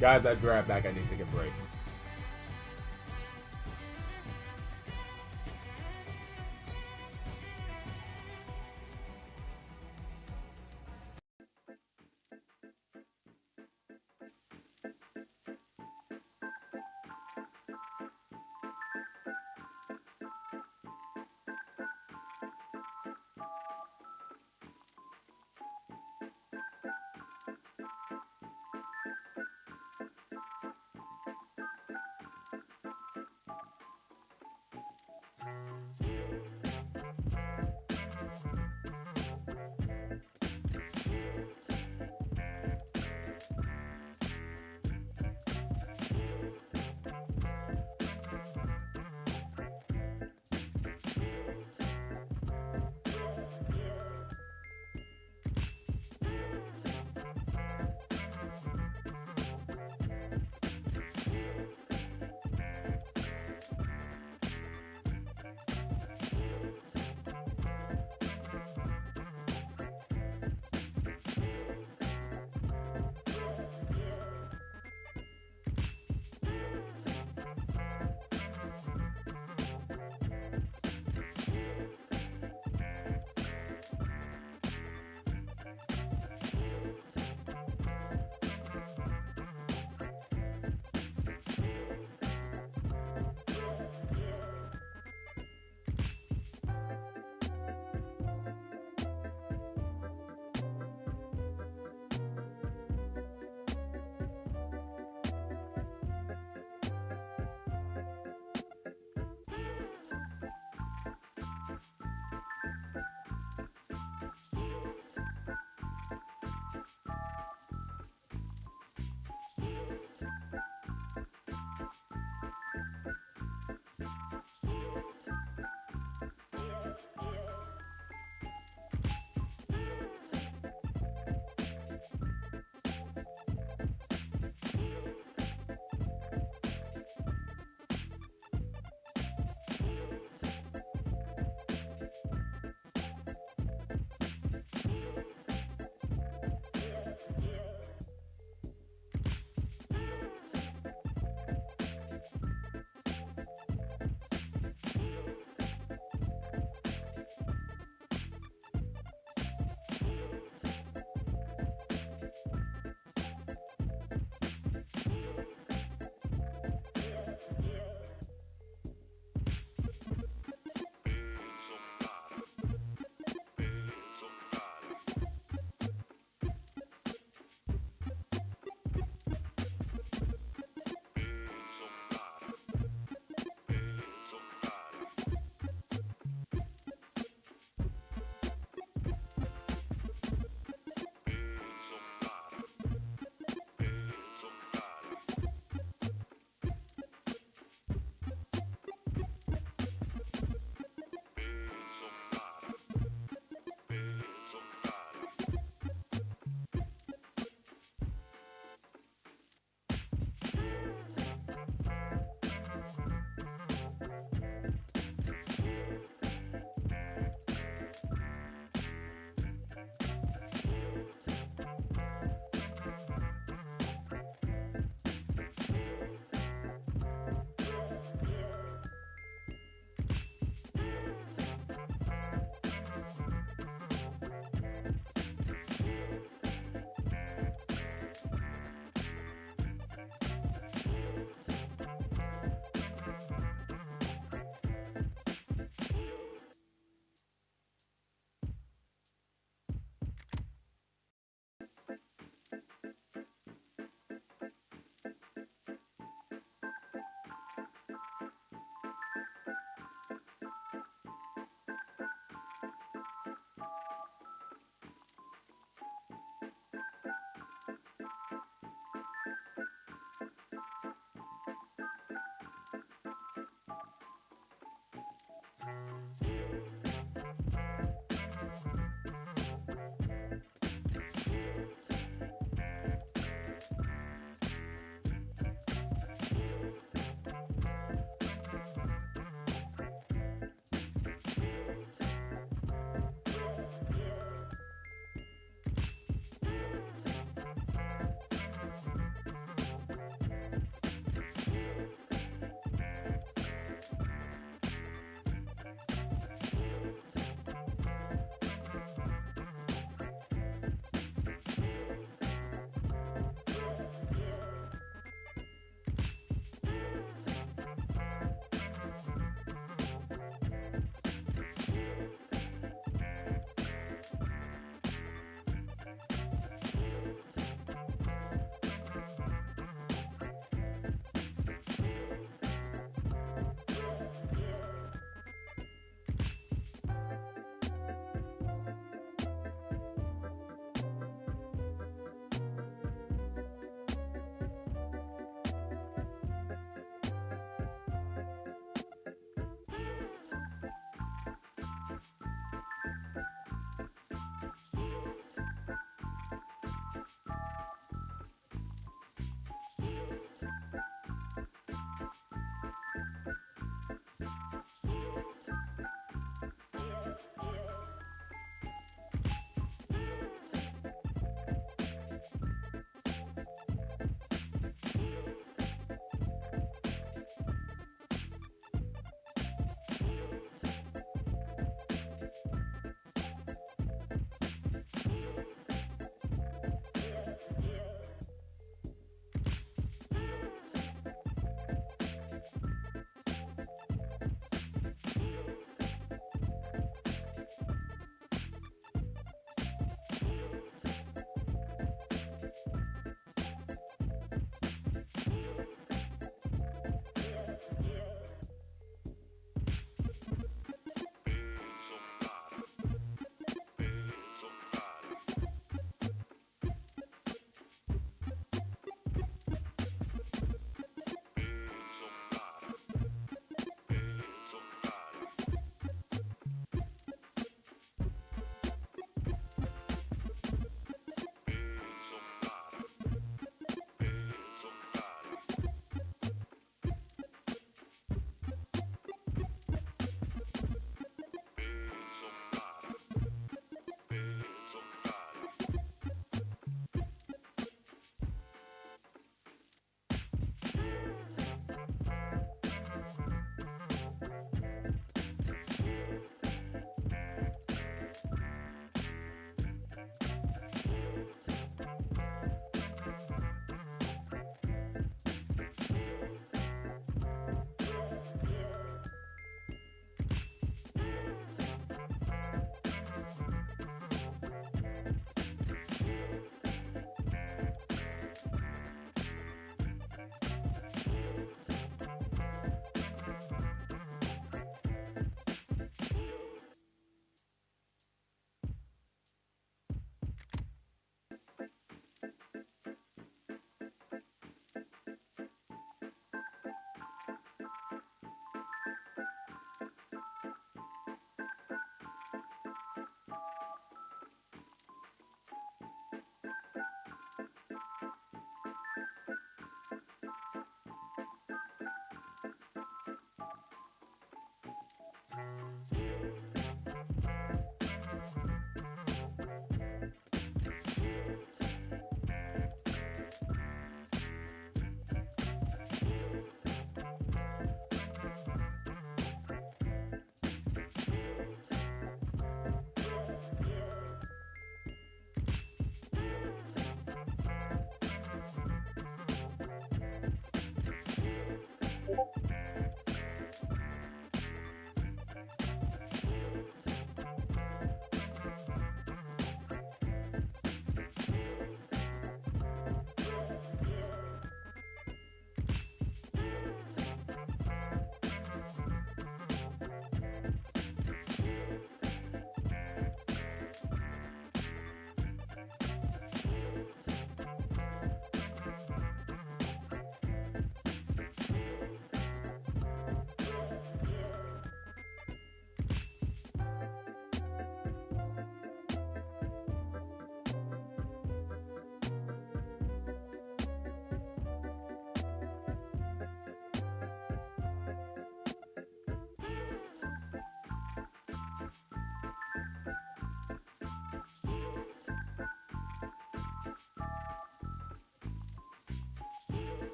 Guys, I'll be right back. I need to take a break.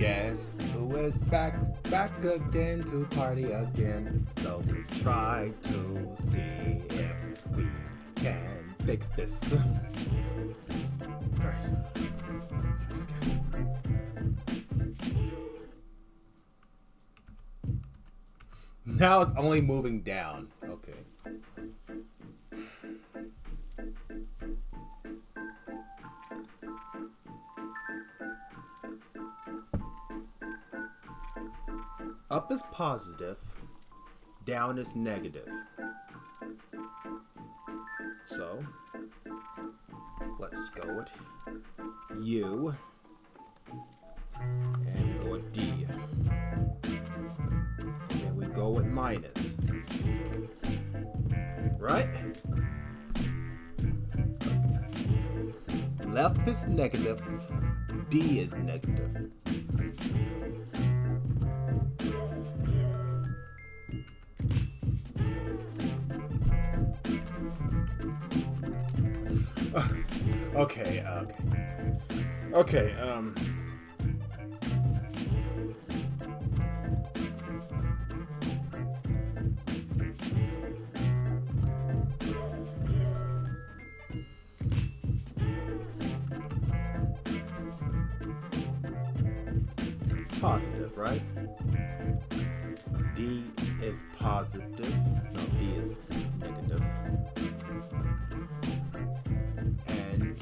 Guess who is back again to party again? So we try to see if we can fix this. Now it's only moving down. Okay. Up is positive, down is negative. So, let's go with U, and go with D. And we go with minus. Right? Left is negative, D is negative. Okay. Positive, right? D is positive. No, D is negative. And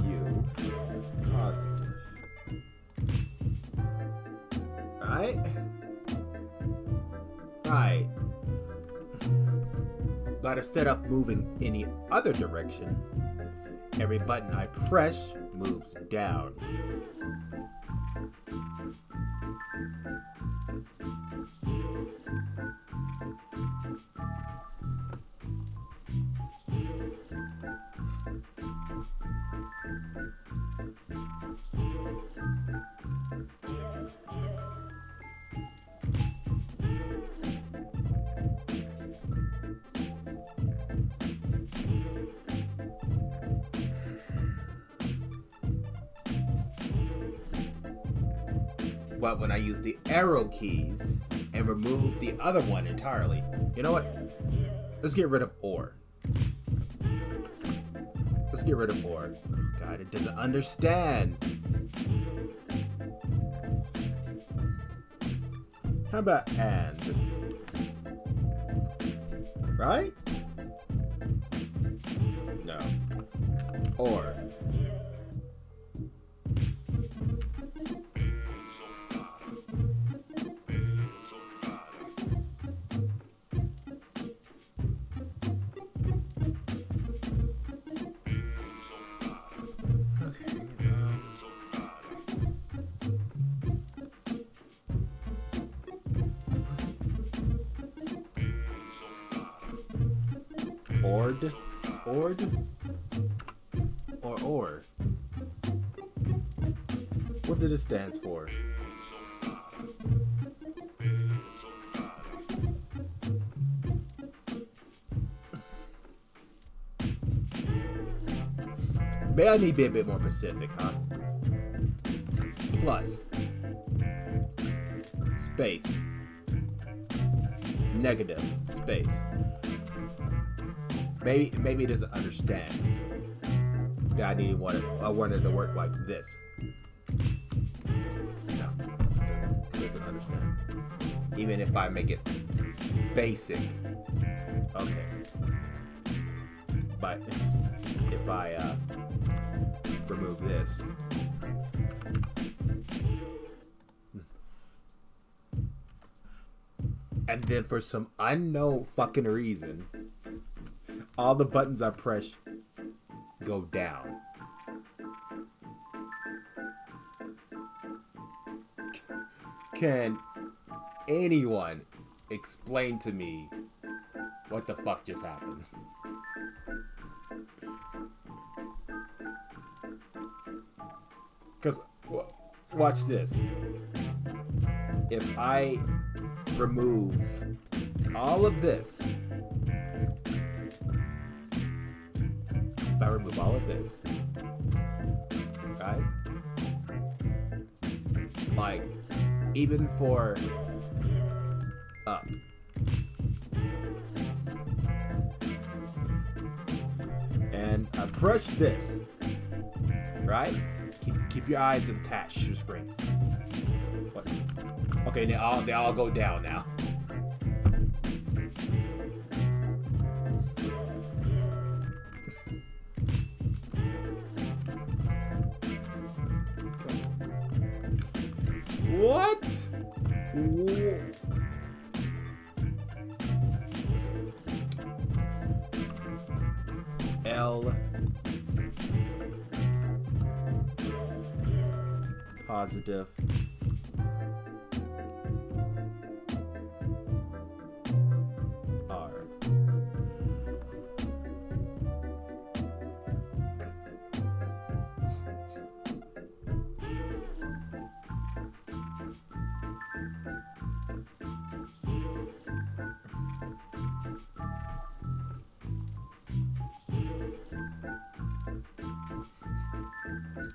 U is positive. Right? Right. But instead of moving any other direction, every button I press moves down. But when I use the arrow keys and remove the other one entirely, you know what? Let's get rid of OR. Let's get rid of OR. God, it doesn't understand. How about and? Right? No. OR. Ord? Or? What did it stand for? May I need to be a bit more specific, huh? Plus. Space. Negative. Space. Maybe it doesn't understand. Yeah, I wanted to work like this. No, it doesn't understand. Even if I make it basic. Okay. But if I remove this. And then for some unknown fucking reason, all the buttons I press go down. Can anyone explain to me what the fuck just happened? Because, watch this. If I remove all of this, if I remove all of this, right? Like, even for up. And I push this, right? Keep your eyes attached to the screen. What? Okay, they all go down now. What? L positive R.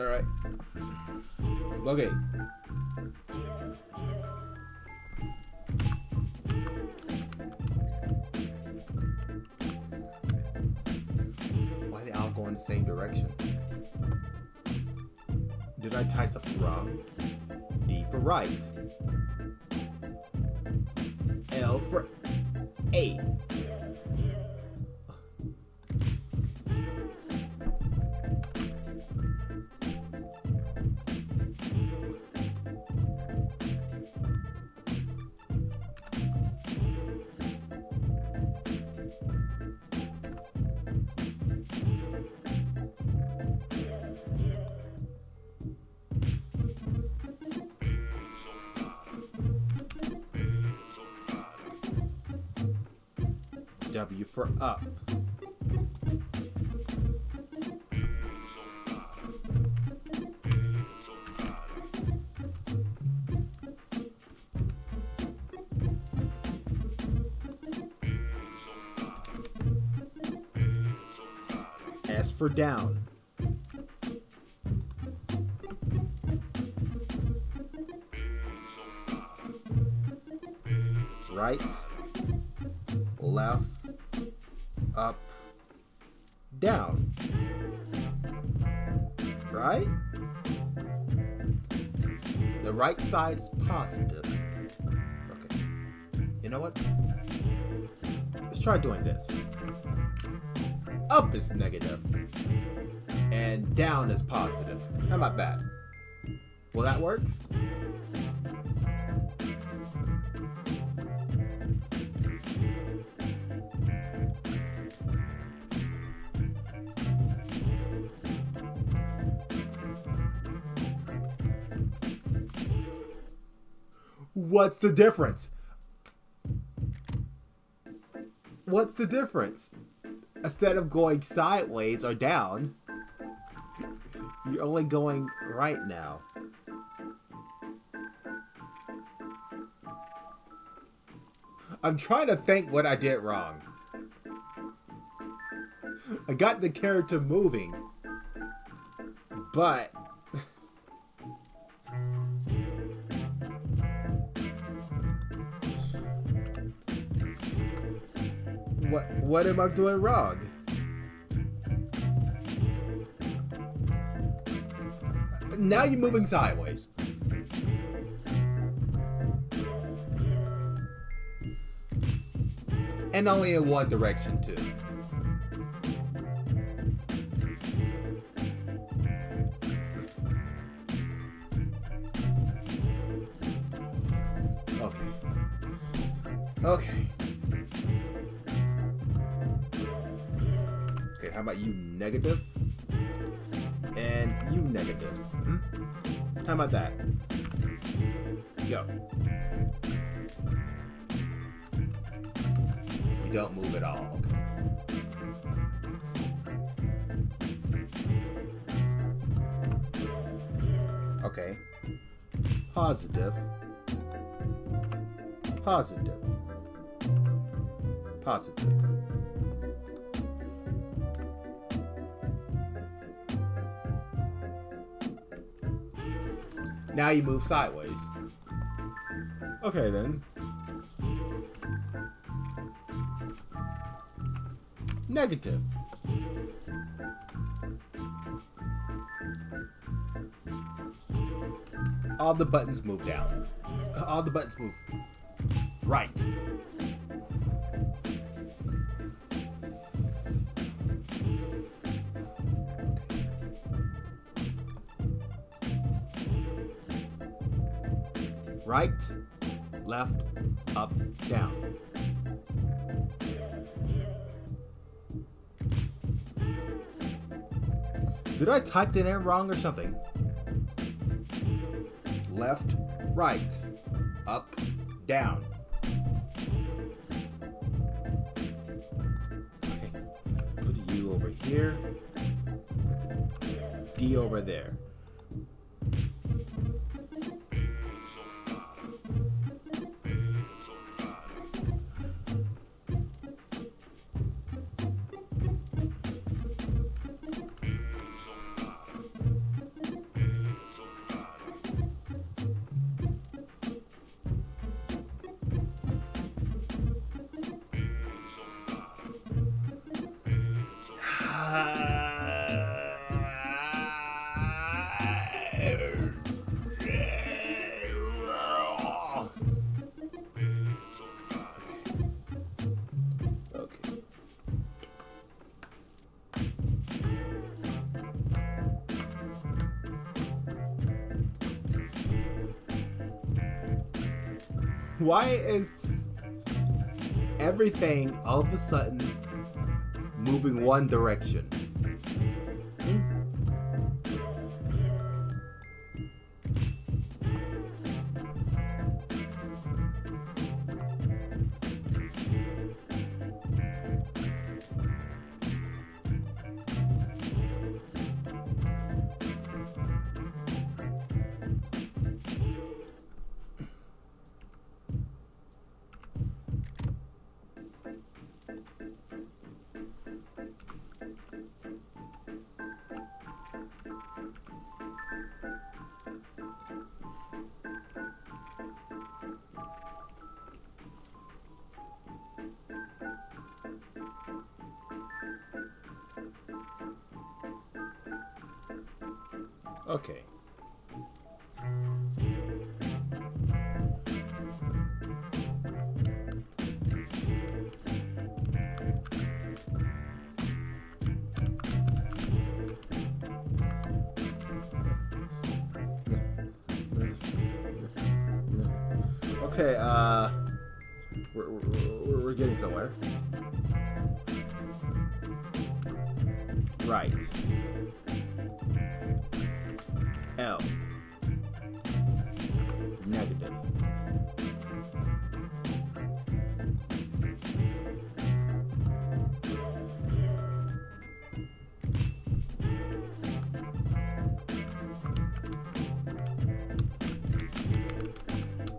All right. Okay. Why they all go in the same direction? Did I type something wrong? D for right. L for A. W for up. S for down. Right, left, up, down. Right? The right side is positive. Okay. You know what? Let's try doing this. Up is negative, and down is positive. How about that? Will that work? What's the difference? What's the difference? Instead of going sideways or down, you're only going right now. I'm trying to think what I did wrong. I got the character moving, but what am I doing wrong? Now you're moving sideways. And only in one direction too. Okay. Okay, how about you negative? And you negative. How about that? Go. You don't move at all. Okay. Positive. Positive. Positive. Now you move sideways. Okay then. Negative. All the buttons move down. All the buttons move right. Right, left, up, down. Did I type that in wrong or something? Left, right, up, down. Okay. Put the U over here. Put the D over there. Why is everything all of a sudden moving one direction? Okay. Okay, we're getting somewhere. Right. L. Negative.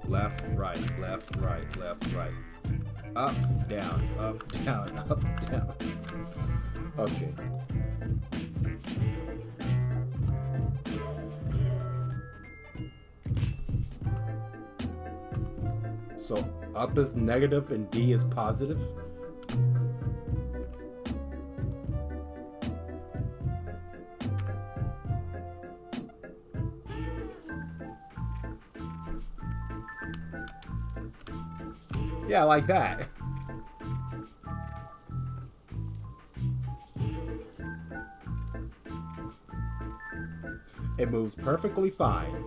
Left, right, left, right, left, right. Up, down, up, down, up, down. Okay. So up is negative and D is positive? Yeah, like that. It moves perfectly fine.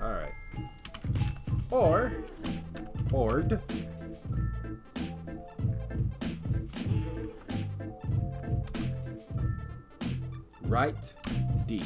Alright. Or, ORD. Right, D.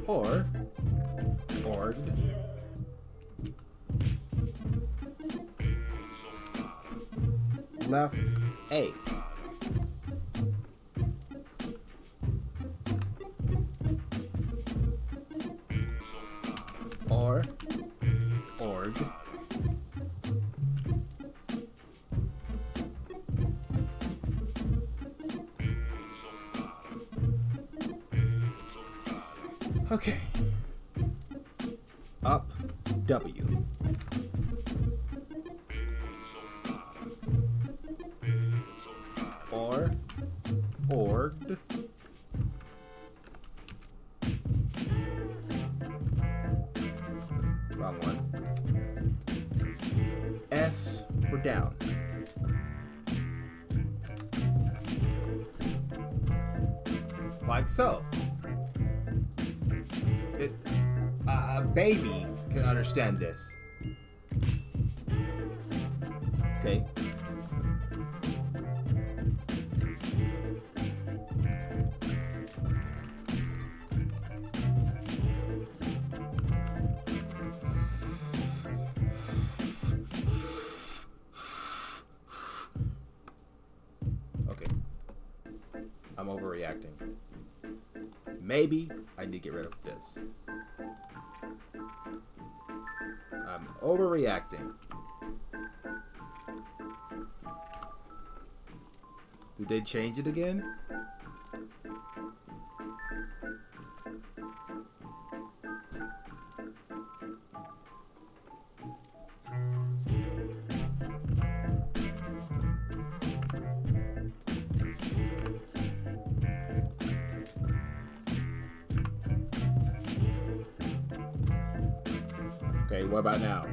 Or, ORD. left A. Or org. Okay. Up W. Or org. Wrong one. S for down. Like so. A baby can understand this. Okay. Okay. I'm overreacting. Maybe I need to get rid of this. I'm overreacting. Did they change it again? Okay, what about now?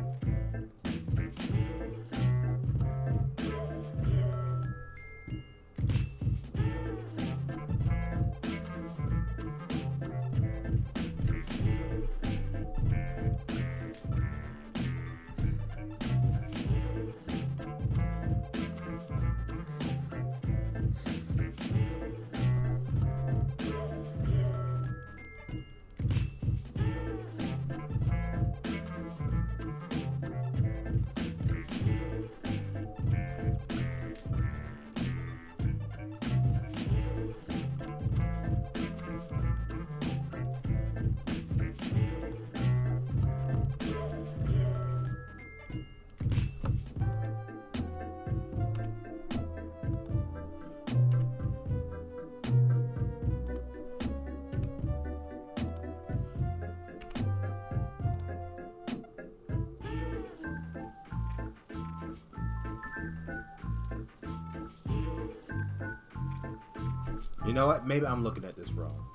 You know what? Maybe I'm looking at this wrong.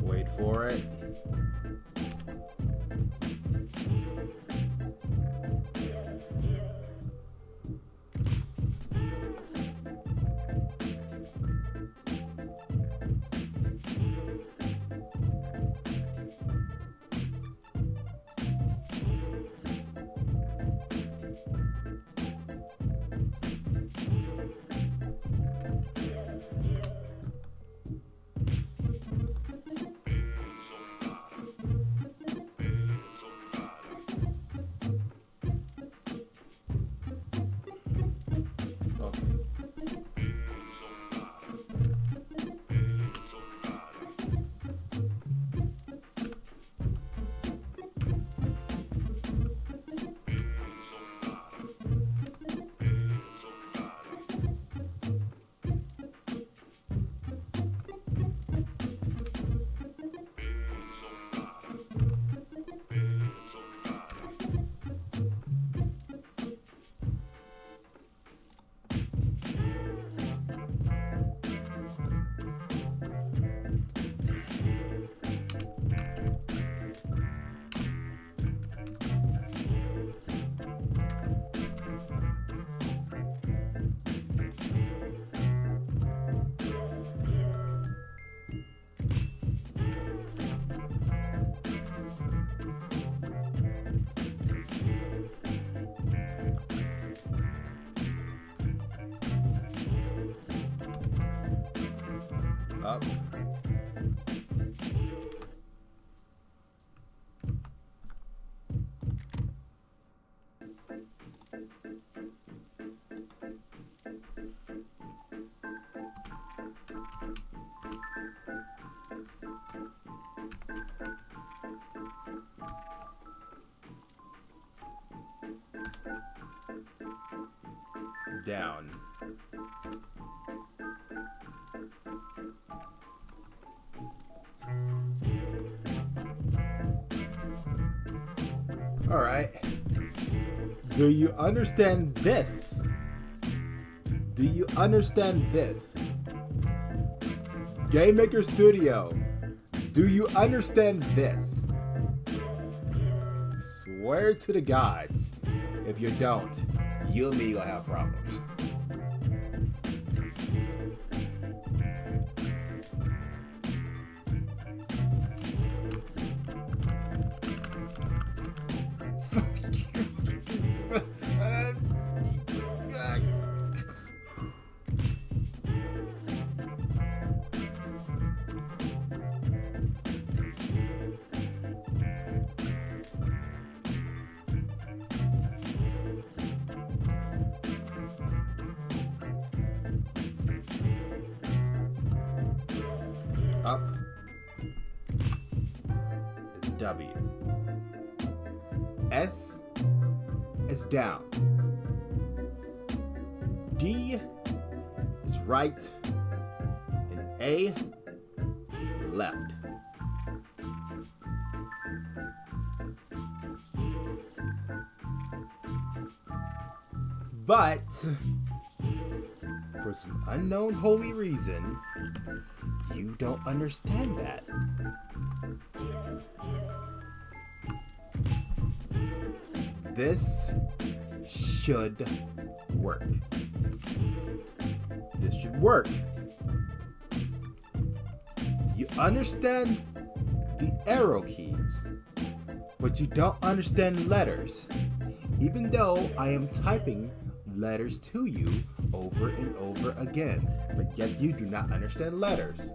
Wait for it. Up. Down. All right. Do you understand this? Do you understand this? Game Maker Studio, do you understand this? Swear to the gods. If you don't, you and me gonna have problems. Up is W. S is down. D is right. And A is left. But for some unknown holy reason, you don't understand that. This should work. This should work. You understand the arrow keys, but you don't understand letters. Even though I am typing letters to you over and over again, but yet you do not understand letters.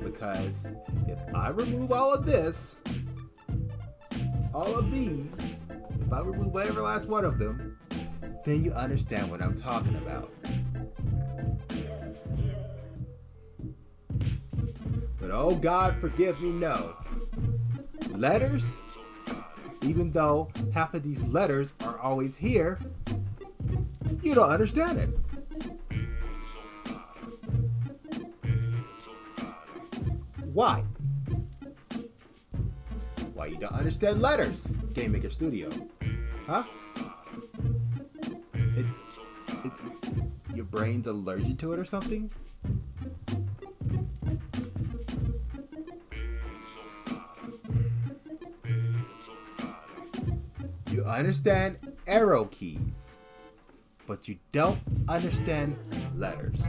Because if I remove all of this, all of these, if I remove every last one of them, then you understand what I'm talking about. But oh God, forgive me, no. Letters, even though half of these letters are always here, you don't understand it. Why? Why you don't understand letters, Game Maker Studio? Huh? Your brain's allergic to it or something? You understand arrow keys, but you don't understand letters.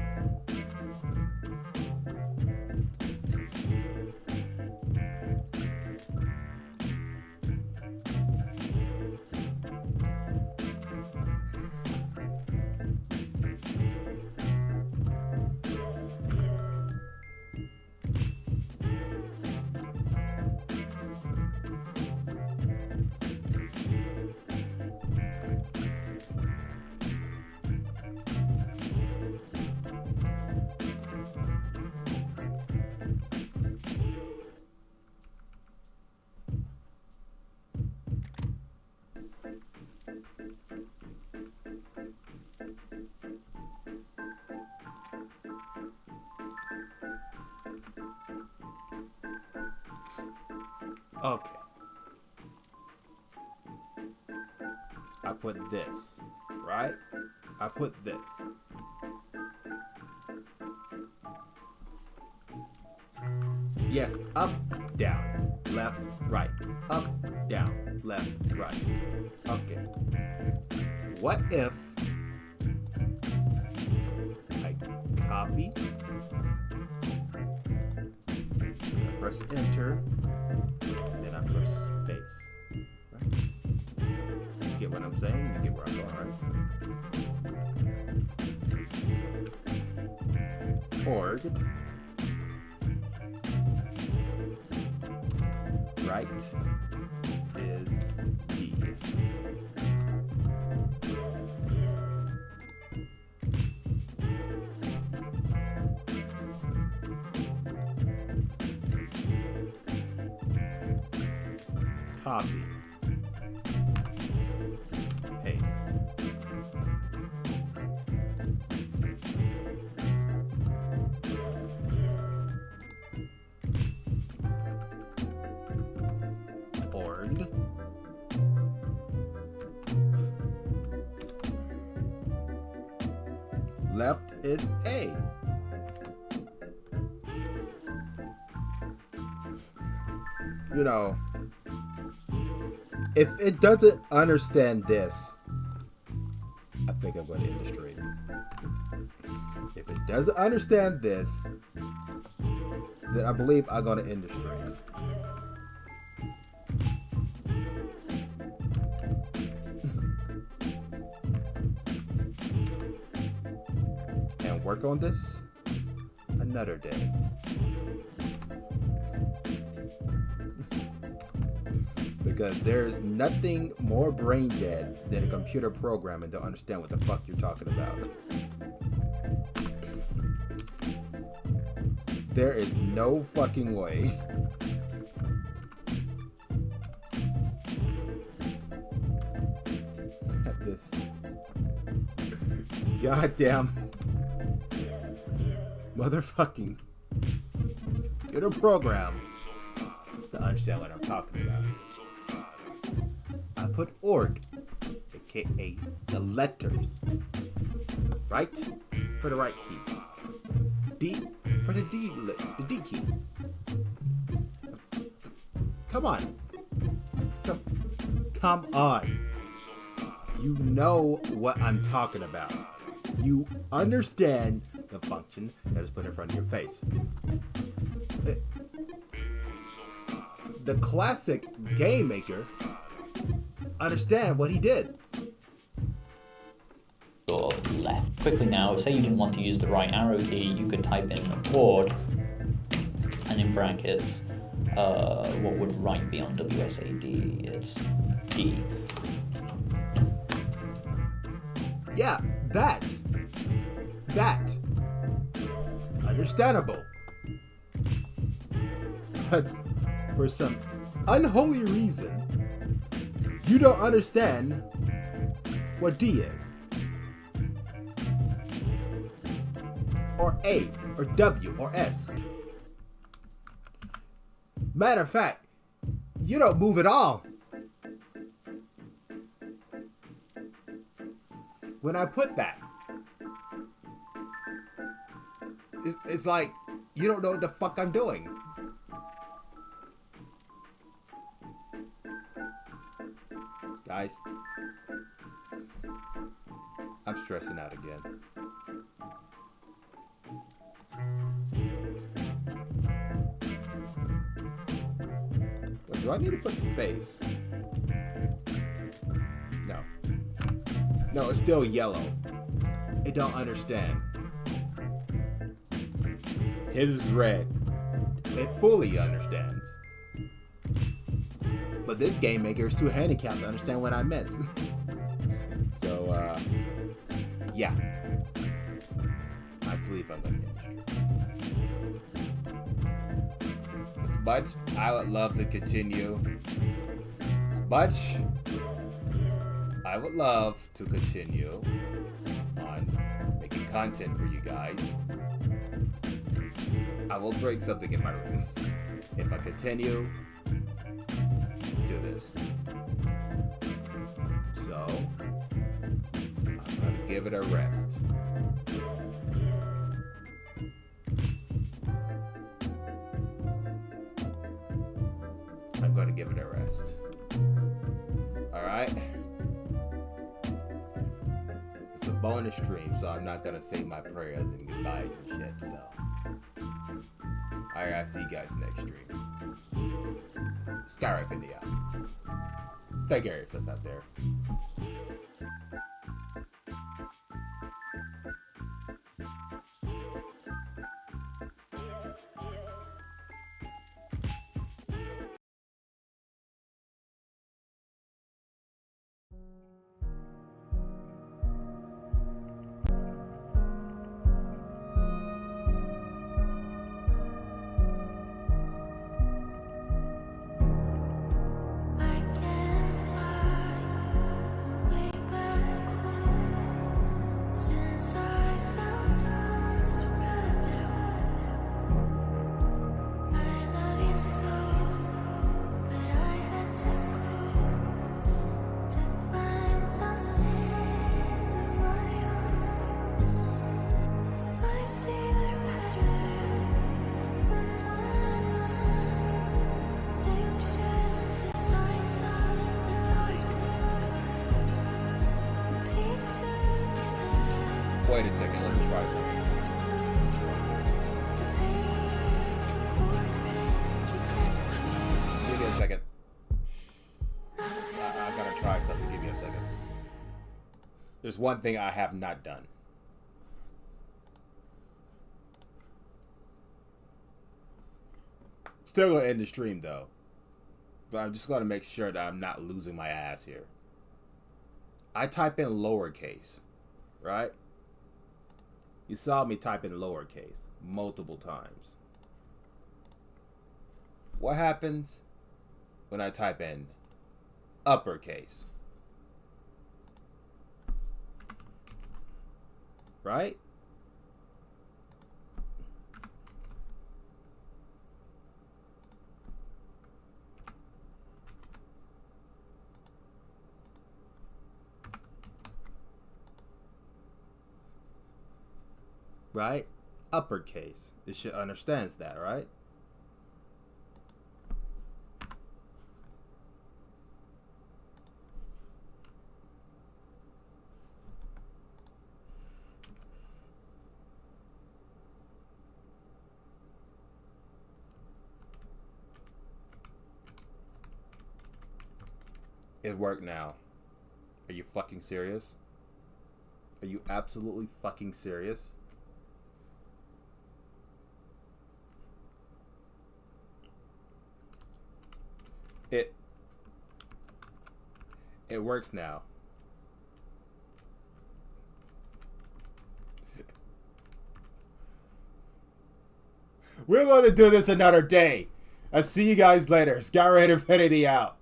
Okay. I put this, right? I put this. Yes, up, down, left, right. Up, down, left, right. Okay. What if I copy, I press enter, then I press space, right? You get what I'm saying? You get where I'm going, right? org. Right is D. Copy. Paste. Org. Left is A. You know, if it doesn't understand this, I think I'm going to end the stream. If it doesn't understand this, then I believe I'm going to end the stream. And work on this another day. Because there's nothing more brain dead than a computer program and don't understand what the fuck you're talking about. There is no fucking way. This goddamn motherfucking computer program to understand what I'm talking about. I put org, aka the letters, right for the right key, D for the D key. Come on, come on. You know what I'm talking about. You understand the function that is put in front of your face. The classic game maker understand what he did. Or left. Quickly now, say you didn't want to use the right arrow key, you could type in ORD, and in brackets, what would right be on WSAD? It's D. Yeah, that. Understandable. But for some unholy reason, you don't understand what D is. Or A, or W, or S. Matter of fact, you don't move at all. When I put that, it's like, you don't know what the fuck I'm doing. Guys, I'm stressing out again. Do I need to put space? No. No, it's still yellow. It don't understand. His is red. It fully understands. But this game maker is too handicapped to understand what I meant. So, yeah. I believe I'm gonna end. As much I would love to continue. As much I would love to continue on making content for you guys. I will break something in my room if I continue do this. So I'm gonna give it a rest. I'm gonna give it a rest. Alright? It's a bonus stream, so I'm not gonna say my prayers and goodbyes and shit, so. Alright, I'll see you guys next stream. Skyrife in the out. Take care of yourselves out there. try something. Give me a second. I gotta try something. Give me a second. There's one thing I have not done. Still gonna end the stream though. But I'm just gonna make sure that I'm not losing my ass here. I type in lowercase, right? You saw me type in lowercase multiple times. What happens when I type in uppercase? Right? Right? Uppercase. It should understands that, right? It worked now. Are you fucking serious? Are you absolutely fucking serious? It works now. We're going to do this another day. I'll see you guys later. Skyraider Infinity out.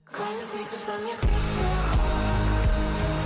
Call the secrets from your crystal heart.